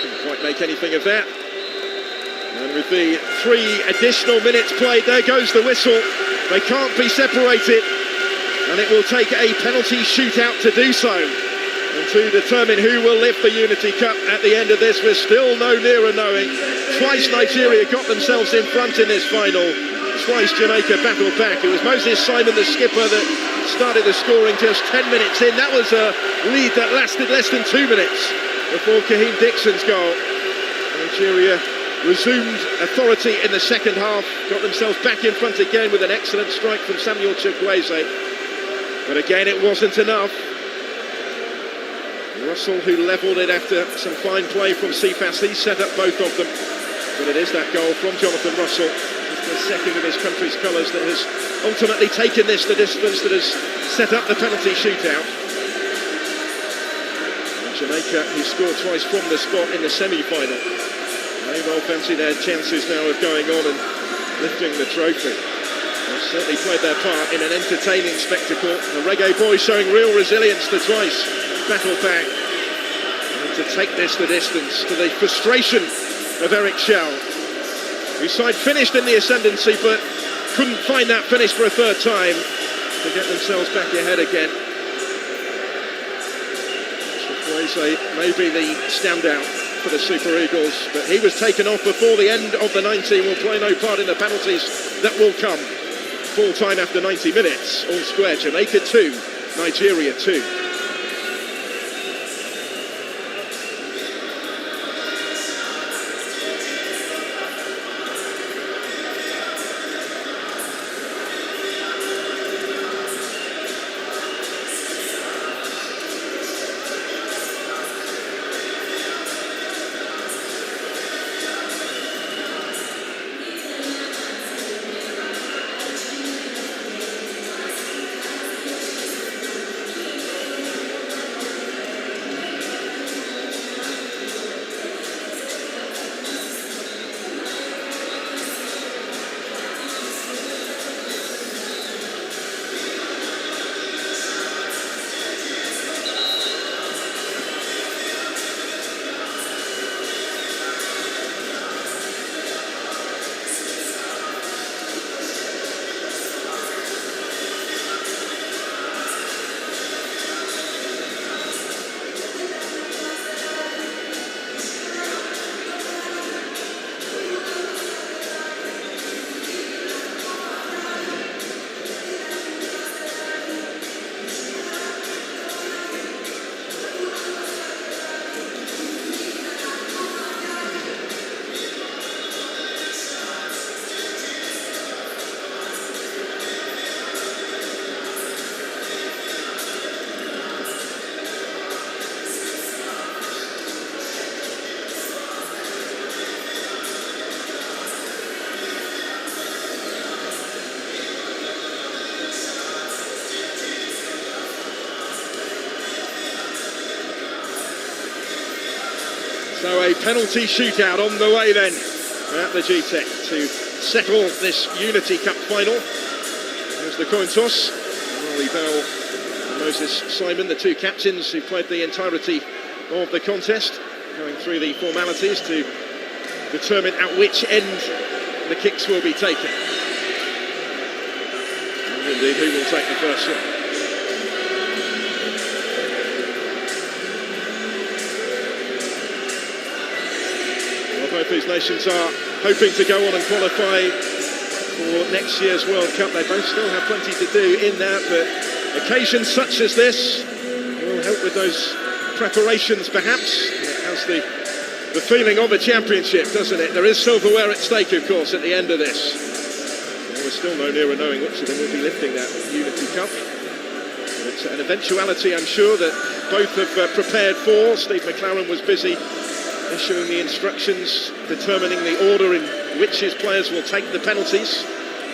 Couldn't quite make anything of that. And with the 3 additional minutes played, there goes the whistle. They can't be separated, and it will take a penalty shootout to do so. And to determine who will lift the Unity Cup at the end of this, we're still no nearer knowing. Twice Nigeria got themselves in front in this final. Twice Jamaica battled back. It was Moses Simon, the skipper, that started the scoring just 10 minutes in. That was a lead that lasted less than 2 minutes before Kaheem Dixon's goal. Nigeria resumed authority in the second half, got themselves back in front again with an excellent strike from Samuel Chukwueze. But again, it wasn't enough. Russell, who levelled it after some fine play from Cephas, he set up both of them. But it is that goal from Jonathan Russell, just the second of his country's colours, that has ultimately taken this the distance, that has set up the penalty shootout. Jamaica, who scored twice from the spot in the semi-final, may well fancy their chances now of going on and lifting the trophy. They've certainly played their part in an entertaining spectacle. The Reggae Boyz showing real resilience to twice battle back and to take this the distance, to the frustration of Eric Schell, whose side finished in the ascendancy but couldn't find that finish for a third time to get themselves back ahead again. May be the standout for the Super Eagles, but he was taken off before the end of the 90, will play no part in the penalties that will come. Full time after 90 minutes, all square. Jamaica 2, Nigeria 2. So a penalty shootout on the way then at the Gtech to settle this Unity Cup final. There's the coin toss. Ollie Bell and Moses Simon, the two captains who played the entirety of the contest, going through the formalities to determine at which end the kicks will be taken. And indeed, who will take the first one. Well, both these nations are hoping to go on and qualify for next year's World Cup. They both still have plenty to do in that, but occasions such as this will help with those preparations, perhaps. It has the feeling of a championship, doesn't it? There is silverware at stake, of course, at the end of this. And we're still no nearer knowing which of them will be lifting that Unity Cup. But it's an eventuality, I'm sure, that both have prepared for. Steve McLaren was busy issuing the instructions, determining the order in which his players will take the penalties.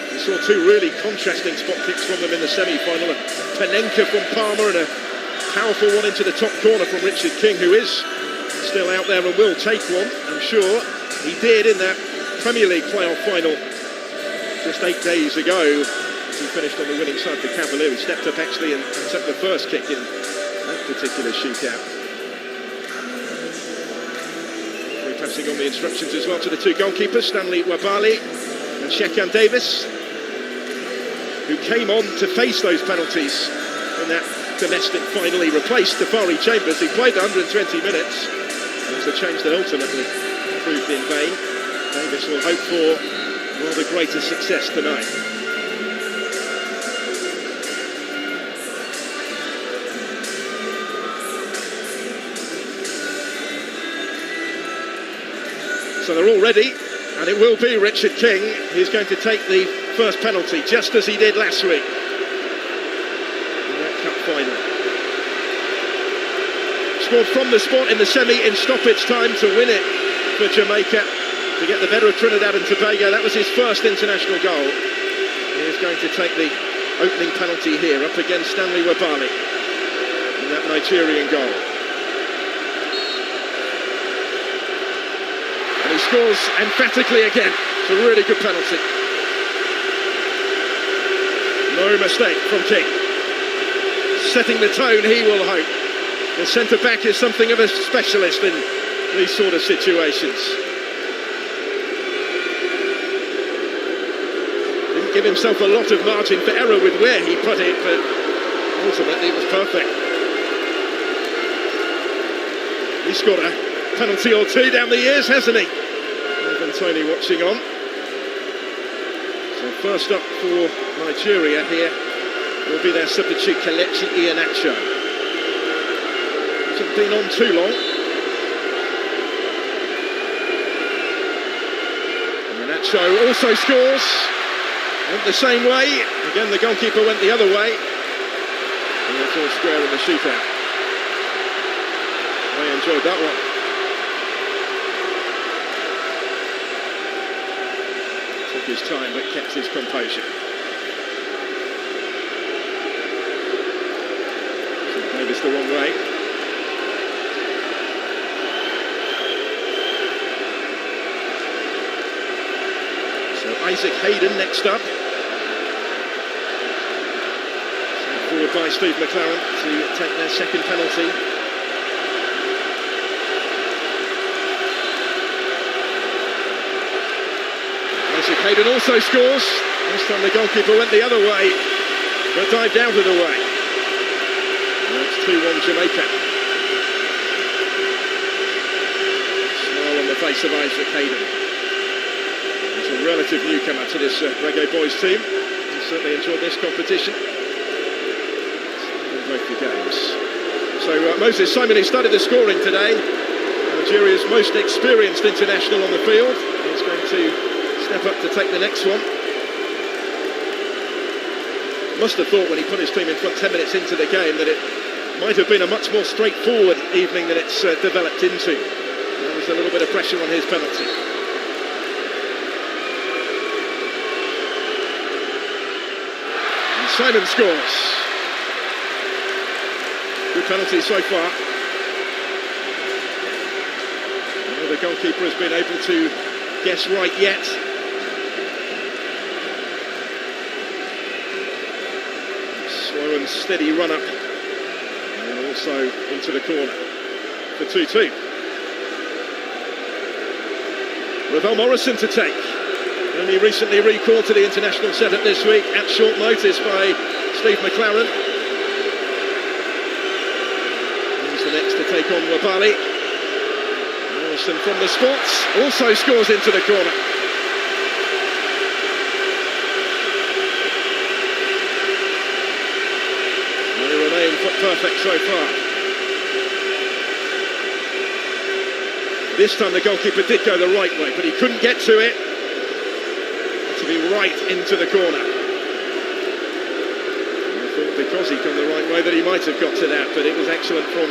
We saw two really contrasting spot kicks from them in the semi-final. A Panenka from Palmer and a powerful one into the top corner from Richard King, who is still out there and will take one, I'm sure. He did in that Premier League playoff final just 8 days ago, as he finished on the winning side for Cavalier. He stepped up actually and took the first kick in that particular shootout. We're passing on the instructions as well to the two goalkeepers, Stanley Wabali and Shekan Davis, who came on to face those penalties in that domestic final. He replaced Tafari Chambers, who played 120 minutes. It was a change that ultimately proved in vain. Davis will hope for rather greater success tonight. So they're all ready, and it will be Richard King who's going to take the first penalty, just as he did last week in that cup final. Scored from the spot in the semi in stoppage time to win it for Jamaica, to get the better of Trinidad and Tobago. That was his first international goal. He is going to take the opening penalty here up against Stanley Wabali in that Nigerian goal. And he scores emphatically again. It's a really good penalty. No mistake from King. Setting the tone, he will hope. The centre-back is something of a specialist in these sort of situations. Didn't give himself a lot of margin for error with where he put it, but ultimately it was perfect. He's scored a penalty or two down the years, hasn't he? Ivan Toney watching on. So first up for Nigeria here will be their substitute Kelechi Iheanacho. Hasn't been on too long. Iheanacho also scores. Went the same way. Again, the goalkeeper went the other way. And it's all square in the shootout. I enjoyed that one. Took his time but kept his composure. So Davis the wrong way. So Isaac Hayden next up. Sent forward by Steve McLaren to take their second penalty. Isaac Hayden also scores. This time the goalkeeper went the other way, but dived out of the way. And it's 2-1 Jamaica. Smile on the face of Isaac Hayden. He's a relative newcomer to this Reggae Boyz team. He certainly enjoyed this competition. In both the games. So Moses Simon, who started the scoring today, Nigeria's most experienced international on the field, is going to step up to take the next one. Must have thought when he put his team in front 10 minutes into the game that it might have been a much more straightforward evening than it's developed into. There was a little bit of pressure on his penalty. And Simon scores. Good penalty so far. the goalkeeper has been able to guess right yet. Slow and steady run up, and also into the corner for 2-2. Ravel Morrison to take. Only recently recalled to the international setup this week at short notice by Steve McLaren. He's the next to take on Wabali. Morrison from the spots, also scores into the corner. They remain perfect so far. This time the goalkeeper did go the right way, but he couldn't get to it. To be right into the corner. I thought because he'd gone the right way that he might have got to that, but it was excellent from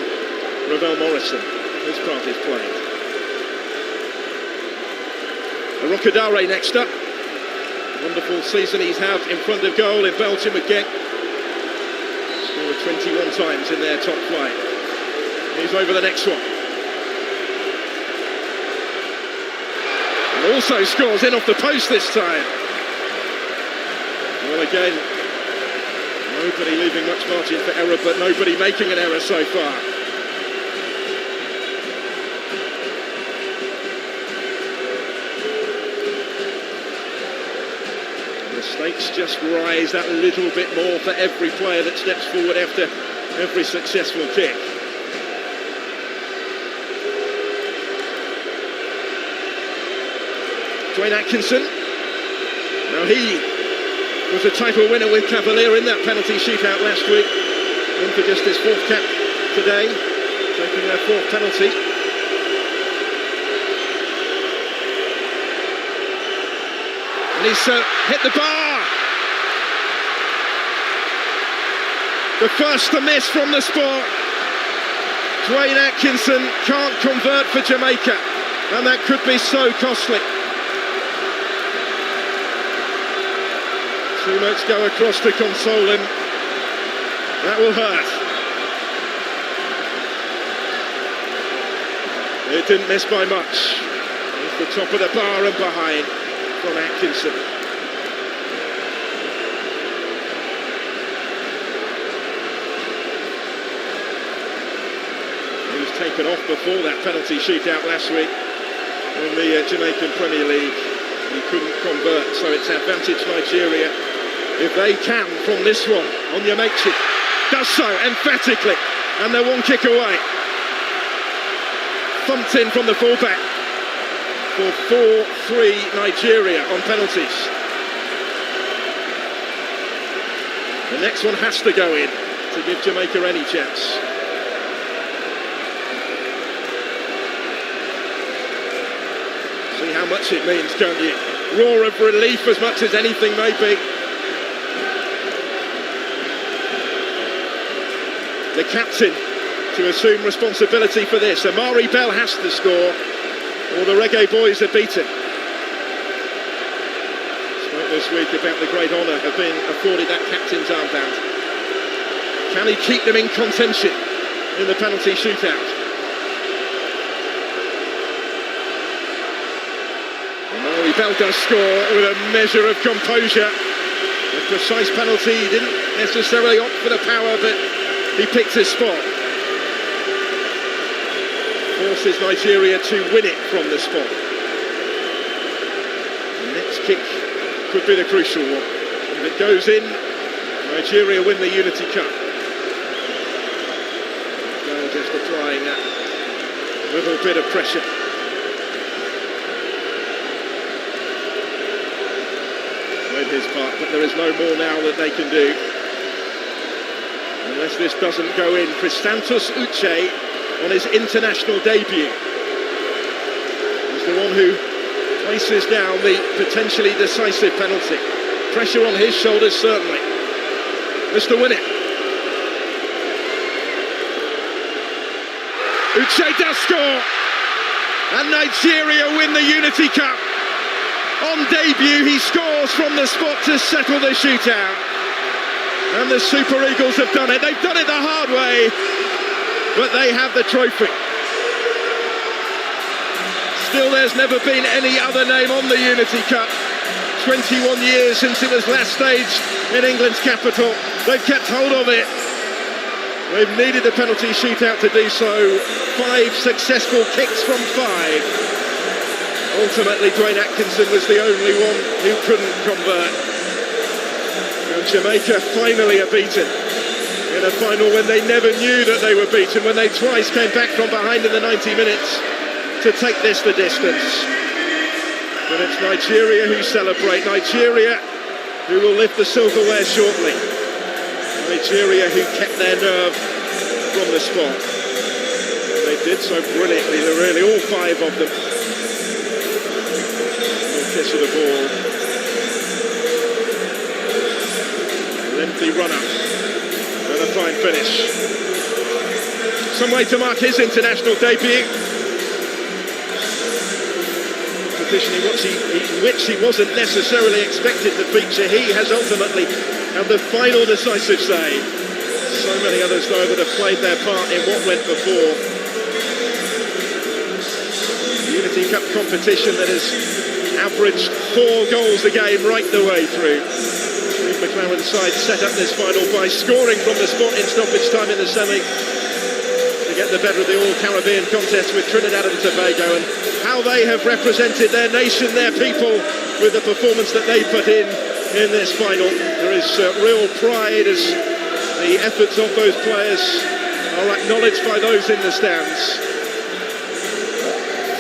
Ravel Morrison. His part is played. Rocadare next up. Wonderful season he's had in front of goal in Belgium with Gtech. Scored 21 times in their top flight. He's over the next one. Also scores in off the post this time. Well, again, nobody leaving much margin for error, but nobody making an error so far. The stakes just rise that little bit more for every player that steps forward after every successful kick. Dwayne Atkinson. Now he was a title winner with Cavalier in that penalty shootout last week. In for just his fourth cap today, taking their fourth penalty. And he's hit the bar. The first to miss from the spot. Dwayne Atkinson can't convert for Jamaica, and that could be so costly. Teammates go across to console him. That will hurt. It didn't miss by much. Off the top of the bar and behind from Atkinson. He was taken off before that penalty shootout last week in the Jamaican Premier League. He couldn't convert, so it's advantage Nigeria. If they can from this one, Onyemaechi does so emphatically, and they're one kick away. Thumped in from the fullback for 4-3 Nigeria on penalties. The next one has to go in to give Jamaica any chance. See how much it means, can't you? Roar of relief as much as anything may be. The captain to assume responsibility for this. Amari Bell has to score, or the Reggae Boyz are beaten. Spoke this week about the great honour of being afforded that captain's armband. Can he keep them in contention in the penalty shootout? Amari Bell does score with a measure of composure. A precise penalty, he didn't necessarily opt for the power, but he picked his spot. Forces Nigeria to win it from the spot. The next kick could be the crucial one. If it goes in, Nigeria win the Unity Cup. Bell just applying that little bit of pressure. Played his part, but there is no more now that they can do. Unless this doesn't go in. Christantos Uche on his international debut is the one who places down the potentially decisive penalty. Pressure on his shoulders, certainly. Mr. Win it. Uche does score, and Nigeria win the Unity Cup. On debut, he scores from the spot to settle the shootout. And the Super Eagles have done it. They've done it the hard way, but they have the trophy. Still, there's never been any other name on the Unity Cup. 21 years since it was last staged in England's capital. They've kept hold of it. They've needed the penalty shootout to do so. 5 successful kicks from 5. Ultimately, Dwayne Atkinson was the only one who couldn't convert. And Jamaica finally are beaten in a final when they never knew that they were beaten, when they twice came back from behind in the 90 minutes to take this the distance. But it's Nigeria who celebrate. Nigeria who will lift the silverware shortly. Nigeria who kept their nerve from the spot. They did so brilliantly, really, all 5 of them. Kiss of the ball. Lengthy run-up and a fine finish. Some way to mark his international debut. Competition in which he wasn't necessarily expected to feature. He has ultimately had the final decisive say. So many others, though, that have played their part in what went before. The Unity Cup competition that has averaged 4 goals a game right the way through. Steve McLaren's side set up this final by scoring from the spot in stoppage time in the semi to get the better of the All-Caribbean contest with Trinidad and Tobago, and how they have represented their nation, their people, with the performance that they put in this final. There is real pride as the efforts of those players are acknowledged by those in the stands.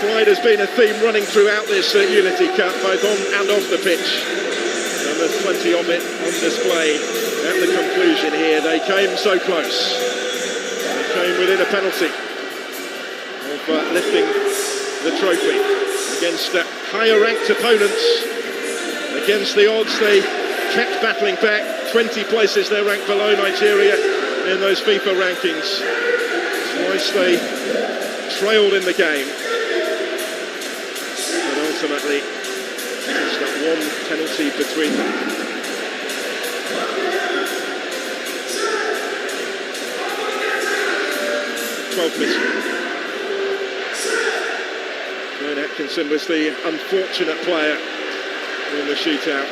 Pride has been a theme running throughout this Unity Cup, both on and off the pitch. And there's plenty of it on display at the conclusion here. They came so close. They came within a penalty of lifting the trophy against higher-ranked opponents. Against the odds, they kept battling back. 20 places they're ranked below Nigeria in those FIFA rankings. Twice they trailed in the game. Ultimately, just that one penalty between them. Dwayne Atkinson was the unfortunate player in the shootout.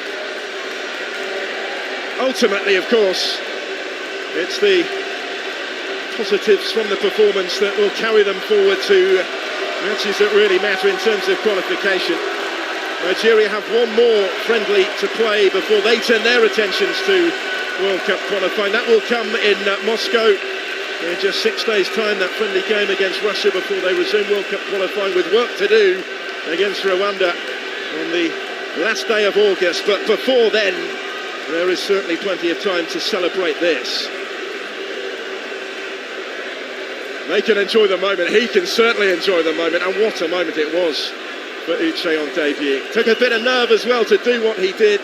Ultimately, of course, it's the positives from the performance that will carry them forward to matches that really matter in terms of qualification. Nigeria have one more friendly to play before they turn their attentions to World Cup qualifying. That will come in Moscow in just 6 days' time, that friendly game against Russia before they resume World Cup qualifying, with work to do against Rwanda on the last day of August. But before then, there is certainly plenty of time to celebrate this. They can enjoy the moment. He can certainly enjoy the moment, and what a moment it was for Uche on debut. Took a bit of nerve as well to do what he did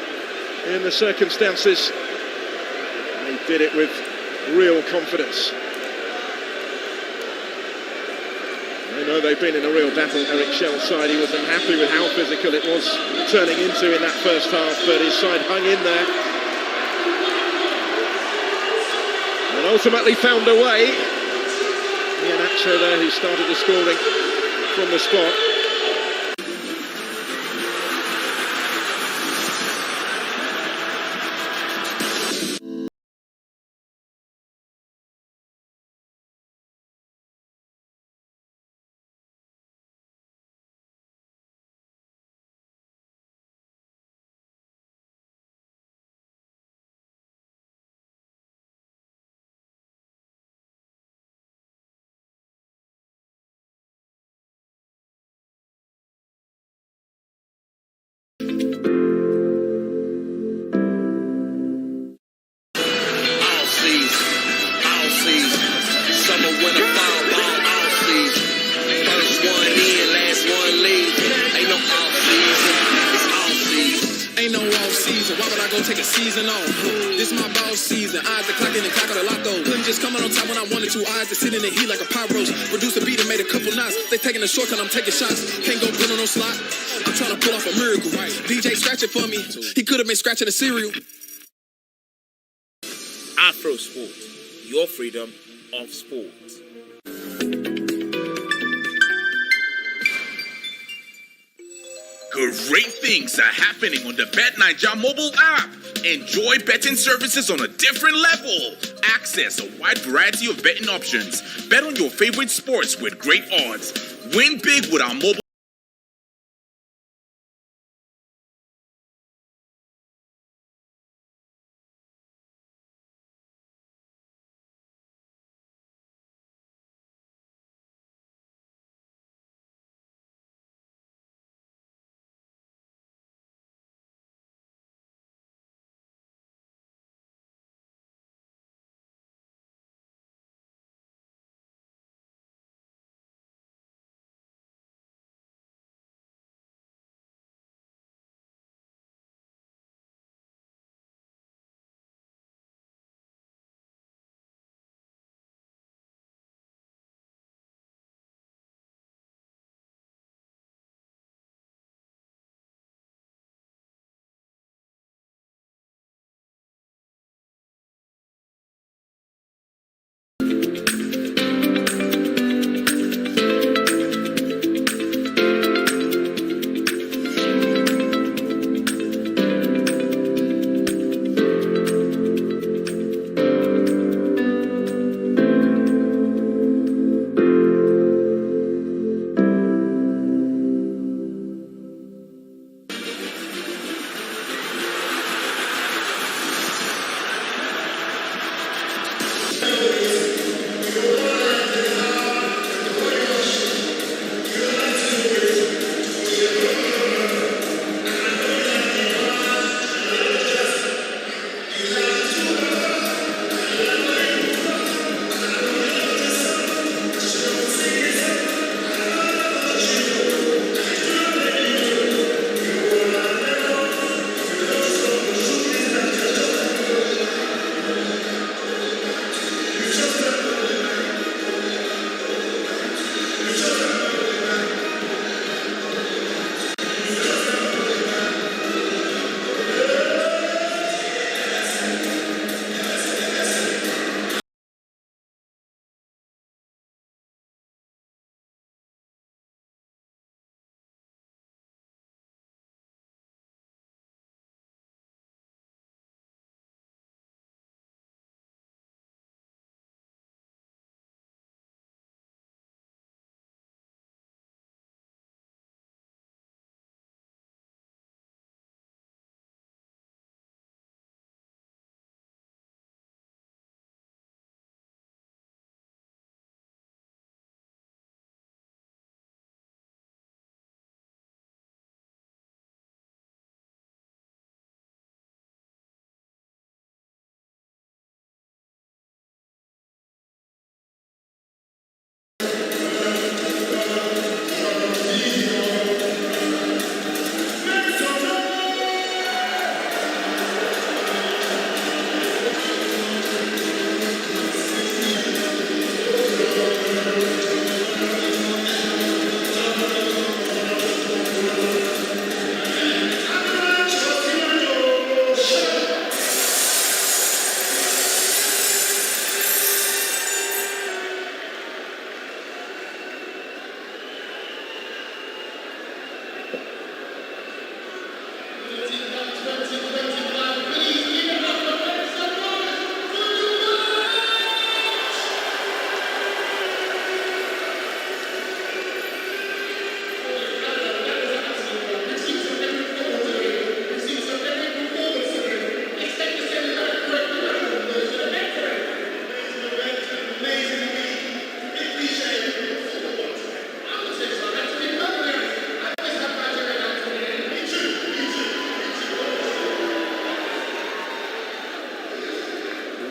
in the circumstances. And he did it with real confidence. I know they've been in a real battle, Eric Shell's side. He was unhappy with how physical it was turning into in that first half, but his side hung in there and ultimately found a way. Nacho there, who started the scoring from the spot. Take a season off. This my boss season. Eyes the clock in the clock of the lotto. Couldn't just come out on top when I wanted to. Eyes to sit in the heat like a pyros. Produce a beat and made a couple knots. They taking a shortcut, I'm taking shots. Can't go good on no slot. I'm trying to pull off a miracle. DJ scratch it for me. He could have been scratching a cereal. Afro Sport, your freedom of sport. Great things are happening on the BetNaija mobile app. Enjoy betting services on a different level. Access a wide variety of betting options. Bet on your favorite sports with great odds. Win big with our mobile.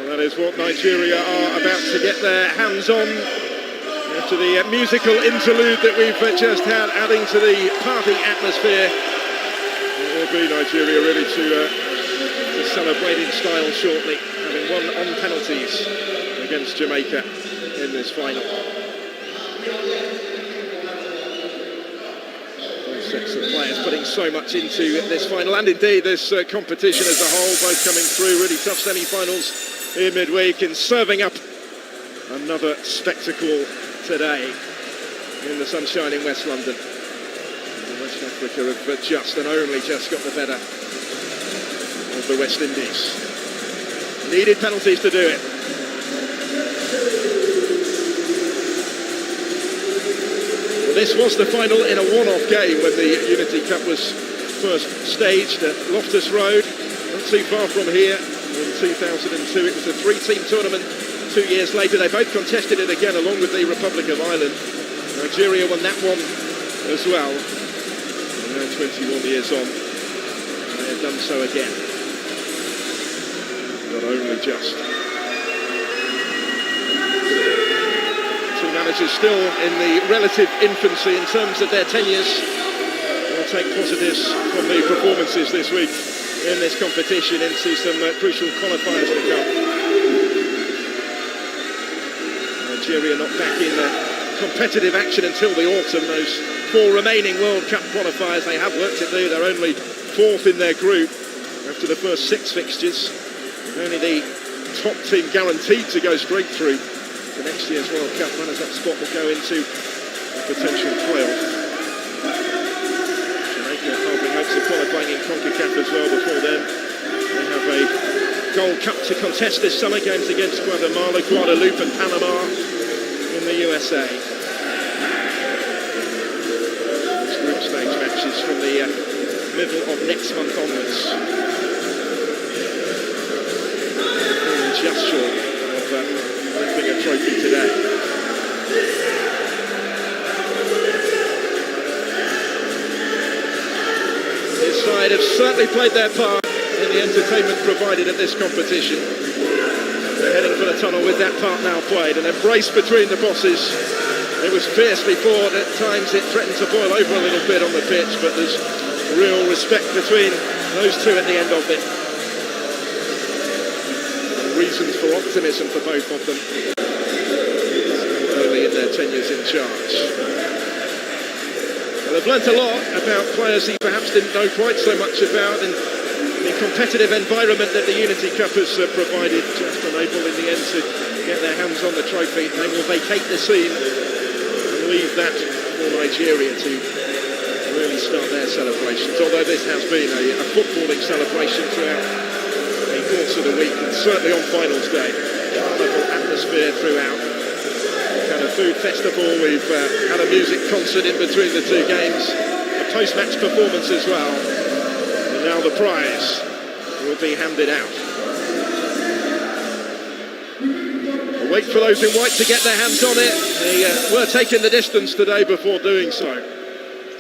That is what Nigeria are about to get their hands on after the musical interlude that we've just had, adding to the party atmosphere. It will be Nigeria ready to celebrate in style shortly, having won on penalties against Jamaica in this final. Both sets of players putting so much into this final, and indeed this competition as a whole, both coming through really tough semi-finals in midweek and serving up another spectacle today in the sunshine in West London. West Africa have just and only just got the better of the West Indies. Needed penalties to do it. Well, this was the final in a one-off game when the Unity Cup was first staged at Loftus Road, not too far from here. In 2002, it was a three-team tournament. 2 years later, they both contested it again along with the Republic of Ireland. Nigeria won that one as well. And now 21 years on, they have done so again. Not only just. Two managers still in the relative infancy in terms of their tenures. We'll take positives from the performances this week in this competition into some crucial qualifiers to come. Nigeria not back in competitive action until the autumn. Those 4 remaining World Cup qualifiers, they have work to do. They're only 4th in their group after the first 6 fixtures. Only the top team guaranteed to go straight through to next year's World Cup. Runners-up spot will go into a potential playoff. Harbouring hopes of qualifying in CONCACAF as well before then. They have a Gold Cup to contest this summer, games against Guatemala, Guadeloupe and Panama in the USA. These group stage matches from the middle of next month onwards. Just short of lifting a trophy today. His side have certainly played their part in the entertainment provided at this competition. They're heading for the tunnel with that part now played. An embrace between the bosses. It was fiercely fought. At times it threatened to boil over a little bit on the pitch, but there's real respect between those two at the end of it. Reasons for optimism for both of them. Still early in their tenures in charge. Well, they've learnt a lot about players he perhaps didn't know quite so much about, and the competitive environment that the Unity Cup has provided, just unable in the end to get their hands on the trophy. They will vacate the scene and leave that for Nigeria to really start their celebrations. Although this has been a footballing celebration throughout the course of the week, and certainly on finals day. Carnival atmosphere throughout. We've had a food festival, we've had a music concert in between the two games, a post-match performance as well, and now the prize will be handed out. We'll wait for those in white to get their hands on it. They were taking the distance today before doing so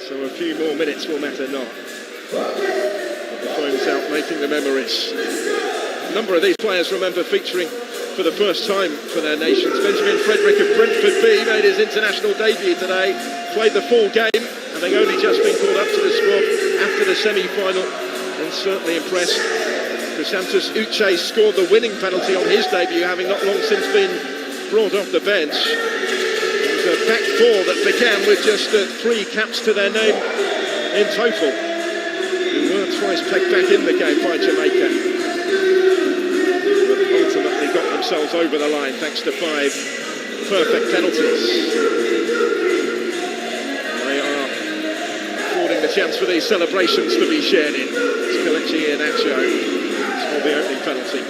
a few more minutes will matter not. The phone's out making the memories. A number of these players remember featuring for the first time for their nations. Benjamin Frederick of Brentford B made his international debut today, played the full game, having only just been called up to the squad after the semi-final, and certainly impressed. Chrysanthus Uche scored the winning penalty on his debut, having not long since been brought off the bench. It was a back four that began with just 3 caps to their name in total, who were twice pegged back in the game by Jamaica, but ultimately got themselves over the line thanks to 5 perfect penalties. They are affording the chance for these celebrations to be shared in. It's Kelechi Iheanacho for the opening penalty,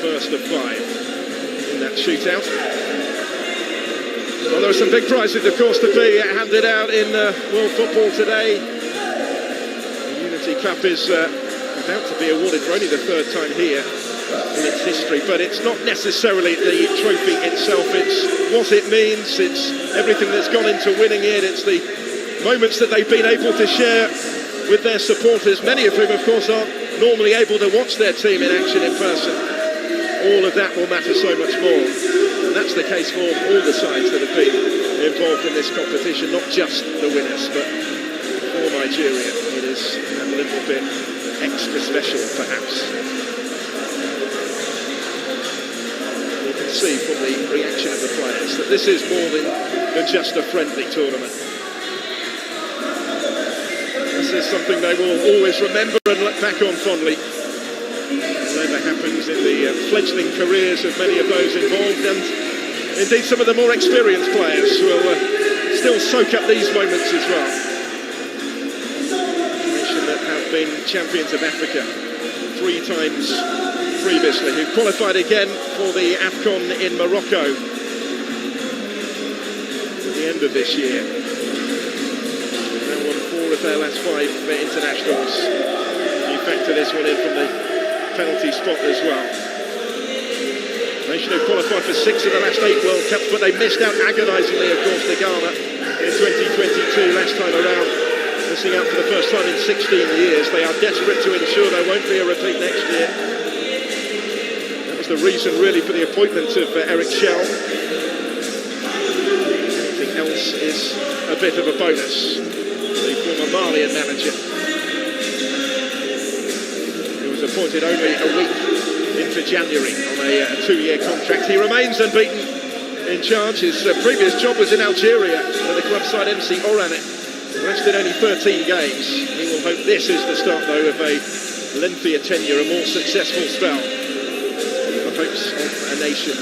first of 5 in that shootout. Well, there are some big prizes, of course, to be handed out in world football today. The Unity Cup is about to be awarded for only the 3rd time here in its history, but it's not necessarily the trophy itself, it's what it means, it's everything that's gone into winning it, it's the moments that they've been able to share with their supporters, many of whom, of course, aren't normally able to watch their team in action in person. All of that will matter so much more. And that's the case for all the sides that have been involved in this competition, not just the winners, but for Nigeria, it is a little bit extra special, perhaps. You can see from the reaction of the players that this is more than just a friendly tournament. This is something they will always remember and look back on fondly. Whatever happens in the fledgling careers of many of those involved, and indeed some of the more experienced players will still soak up these moments as well. been champions of Africa 3 times previously, who qualified again for the AFCON in Morocco at the end of this year. They've now won 4 of their last 5 internationals. You factor this one in from the penalty spot as well. Nation who qualified for 6 of the last 8 World Cups, but they missed out agonisingly, of course, to Ghana in 2022 last time around. Missing out for the first time in 16 years. They are desperate to ensure there won't be a repeat next year. That was the reason, really, for the appointment of Eric Schell. Anything else is a bit of a bonus. The former Malian manager, who was appointed only a week into January on a 2-year contract. He remains unbeaten in charge. His previous job was in Algeria at the club side MC Oran. Lasted only 13 games. He will hope this is the start, though, of a lengthier tenure, a more successful spell. The hopes of a nation.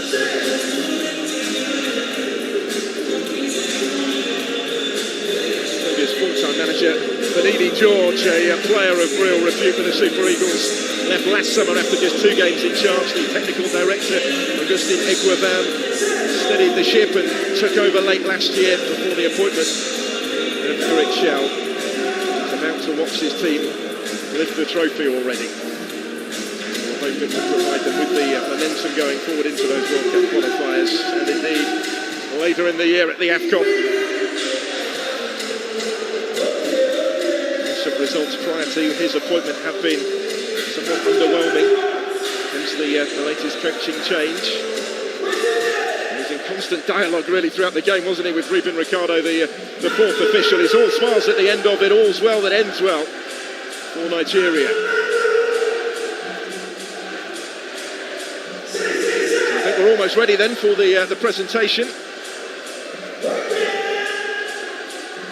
Previous full-time manager, Benini George, a player of real repute with the Super Eagles, left last summer after just 2 games in charge. The technical director, Augustin Eguavan, steadied the ship and took over late last year before the appointment of Eric Schell. He's about to watch his team lift the trophy already. We're hoping to provide them with the momentum going forward into those World Cup qualifiers, and indeed later in the year at the AFCON. Some results prior to his appointment have been somewhat underwhelming, hence the latest coaching change. He was in constant dialogue really throughout the game, wasn't he, with Ruben Ricardo, the 4th official. He's all smiles at the end of it. All's well that ends well for Nigeria. So I think we're almost ready then for the presentation.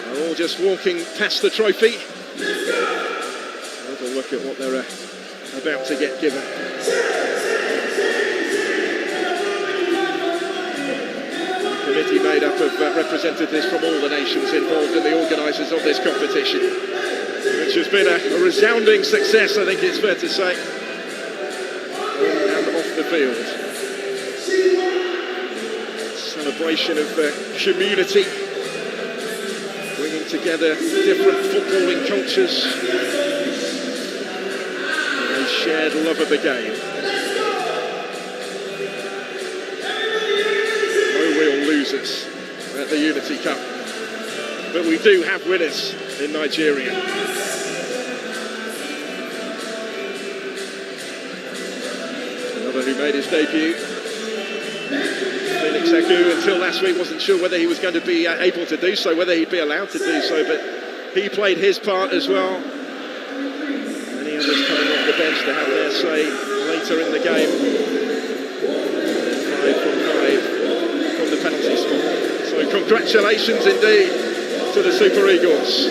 They're all just walking past the trophy. Have a look at what they're about to get given. Committee made up of representatives from all the nations involved and the organisers of this competition, which has been a resounding success, I think it's fair to say, on and off the field. Celebration of community, bringing together different footballing cultures, and a shared love of the game. Losers at the Unity Cup, but we do have winners in Nigeria. Another who made his debut, Felix Agu, until last week wasn't sure whether he was going to be able to do so, whether he'd be allowed to do so, but he played his part as well. Many others coming off the bench to have their say later in the game. 5 from 5 from the penalty spot. So congratulations indeed to the Super Eagles.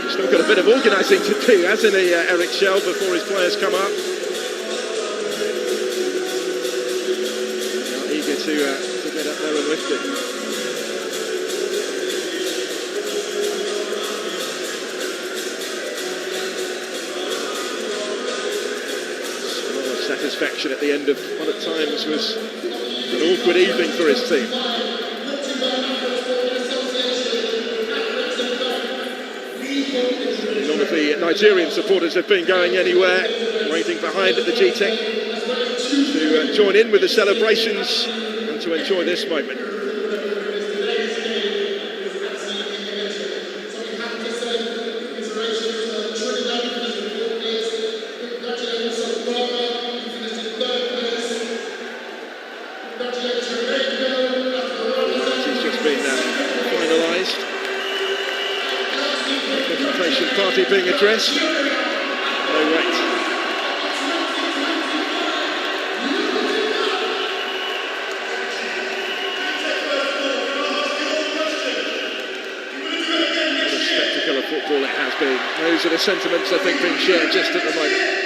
He's still got a bit of organising to do, hasn't he, Eric Schell, before his players come up. They're eager to get up there and lift it. Satisfaction at the end of what at times was an awkward evening for his team. None of the Nigerian supporters have been going anywhere, waiting behind at the Gtech to join in with the celebrations and to enjoy this moment. Party being addressed. No wait. What a spectacle of football it has been. Those are the sentiments I think being shared just at the moment.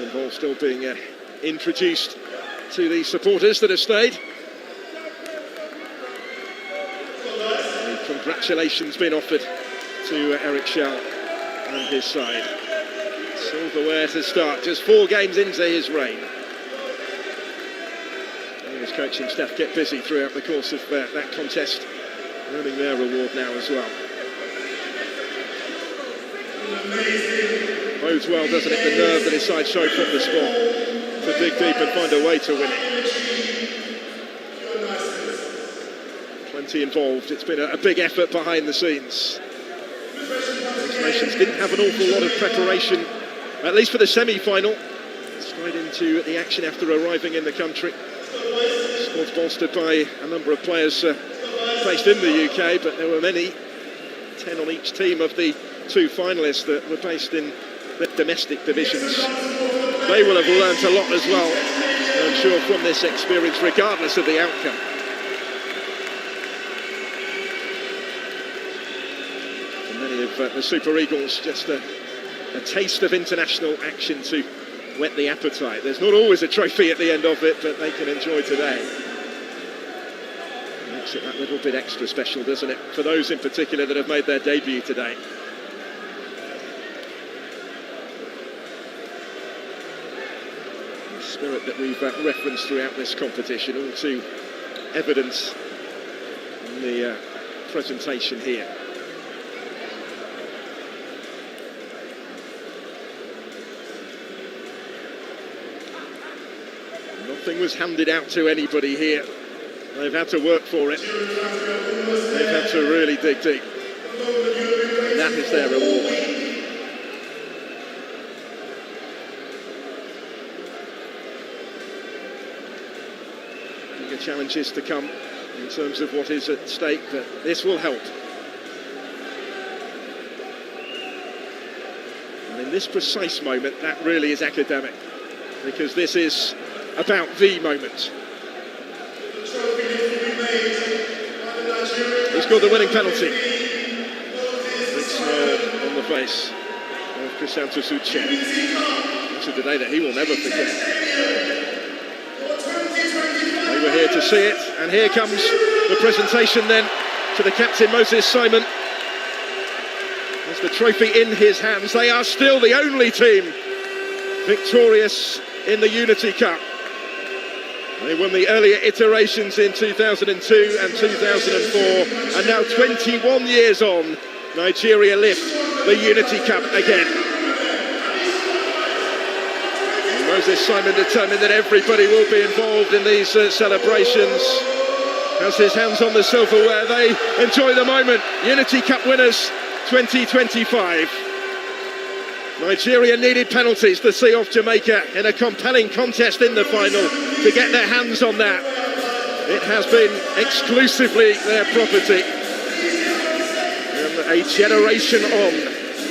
involved still being introduced to the supporters that have stayed. Congratulations being offered to Eric Schell and his side. Silverware to start, just 4 games into his reign. And his coaching staff get busy throughout the course of that contest, earning their reward now as well. Bodes well, doesn't it, the nerve that his side showed from the spot to dig deep and find a way to win it. Plenty involved. It's been a big effort behind the scenes. Those nations didn't have an awful lot of preparation, at least for the semi-final. Straight into the action after arriving in the country. Squad's bolstered by a number of players based in the UK, but there were many, 10 on each team of the 2 finalists that were based in the domestic divisions. They will have learnt a lot as well, I'm sure, from this experience, regardless of the outcome. For many of the Super Eagles, just a taste of international action to whet the appetite. There's not always a trophy at the end of it, but they can enjoy today. Makes it that little bit extra special, doesn't it, for those in particular that have made their debut today. The spirit that we've referenced throughout this competition, all too evident in the presentation here. Nothing was handed out to anybody here. They've had to work for it. They've had to really dig deep. And that is their reward. Bigger challenges to come in terms of what is at stake, but this will help. And in this precise moment, that really is academic, because this is about the moment. He scored the winning penalty. Big smile on the face of Crisanto Succe. It's a day that he will never forget. They were here to see it, and here comes the presentation then to the captain, Moses Simon. There's the trophy in his hands. They are still the only team victorious in the Unity Cup. They won the earlier iterations in 2002 and 2004, and now 21 years on, Nigeria lift the Unity Cup again. And Moses Simon determined that everybody will be involved in these celebrations. Has his hands on the silverware. They enjoy the moment. Unity Cup winners 2025. Nigeria needed penalties to see off Jamaica in a compelling contest in the final to get their hands on that. It has been exclusively their property. And a generation on,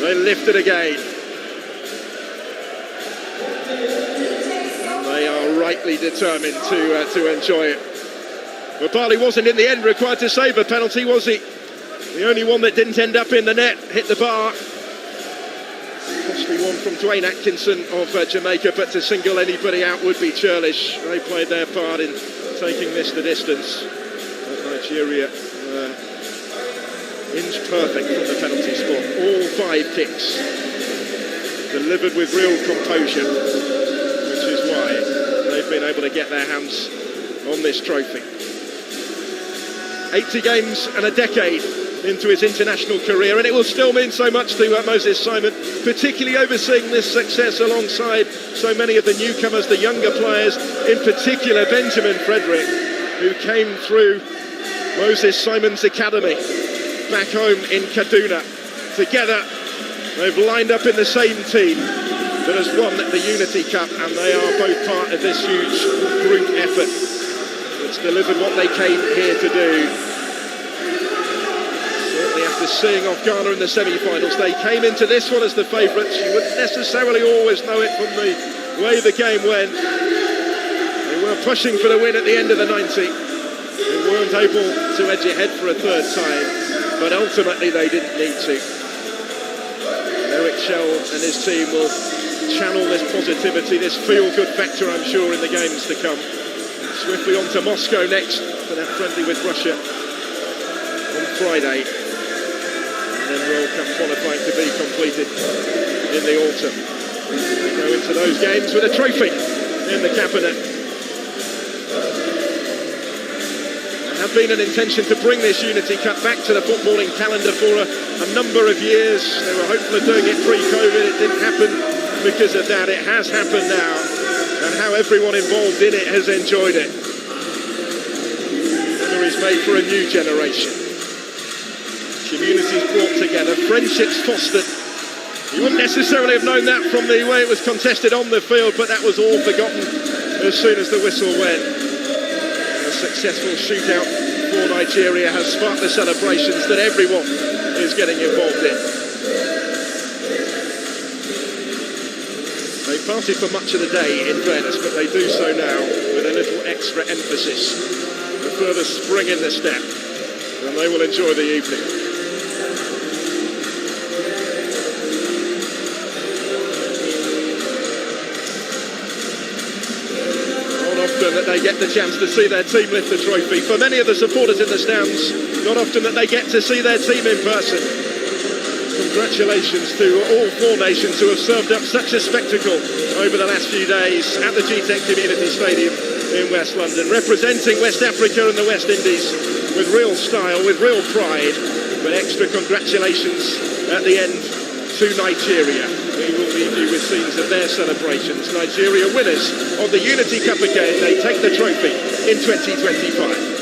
they lift it again. And they are rightly determined to enjoy it. But Barley wasn't in the end required to save a penalty, was he? The only one that didn't end up in the net, hit the bar. Costly one from Dwayne Atkinson of Jamaica, but to single anybody out would be churlish. They played their part in taking this the distance. But Nigeria inch perfect from the penalty spot. All 5 kicks delivered with real composure, which is why they've been able to get their hands on this trophy. 80 games and a decade into his international career, and it will still mean so much to Moses Simon, particularly overseeing this success alongside so many of the newcomers, the younger players, in particular Benjamin Frederick, who came through Moses Simon's academy back home in Kaduna. Together, they've lined up in the same team that has won the Unity Cup, and they are both part of this huge group effort that's delivered what they came here to do. After seeing off Ghana in the semi-finals, they came into this one as the favourites. You wouldn't necessarily always know it from the way the game went. They were pushing for the win at the end of the 90. They weren't able to edge ahead for a third time, but ultimately they didn't need to. And Eric Schell and his team will channel this positivity, this feel-good factor, I'm sure, in the games to come. Swiftly on to Moscow next for that friendly with Russia on Friday. And then World Cup qualifying to be completed in the autumn. We go into those games with a trophy in the cabinet. There have been an intention to bring this Unity Cup back to the footballing calendar for a number of years. They were hopeful of doing it pre-COVID. It didn't happen because of that. It has happened now, and how everyone involved in it has enjoyed it. Memories made for a new generation. Communities brought together, friendships fostered. You wouldn't necessarily have known that from the way it was contested on the field, but that was all forgotten as soon as the whistle went. A successful shootout for Nigeria has sparked the celebrations that everyone is getting involved in. They party for much of the day, in fairness, but they do so now with a little extra emphasis, a further spring in the step, and they will enjoy the evening. That they get the chance to see their team lift the trophy. For many of the supporters in the stands, not often that they get to see their team in person. Congratulations to all four nations who have served up such a spectacle over the last few days at the Gtech Community Stadium in West London, representing West Africa and the West Indies with real style, with real pride. But extra congratulations at the end to Nigeria. We will leave you with scenes of their celebrations. Nigeria winners of the Unity Cup again. They take the trophy in 2025.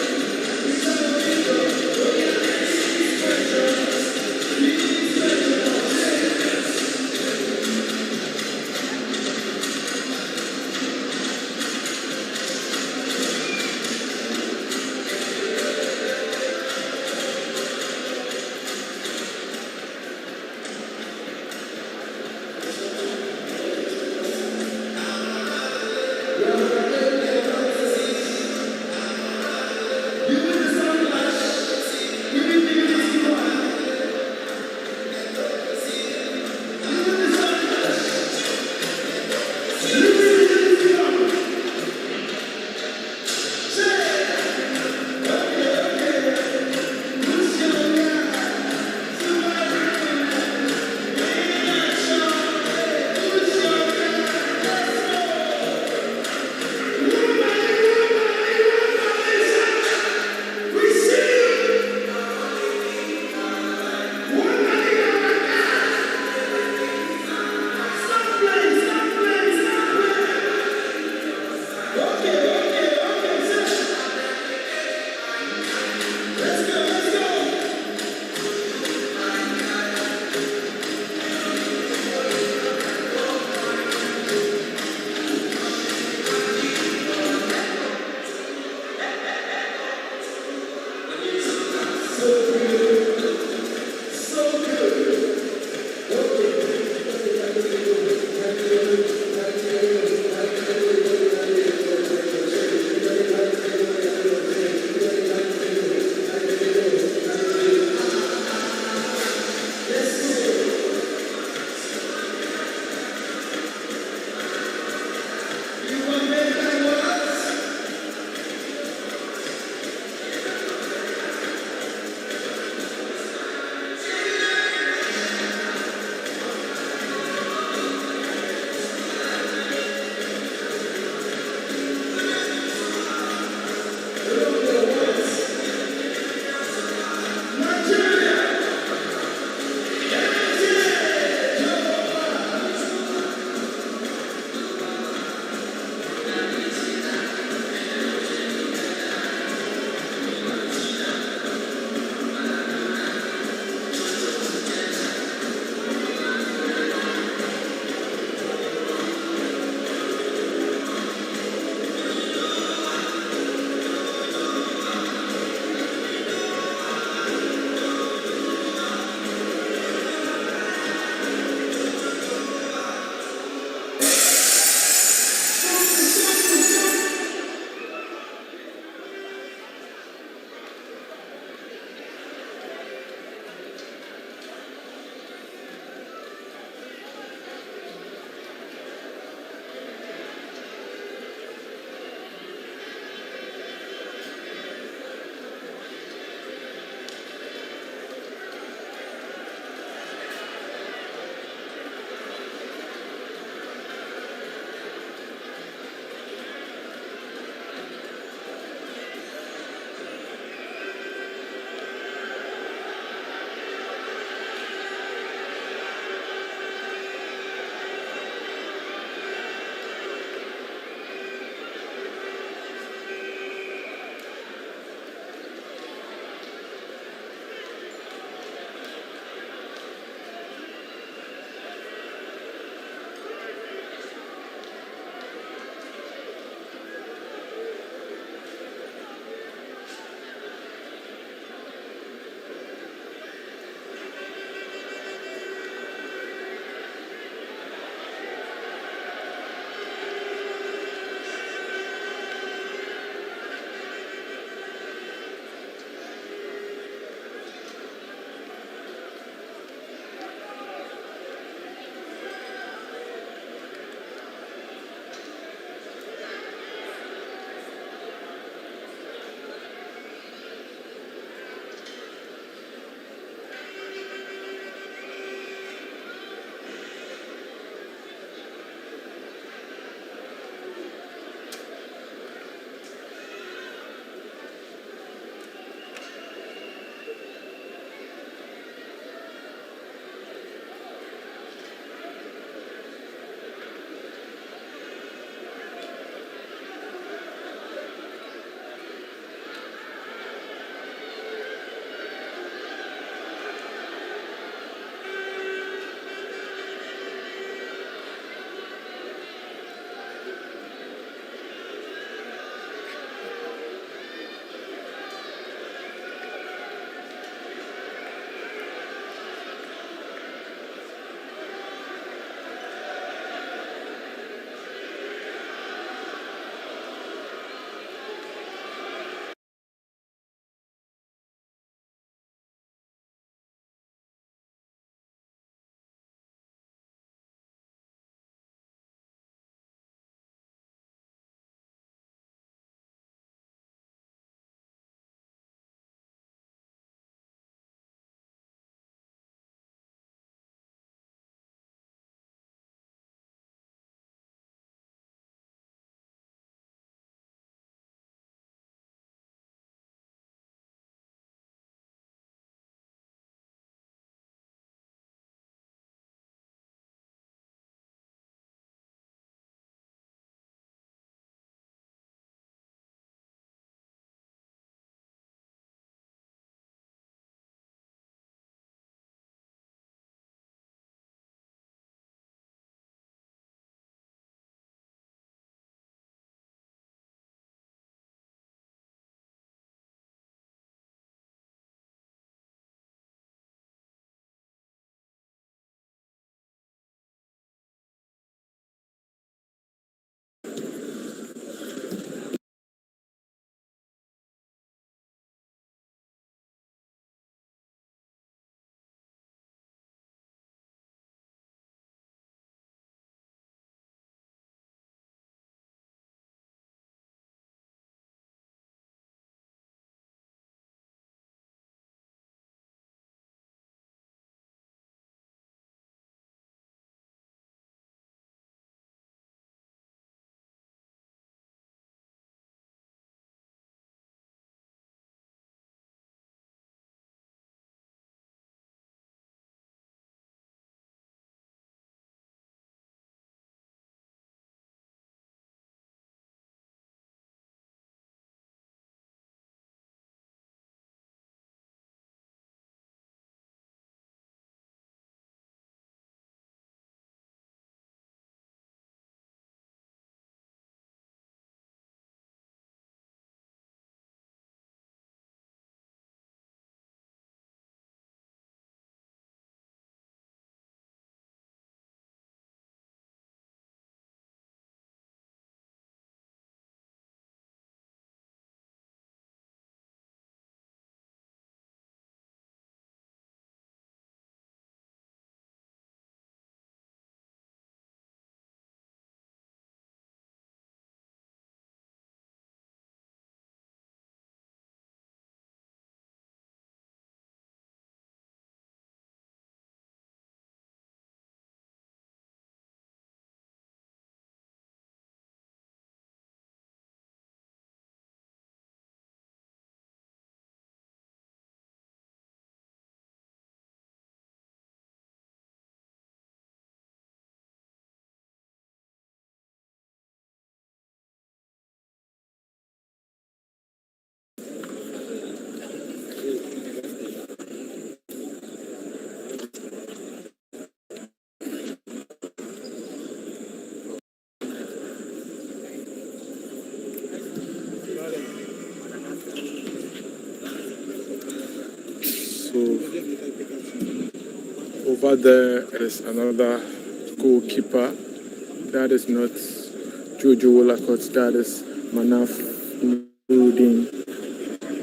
Over there is another goalkeeper. That is not Jojo Wolacott. That is Manaf Nuruddin.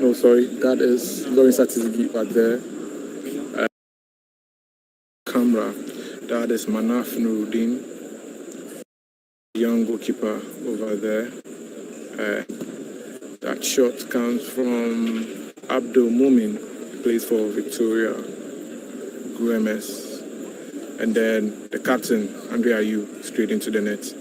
No, sorry. That is Lawrence Atizigi right there. Camera. That is Manaf Nuruddin. Young goalkeeper over there. That shot comes from Abdul Mumin, plays for Victoria Guemes. And then the captain, Andre Ayew, straight into the net.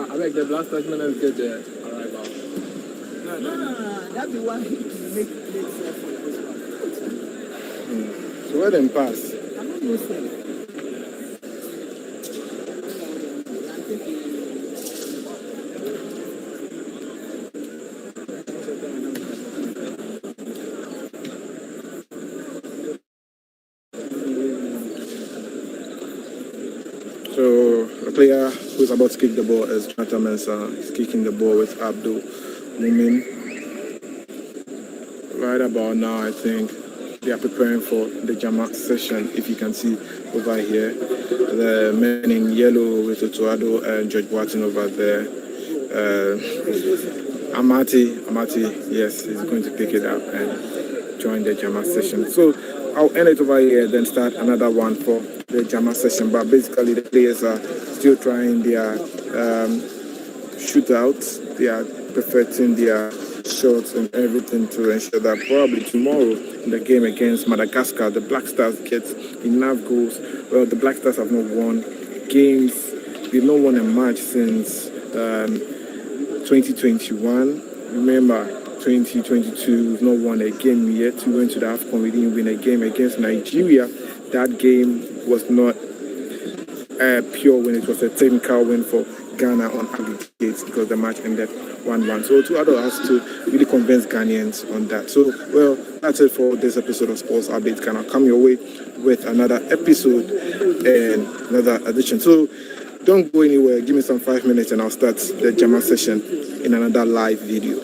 I like the last judgment is good there. Alright, wow. No. That's the one he make it for this one. So where them pass? I'm not listening. So the player who's about to kick the ball is Jonathan Mensah. He's kicking the ball with Abdul Mumin. Right about now, I think they are preparing for the Jama session. If you can see over here, the men in yellow with Otuado and George Boateng over there. Amati, yes, he's going to pick it up and join the Jama session. So I'll end it over here, then start another one for the Jama session. But basically, the players are still trying their shootouts. They are perfecting their shots and everything to ensure that probably tomorrow in the game against Madagascar, the Black Stars get enough goals. Well, the Black Stars have not won games. They've not won a match since 2021. Remember, 2022, we've not won a game yet. We went to the AFCON, we didn't win a game against Nigeria. That game was not a pure win. It was a technical win for Ghana on aggregates because the match ended 1-1. So Otuado has to really convince Ghanaians on that. So, well, that's it for this episode of Sports Update. Can I come your way with another episode and another edition? So don't go anywhere. Give me some 5 minutes and I'll start the Jama session in another live video.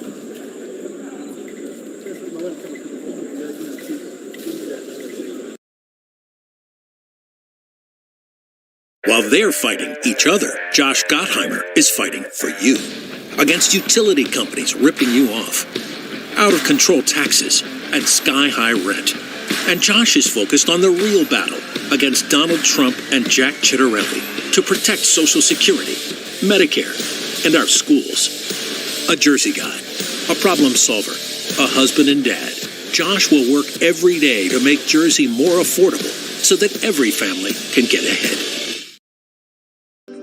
While they're fighting each other, Josh Gottheimer is fighting for you. Against utility companies ripping you off, out-of-control taxes, and sky-high rent. And Josh is focused on the real battle against Donald Trump and Jack Ciattarelli to protect Social Security, Medicare, and our schools. A Jersey guy, a problem solver, a husband and dad. Josh will work every day to make Jersey more affordable so that every family can get ahead.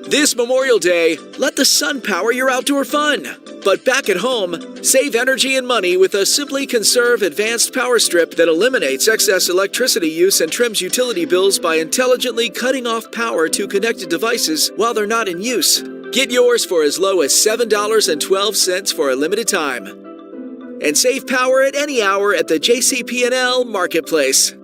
This Memorial Day, let the sun power your outdoor fun. But back at home, save energy and money with a Simply Conserve Advanced Power Strip that eliminates excess electricity use and trims utility bills by intelligently cutting off power to connected devices while they're not in use. Get yours for as low as $7.12 for a limited time. And save power at any hour at the JCP&L Marketplace.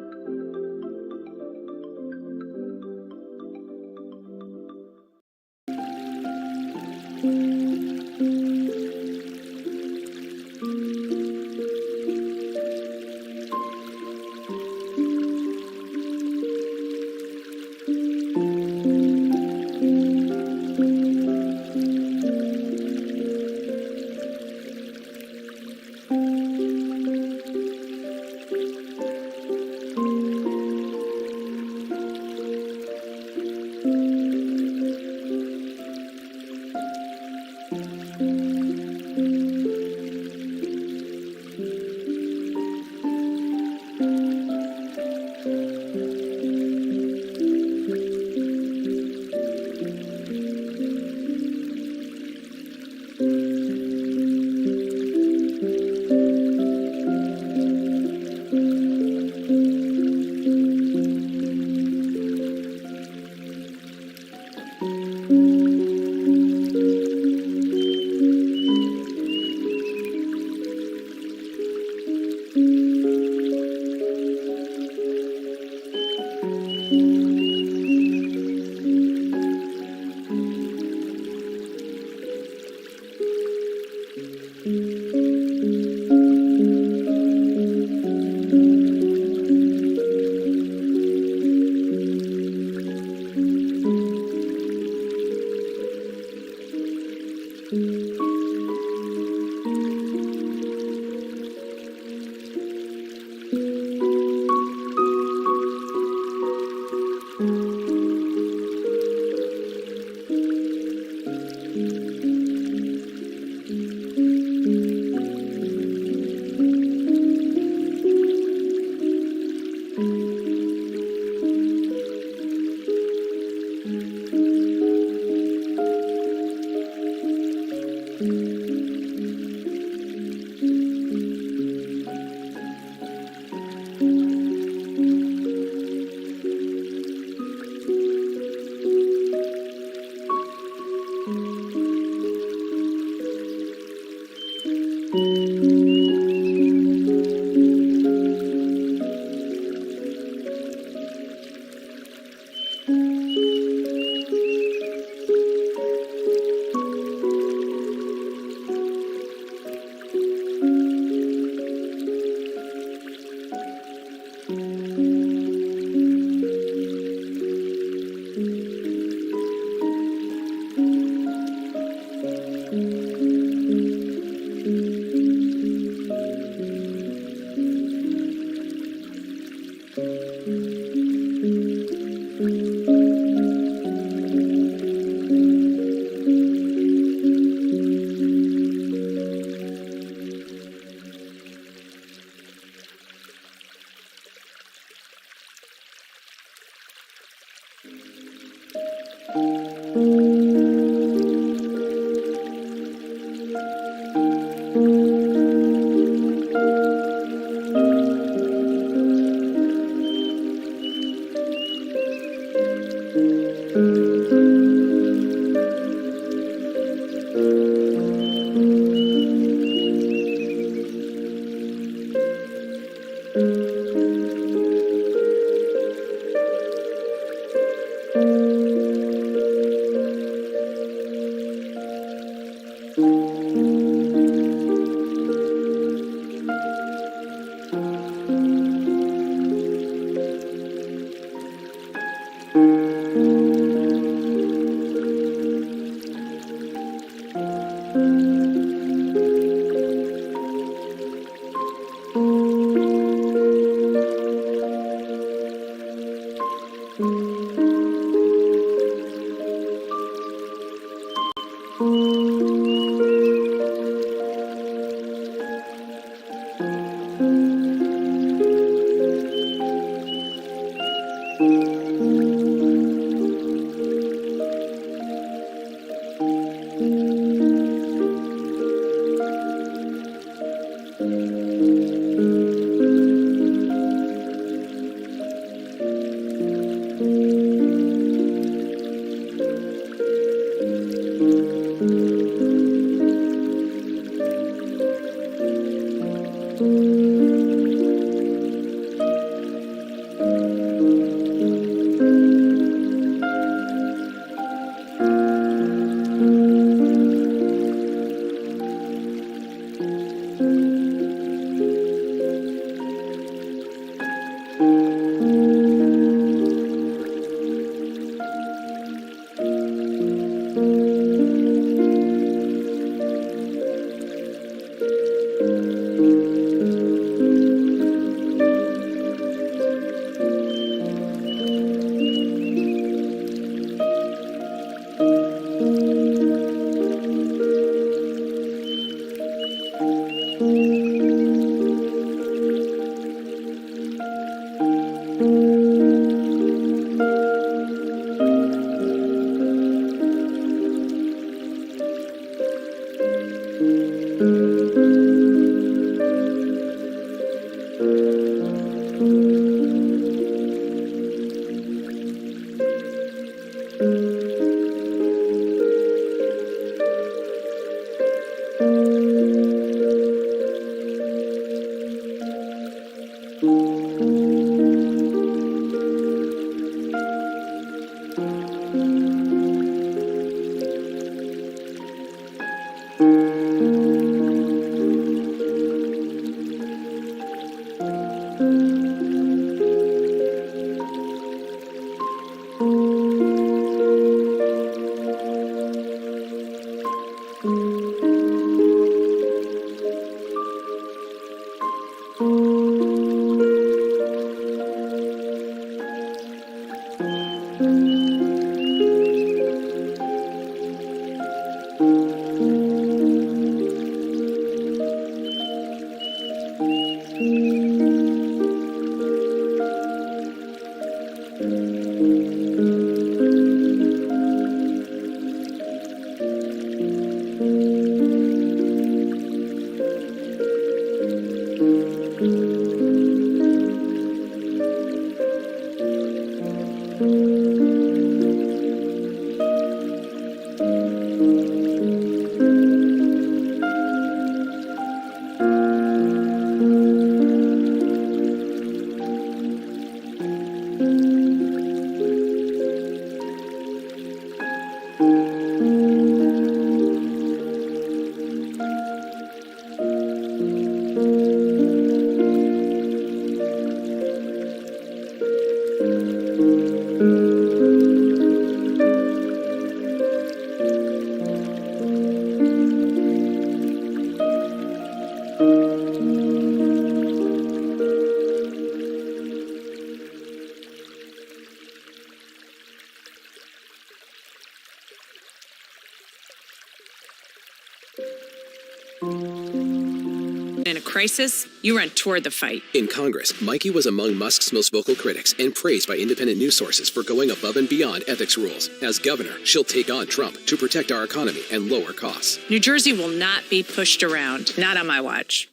In a crisis, you run toward the fight. In Congress, Mikey was among Musk's most vocal critics and praised by independent news sources for going above and beyond ethics rules. As governor, she'll take on Trump to protect our economy and lower costs. New Jersey will not be pushed around. Not on my watch.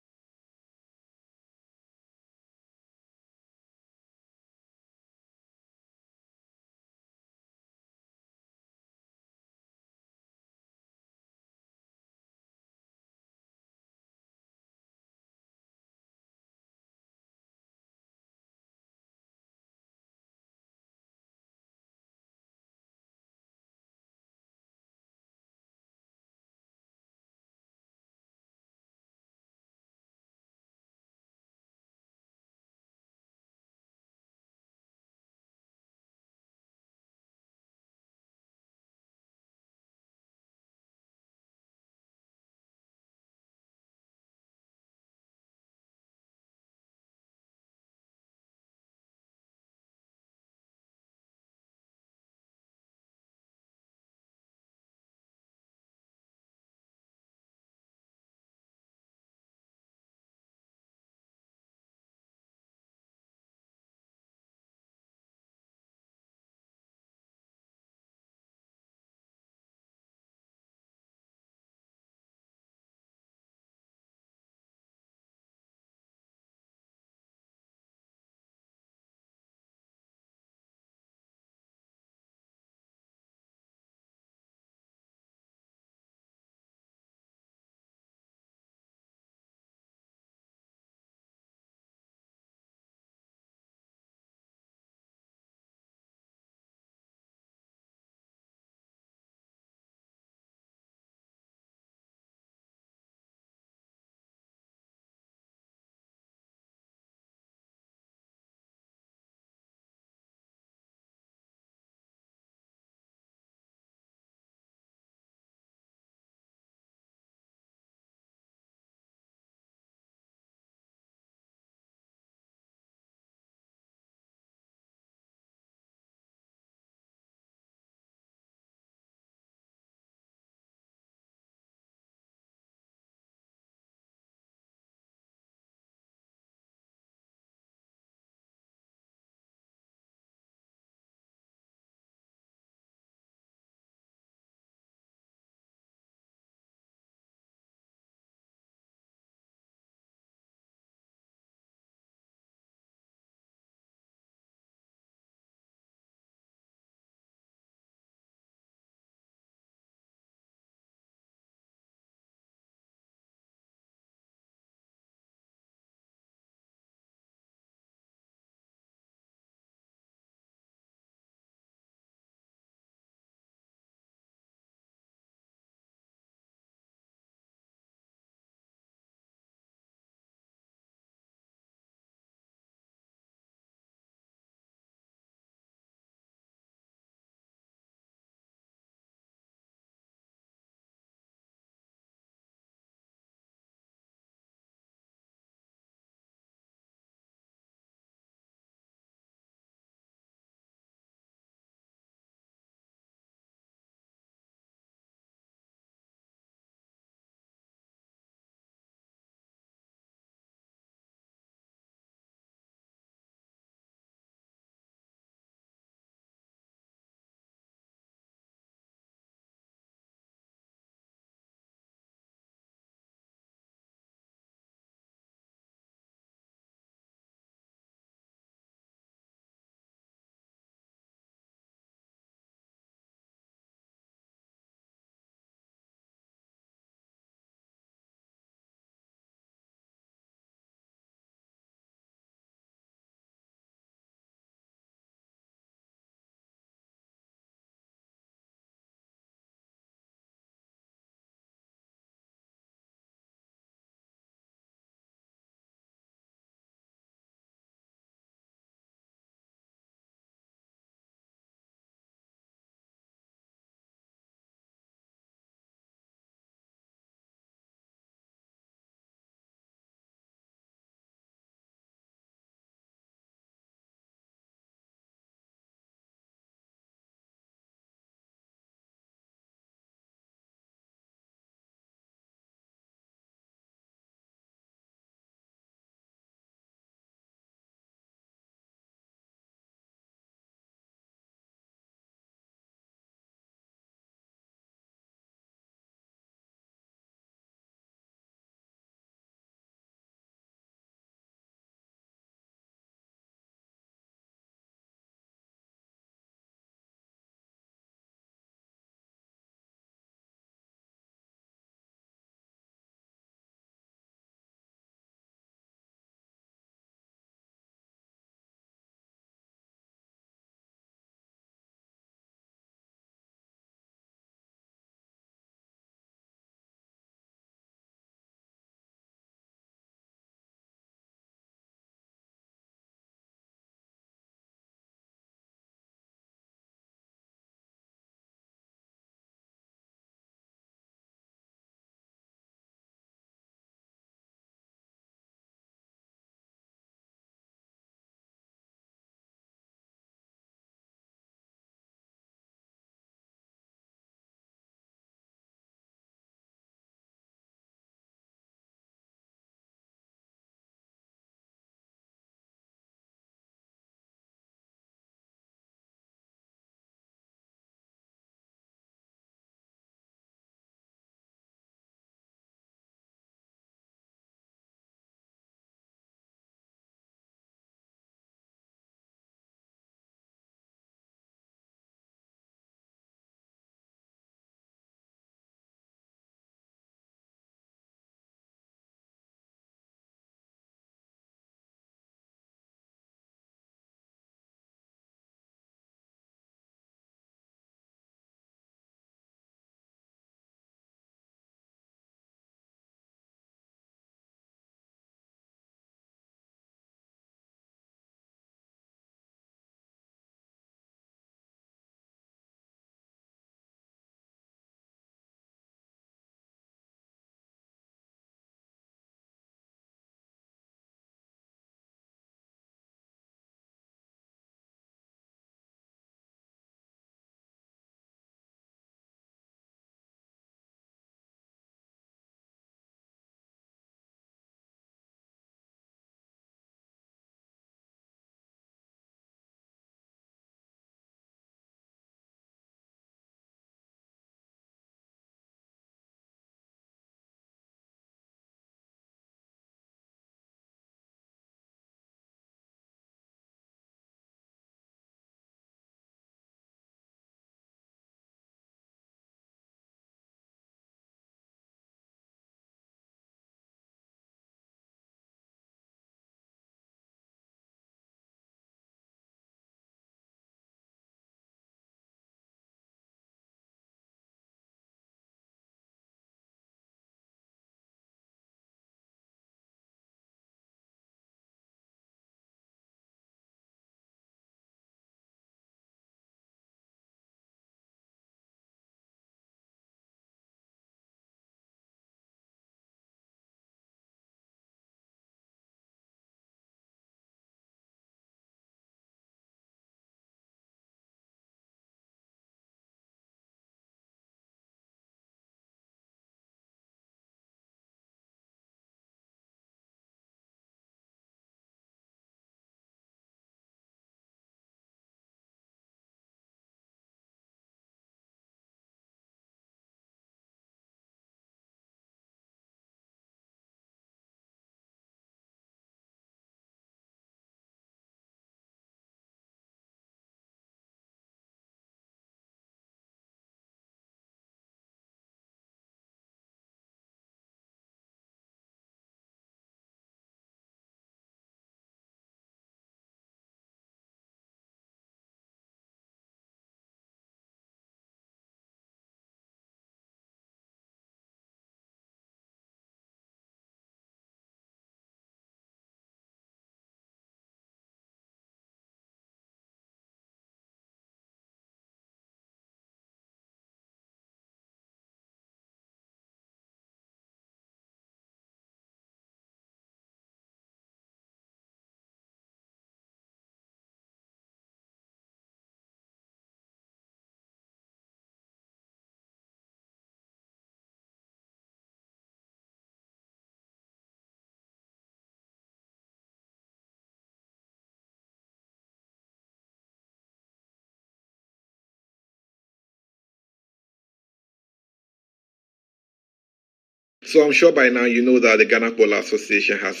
So I'm sure by now you know that the Ghana Bowler Association has